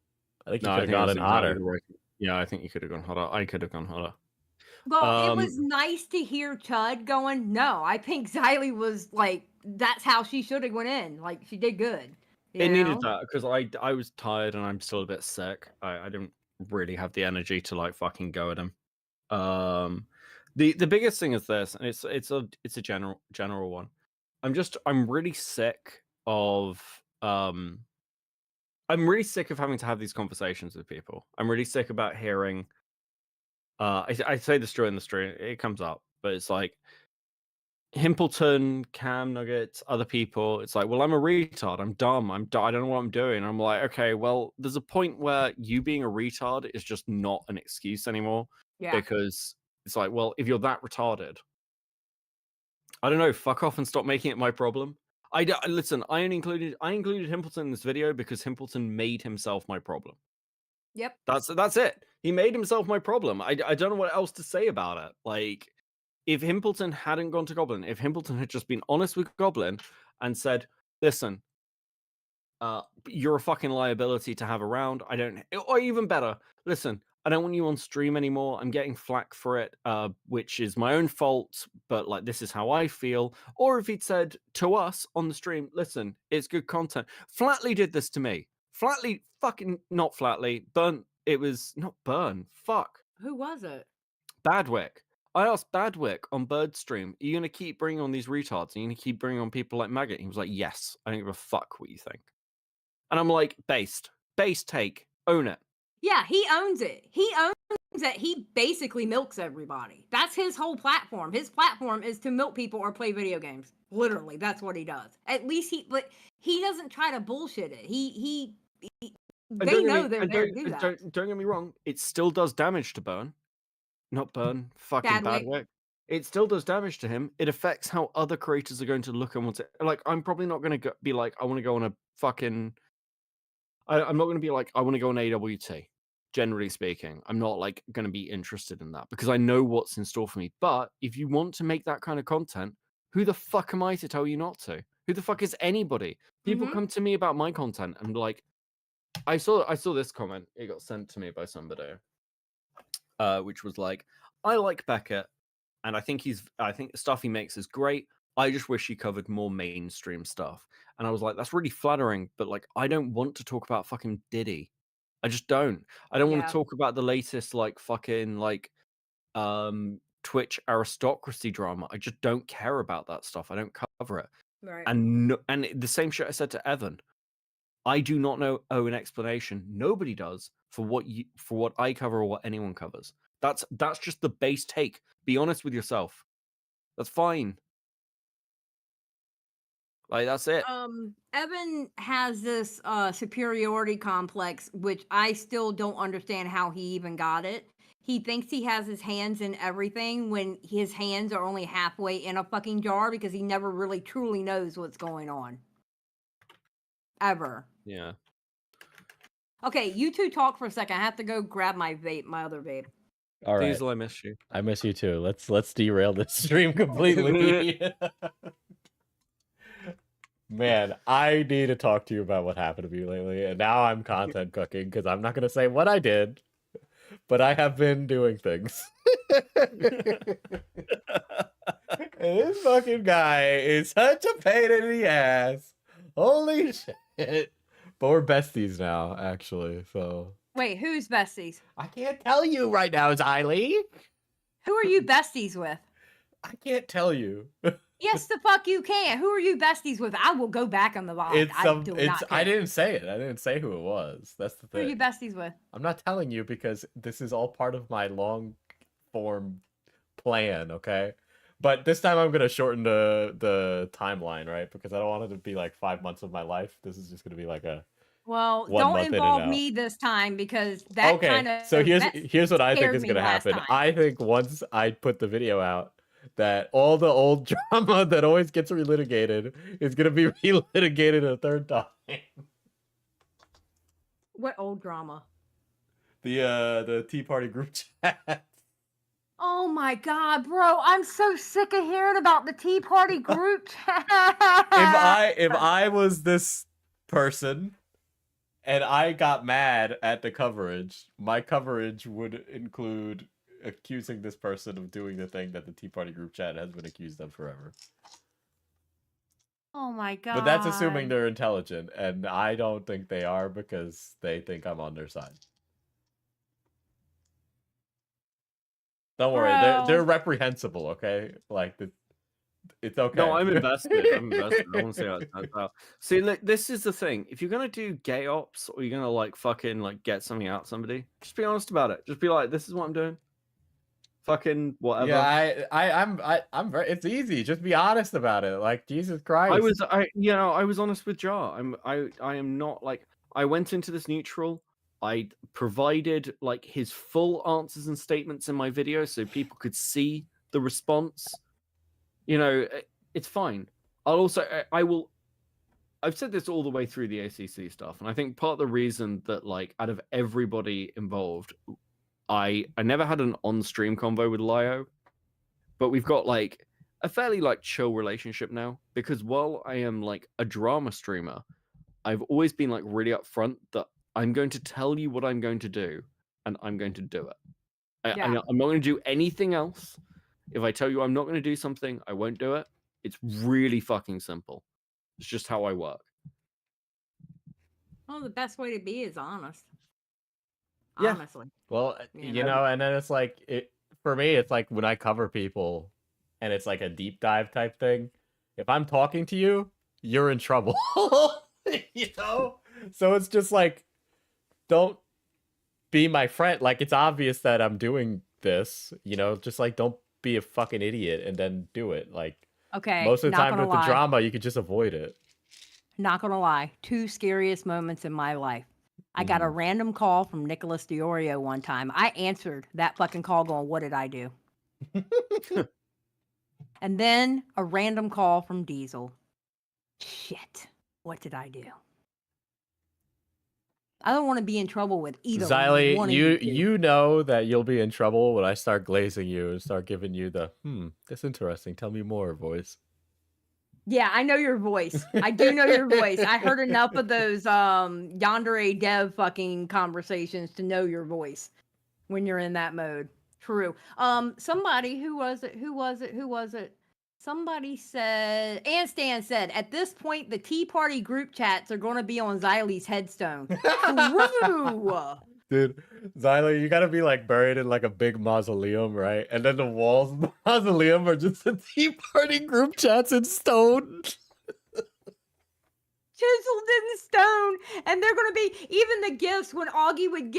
I think you No, could have gone in hotter. Yeah, I think you could have gone hotter. I could have gone hotter. Well, it was nice to hear Chud going, no, I think Xylee was like, that's how she should have went in. Like, she did good. It needed that, because I was tired and I'm still a bit sick. I didn't really have the energy to like fucking go at him. The biggest thing is this, and it's a general one. I'm really sick of I'm really sick of having to have these conversations with people. I'm really sick about hearing. I say this during the stream, it comes up, but it's like Himpleton, Cam Nuggets, other people, it's like, well, I'm a retard. I'm dumb. I don't know what I'm doing. I'm like, okay, well, there's a point where you being a retard is just not an excuse anymore. Yeah. Because it's like, well, if you're that retarded, I don't know, fuck off and stop making it my problem. Listen, I included Himpleton in this video because Himpleton made himself my problem. Yep. That's it. He made himself my problem. I don't know what else to say about it. Like, if Himpleton hadn't gone to Goblin, if Himpleton had just been honest with Goblin and said, listen, you're a fucking liability to have around. I don't, or even better, listen, I don't want you on stream anymore. I'm getting flack for it, which is my own fault, but like, this is how I feel. Or if he'd said to us on the stream, listen, it's good content. Flatly did this to me. Flatly, fucking, not Flatly, Burn, it was not Burn, fuck. Who was it? Badwick. I asked Badwick on Birdstream, are you going to keep bringing on these retards? Are you going to keep bringing on people like Maggot? He was like, yes, I don't give a fuck what you think. And I'm like, based take, own it. Yeah, he owns it. He owns it. He basically milks everybody. That's his whole platform. His platform is to milk people or play video games. Literally, that's what he does. At least but he doesn't try to bullshit it. They know they're there to do that. Don't get me wrong, it still does damage to Burn. Not Burn, fucking Badwick. It still does damage to him. It affects how other creators are going to look and want to. Like, I'm probably not going to be like, I want to go on a fucking. I'm not going to be like, I want to go on AWT. Generally speaking, I'm not like going to be interested in that because I know what's in store for me. But if you want to make that kind of content, who the fuck am I to tell you not to? Who the fuck is anybody? People come to me about my content and like, I saw this comment. It got sent to me by somebody, which was like, I like Beckett, and I think the stuff he makes is great. I just wish he covered more mainstream stuff. And I was like, that's really flattering, but like, I don't want to talk about fucking Diddy. I just don't. I don't want to talk about the latest like fucking like Twitch aristocracy drama. I just don't care about that stuff. I don't cover it. Right. And the same shit I said to Evan. I do not owe an explanation. Nobody does for what I cover or what anyone covers. That's just the base take. Be honest with yourself. That's fine. Like, that's it. Evan has this superiority complex, which I still don't understand how he even got it. He thinks he has his hands in everything when his hands are only halfway in a fucking jar because he never really truly knows what's going on. Ever. Yeah. Okay, you two talk for a second. I have to go grab my vape, my other vape. All right. Diesel, I miss you. I miss you too. Let's derail this stream completely. Man, I need to talk to you about what happened to me lately, and now I'm content cooking because I'm not gonna say what I did, but I have been doing things. And this fucking guy is such a pain in the ass. Holy shit. But we're besties now, actually, so. Wait, who's besties? I can't tell you right now, Xylee. Who are you besties with? I can't tell you. Yes, the fuck you can. Who are you besties with? I will go back on the VOD. I didn't say it. I didn't say who it was. That's the Who are thing. you besties with? I'm not telling you because this is all part of my long form plan, okay? But this time I'm gonna shorten the timeline, right? Because I don't want it to be like 5 months of my life. This is just gonna be like a Well, 1 don't month in and involve out. me this time because that kind of. So here's what I think is gonna happen. Time. I think once I put the video out, that all the old drama that always gets relitigated is gonna be relitigated a third time. What old drama? The Tea Party group chat. Oh my god, bro! I'm so sick of hearing about the Tea Party group chat. If I was this person and I got mad at the coverage, my coverage would include accusing this person of doing the thing that the Tea Party group chat has been accused of forever. Oh my god! But that's assuming they're intelligent, and I don't think they are because they think I'm on their side. Don't worry, they're reprehensible, okay? Like it's okay. No, I'm invested. I'm invested. I want to say that. See, look, this is the thing. If you're gonna do gay ops or you're gonna like fucking like get something out of somebody, just be honest about it. Just be like, this is what I'm doing. fucking whatever. Yeah, I'm very. It's easy. Just be honest about it. Like Jesus Christ. I was honest with Jar. I am not like. I went into this neutral. I provided like his full answers and statements in my video so people could see the response. It's fine. I will. I've said this all the way through the ACC stuff, and I think part of the reason that like out of everybody involved, I never had an on-stream convo with Lio, but we've got like a fairly like chill relationship now because while I am like a drama streamer, I've always been like really upfront that I'm going to tell you what I'm going to do, and I'm going to do it. I'm not going to do anything else. If I tell you I'm not going to do something, I won't do it. It's really fucking simple. It's just how I work. Well, the best way to be is honest. Yeah. Honestly. Well, you know, and then it's like for me, it's like when I cover people, and it's like a deep dive type thing. If I'm talking to you, you're in trouble. You know, so it's just like, don't be my friend. Like it's obvious that I'm doing this. You know, just like don't be a fucking idiot and then do it. Like. Okay. Most of the not time gonna with the lie. drama, you could just avoid it. Not gonna lie, 2 scariest moments in my life. I got a random call from Nicholas Diorio one time. I answered that fucking call going, what did I do? And then a random call from Diesel. Shit, what did I do? I don't want to be in trouble with either one Xylee, of you two. you know that you'll be in trouble when I start glazing you and start giving you the that's interesting. Tell me more voice. Yeah, I know your voice. I do know your voice. I heard enough of those Yandere dev fucking conversations to know your voice when you're in that mode. True. Somebody, who was it? Somebody said, and Stan said, at this point, the Tea Party group chats are going to be on Xylee's headstone. True. Dude, Xylee, you gotta be like buried in like a big mausoleum, right? And then the walls of the mausoleum are just the Tea Party group chats in stone. Chiseled in stone, and they're gonna be even the gifts when Augie would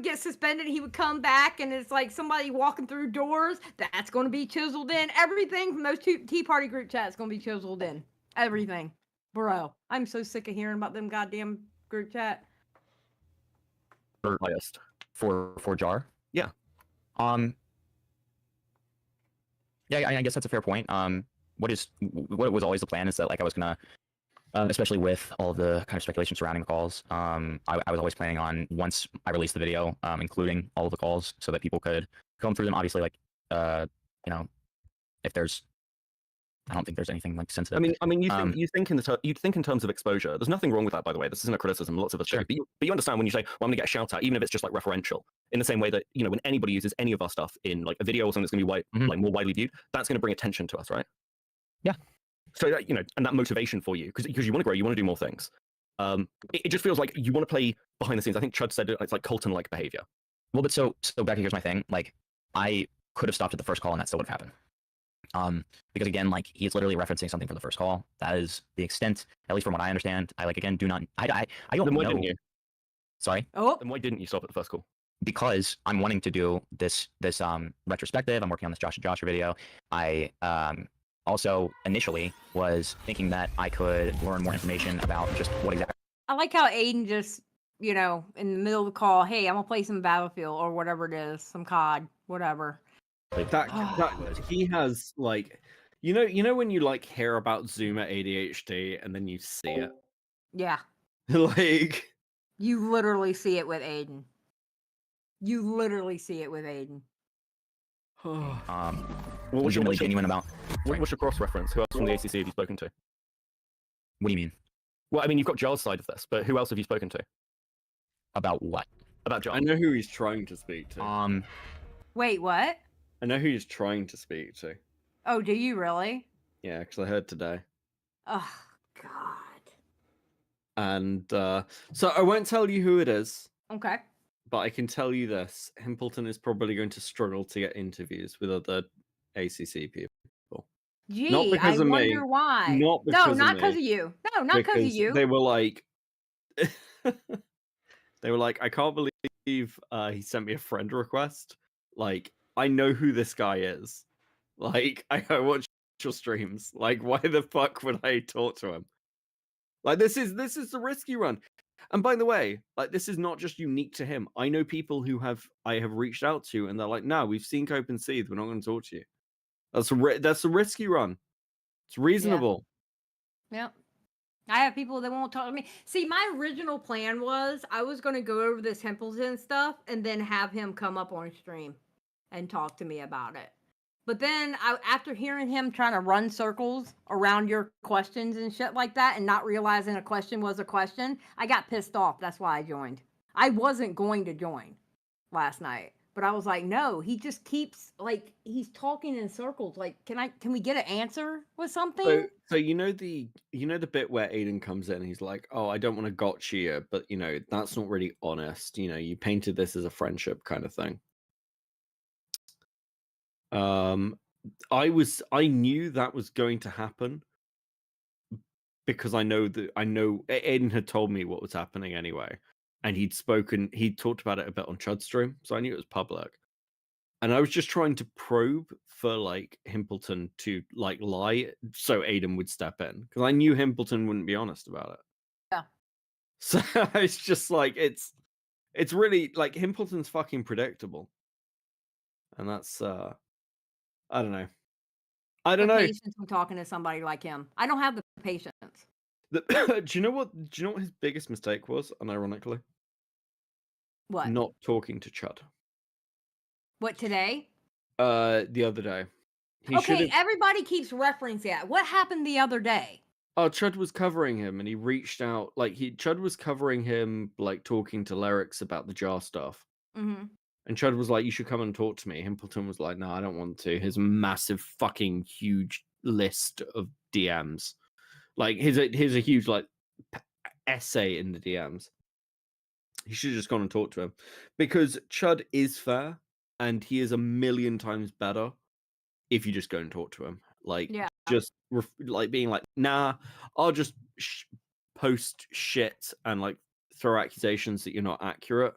get suspended, he would come back, and it's like somebody walking through doors. That's gonna be chiseled in. Everything from those Tea Party group chats gonna be chiseled in. Everything, bro. I'm so sick of hearing about them goddamn group chat. Biased for Jar. Yeah. Yeah, I guess that's a fair point. What was always the plan is that like I was gonna, especially with all of the kind of speculation surrounding the calls, I was always planning on once I released the video, including all of the calls so that people could comb through them. Obviously, like if there's, I don't think there's anything like sensitive. I mean, you think in terms of exposure. There's nothing wrong with that, by the way. This isn't a criticism. Lots of us do. But you understand when you say, "Well, I'm gonna get a shout out," even if it's just like referential. In the same way that when anybody uses any of our stuff in like a video or something that's gonna be like more widely viewed, that's gonna bring attention to us, right? Yeah. So that, and that motivation for you because you want to grow, you want to do more things. It just feels like you want to play behind the scenes. I think Chud said it's like Colton-like behavior. Well, but so Becky, here's my thing. Like, I could have stopped at the first call and that still would have happened. Because again, like he's literally referencing something from the first call. That is the extent, at least from what I understand. I like again do not. I don't Then why know. didn't you? Sorry. Oh. Then why didn't you stop at the first call? Because I'm wanting to do this retrospective. I'm working on this Joshua video. I also initially was thinking that I could learn more information about just what exactly. I like how Aiden just, in the middle of the call, hey, I'm gonna play some Battlefield or whatever it is, some COD, whatever. That he has like, you know when you like hear about Zoomer ADHD and then you see it. Yeah. Like you literally see it with Aiden. What was your really genuine about? What's your cross reference? Who else from the ACC have you spoken to? What do you mean? Well, I mean, you've got Jar's side of this, but who else have you spoken to? About what? About Jar. I know who he's trying to speak to. Wait, what? I know who he's trying to speak to. Oh, do you really? Yeah, because I heard today. Oh, God. And so I won't tell you who it is. Okay. But I can tell you this: Himpleton is probably going to struggle to get interviews with other ACC people. Gee, not because I of wonder me. why. Not because no, not because of you. No, not because of you. They were like, I can't believe he sent me a friend request. Like I know who this guy is. Like, I watch your streams. Like, why the fuck would I talk to him? Like, this is the risk you run. And by the way, like, this is not just unique to him. I know people who I have reached out to, and they're like, "No, we've seen Cope and Seethe. We're not going to talk to you." That's a risk you run. It's reasonable. Yep. I have people that won't talk to me. See, my original plan was I was going to go over this Templeton stuff and then have him come up on stream and talk to me about it. But then after hearing him trying to run circles around your questions and shit like that and not realizing a question was a question, I got pissed off. That's why I joined. I wasn't going to join last night, but I was like, no, he just keeps like he's talking in circles. Like, can we get an answer with something? So you know the bit where Aiden comes in, he's like, "Oh, I don't want to gotcha you, but that's not really honest. You painted this as a friendship kind of thing." I knew that was going to happen because I know Aiden had told me what was happening anyway, and he'd talked about it a bit on Chud's stream, so I knew it was public. And I was just trying to probe for like Himpleton to like lie so Aiden would step in because I knew Himpleton wouldn't be honest about it. Yeah. So it's just like it's really like Himpleton's fucking predictable. And that's I don't know. I don't know. Patience from talking to somebody like him. I don't have the patience. Do you know what his biggest mistake was, unironically? What? Not talking to Chud. What, today? The other day. He Okay, should've- everybody keeps referencing that. What happened the other day? Oh, Chud was covering him, and he reached out. Like Chud was covering him, like talking to Lyrics about the jar stuff. Mm-hmm. And Chud was like, "You should come and talk to me." Himpleton was like, "No, I don't want to." His massive fucking huge list of DMs, like here's a huge like essay in the DMs. He should have just gone and talked to him because Chud is fair, and he is a million times better if you just go and talk to him. Like, just like being like, "Nah, I'll just post shit and like throw accusations that you're not accurate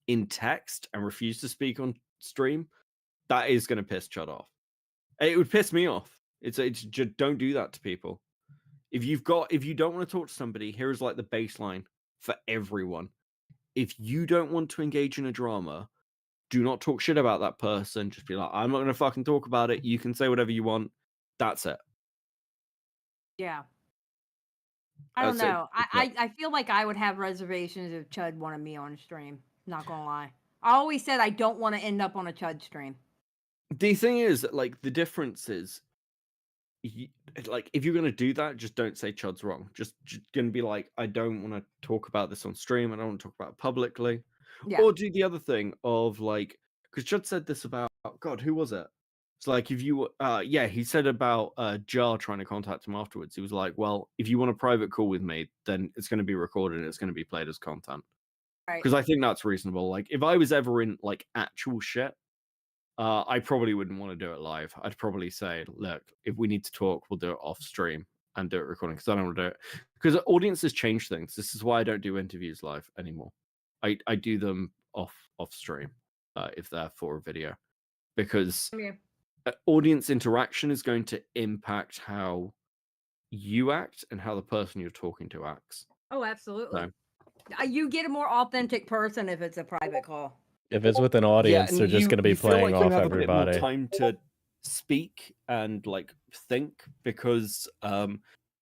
in text and refuse to speak on stream." That is going to piss Chud off. It would piss me off. It's just don't do that to people. If you don't want to talk to somebody, here's like the baseline for everyone. If you don't want to engage in a drama, do not talk shit about that person. Just be like, "I'm not going to fucking talk about it. You can say whatever you want." That's it. Yeah. I don't That's it. know. I feel like I would have reservations if Chud wanted me on stream. Not gonna lie. I always said I don't want to end up on a Chud stream. The thing is, like, the difference is, like, if you're gonna do that, just don't say Chud's wrong. Just gonna be like, "I don't want to talk about this on stream. I don't want to talk about it publicly." Yeah. Or do the other thing of like, because Chud said this about God, who was it? It's like if you, he said about Jar trying to contact him afterwards. He was like, "Well, if you want a private call with me, then it's going to be recorded and it's going to be played as content." Right. Because I think that's reasonable. Like, if I was ever in like actual shit, I probably wouldn't want to do it live. I'd probably say, "Look, if we need to talk, we'll do it off stream and do it recording." Because I don't want to do it. Because audiences change things. This is why I don't do interviews live anymore. I do them off stream if they're for a video, because audience interaction is going to impact how you act and how the person you're talking to acts. Oh, absolutely. So, You get a more authentic person if it's a private call. If it's with an audience, and they're just going to be you feel playing like you off have a bit more everybody. time to speak and like think, because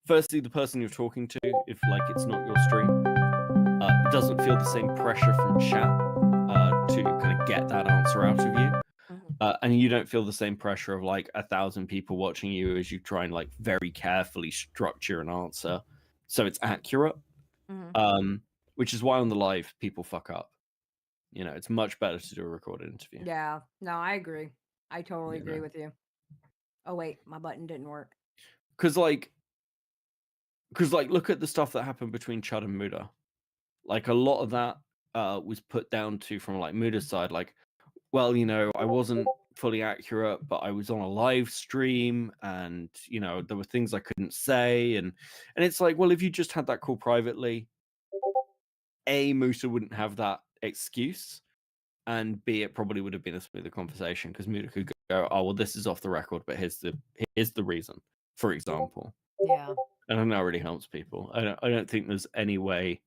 firstly, the person you're talking to, if like it's not your stream, doesn't feel the same pressure from chat to kind of get that answer out of you. And you don't feel the same pressure of like 1,000 people watching you as you try and like very carefully structure an answer so it's accurate. Which is why on the live people fuck up. It's much better to do a recorded interview. Yeah. No, I agree. I totally agree with you. Oh wait, my button didn't work. Because like look at the stuff that happened between Chud and Muda. Like a lot of that was put down to from like Muda's side, like, well, I wasn't fully accurate, but I was on a live stream and there were things I couldn't say, and it's like, well, if you just had that call privately, Musa wouldn't have that excuse, and B, it probably would have been a smoother conversation because Muda could go, "Oh well, this is off the record, but here's the reason," for example. Yeah. And I know that really helps people. I don't think there's any way.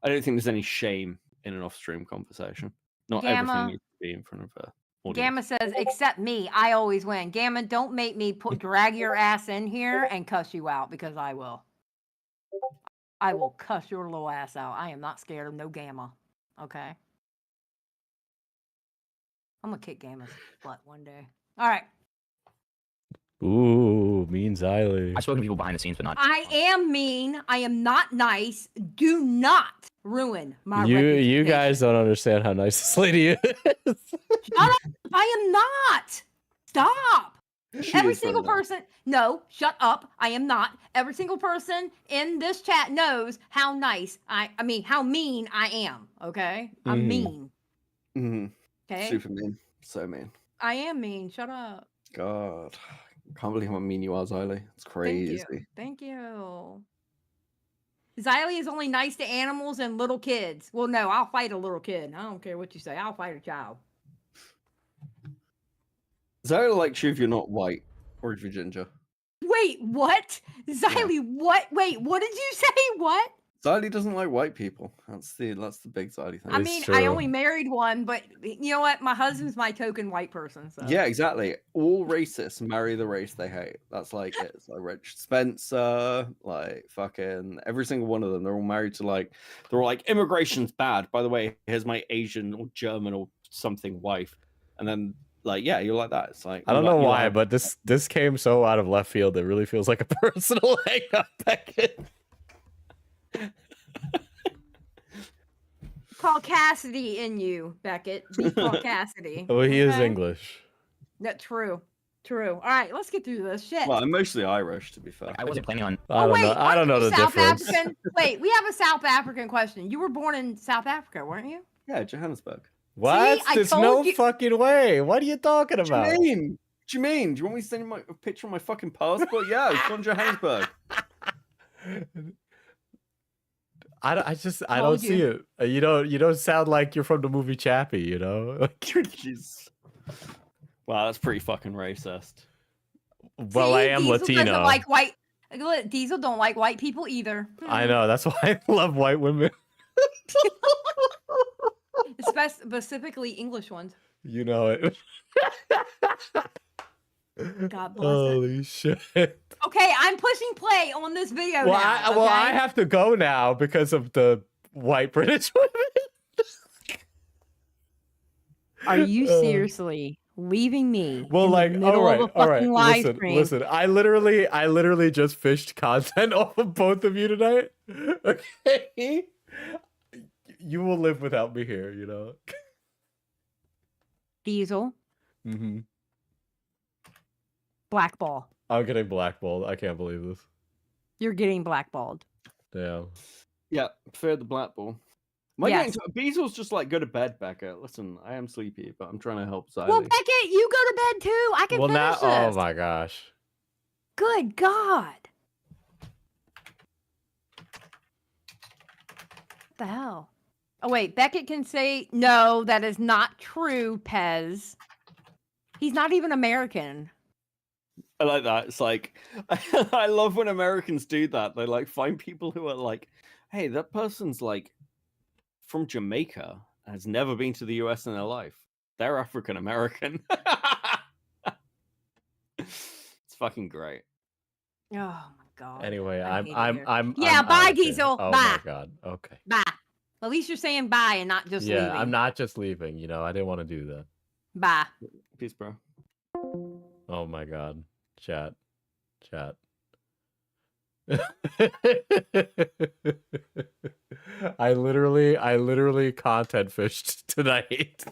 I don't think there's any shame in an off-stream conversation. Not everything Gamma. needs to be in front of a audience. Gamma says, except me, I always win. Gamma, don't make me drag your ass in here and cuss you out because I will. I will cuss your little ass out. I am not scared of no Gamma. Okay. I'm gonna kick Gamma's butt one day. All right. Ooh, mean Xylee. I've spoken to people behind the scenes, but not. I am mean. I am not nice. Do not ruin my You reputation. guys don't understand how nice this lady is. Shut up. I am not. Stop. She Every is very single nice. person. No, shut up. I am not. Every single person in this chat knows how nice I mean, how mean I am. Okay? I'm Mhm. mean. Mm-hmm. Okay? Super mean. So mean. I am mean. Shut up. God. Can't believe how mean you are, Xylee. It's crazy. Thank you. Thank you. Xylee is only nice to animals and little kids. Well, no, I'll fight a little kid. I don't care what you say. I'll fight a child. Xylee likes you if you're not white or if you're ginger. Wait, what? Xylee, what? Wait, what did you say? What? Xylee doesn't like white people. That's the big Xylee thing. I mean, I only married one, but you know what? My husband's my token white person. So. Yeah, exactly. All racists marry the race they hate. That's like it. It's like Rich Spencer, like fucking every single one of them. They're all married to they're all like, immigration's bad. By the way, here's my Asian or German or something wife. And then yeah, you're like that. It's like I don't know why, but this came so out of left field. It really feels like a personal hang up, Beckett. Call Cassidy in you, Beckett. Be called Cassidy. Well, he is okay? English. That's true. True. All right, let's get through this shit. Well, I'm mostly Irish, to be fair. I wasn't planning on. I don't know. I don't know the South difference. African. Wait, we have a South African question. You were born in South Africa, weren't you? Yeah, Johannesburg. What? I There's told no you- fucking way. What are you talking What do about? you mean? What do you mean? Do you want me to send you a picture of my fucking passport? Yeah, it's from Johannesburg. I Told don't see you. it. You don't sound like you're from the movie Chappie. You know. Jeez. Wow, that's pretty fucking racist. Well, See, I am Diesel Latino. Doesn't like white. Look, Diesel don't like white people either. I know. That's why I love white women. Specifically English ones. You know it. God bless it. Holy shit. Okay, I'm pushing play on this video Well, now. well, I okay? have to go now because of the white British women. Are you seriously leaving me? Well, in like, the middle all right, of a all right. fucking live Listen, stream? listen. I literally just fished content off of both of you tonight. Okay, you will live without me here. You know. Diesel, Mm-hmm. blackball. I'm getting blackballed. I can't believe this. You're getting blackballed. Damn. Yeah, prefer the black ball. Am I Yes. getting to, Beazle's just like, go to bed, Becca. Listen, I am sleepy, but I'm trying to help Xylee. Well, Beckett, you go to bed too. I can Well, finish now, this. oh my gosh. Good God. What the hell? Oh, wait. Beckett can say, no, that is not true, Pez. He's not even American. I like that. It's like, I love when Americans do that. They like find people who are like, hey, that person's like from Jamaica, has never been to the US in their life. They're African American. It's fucking great. Oh, my God. Anyway, I I'm hate it I'm here. I'm Yeah, I'm bye, out here. Diesel. Oh Bye. my god. Okay. Bye. At least you're saying bye and not just Yeah, leaving. I'm not just leaving. You know, I didn't want to do that. Bye. Peace, bro. Oh my god. Chat. I literally content fished tonight.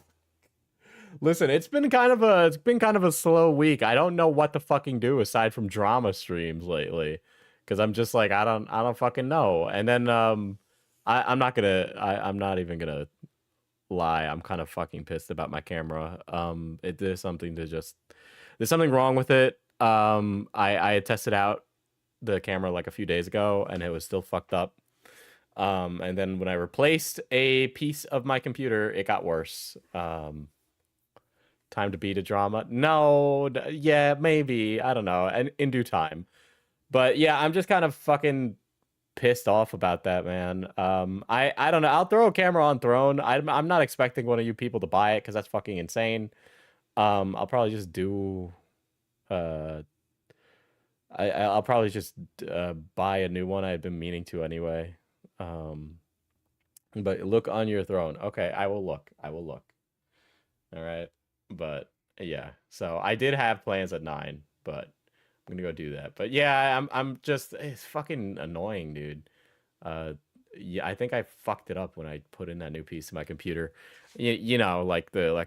Listen, it's been kind of a slow week. I don't know what to fucking do aside from drama streams lately, because I'm just like I don't fucking know. And then I'm not even gonna lie. I'm kind of fucking pissed about my camera. There's something wrong with it. I had tested out the camera like a few days ago and it was still fucked up. And then when I replaced a piece of my computer, it got worse. Time to beat a drama? No, yeah, maybe. I don't know. And in due time. But yeah, I'm just kind of fucking pissed off about that, man. I don't know. I'll throw a camera on Throne. I'm not expecting one of you people to buy it because that's fucking insane. I'll probably just do. I'll probably just buy a new one. I've been meaning to anyway. But look on your throne. Okay, I will look. I will look. All right. But yeah, so I did have plans at 9, but I'm gonna go do that. But yeah, I'm just it's fucking annoying, dude. Yeah, I think I fucked it up when I put in that new piece in my computer. You know, like the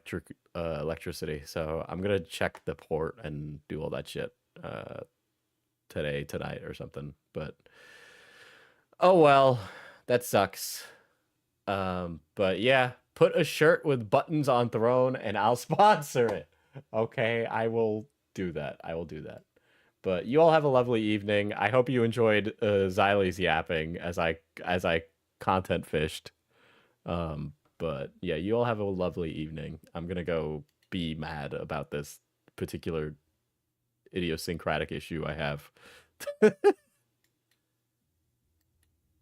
electricity. So I'm gonna check the port and do all that shit tonight or something. But oh well, that sucks. But yeah, put a shirt with buttons on Throne and I'll sponsor it. Okay, I will do that. I will do that. But you all have a lovely evening. I hope you enjoyed Xylee's yapping as I content fished. But yeah, you all have a lovely evening. I'm gonna go be mad about this particular idiosyncratic issue I have.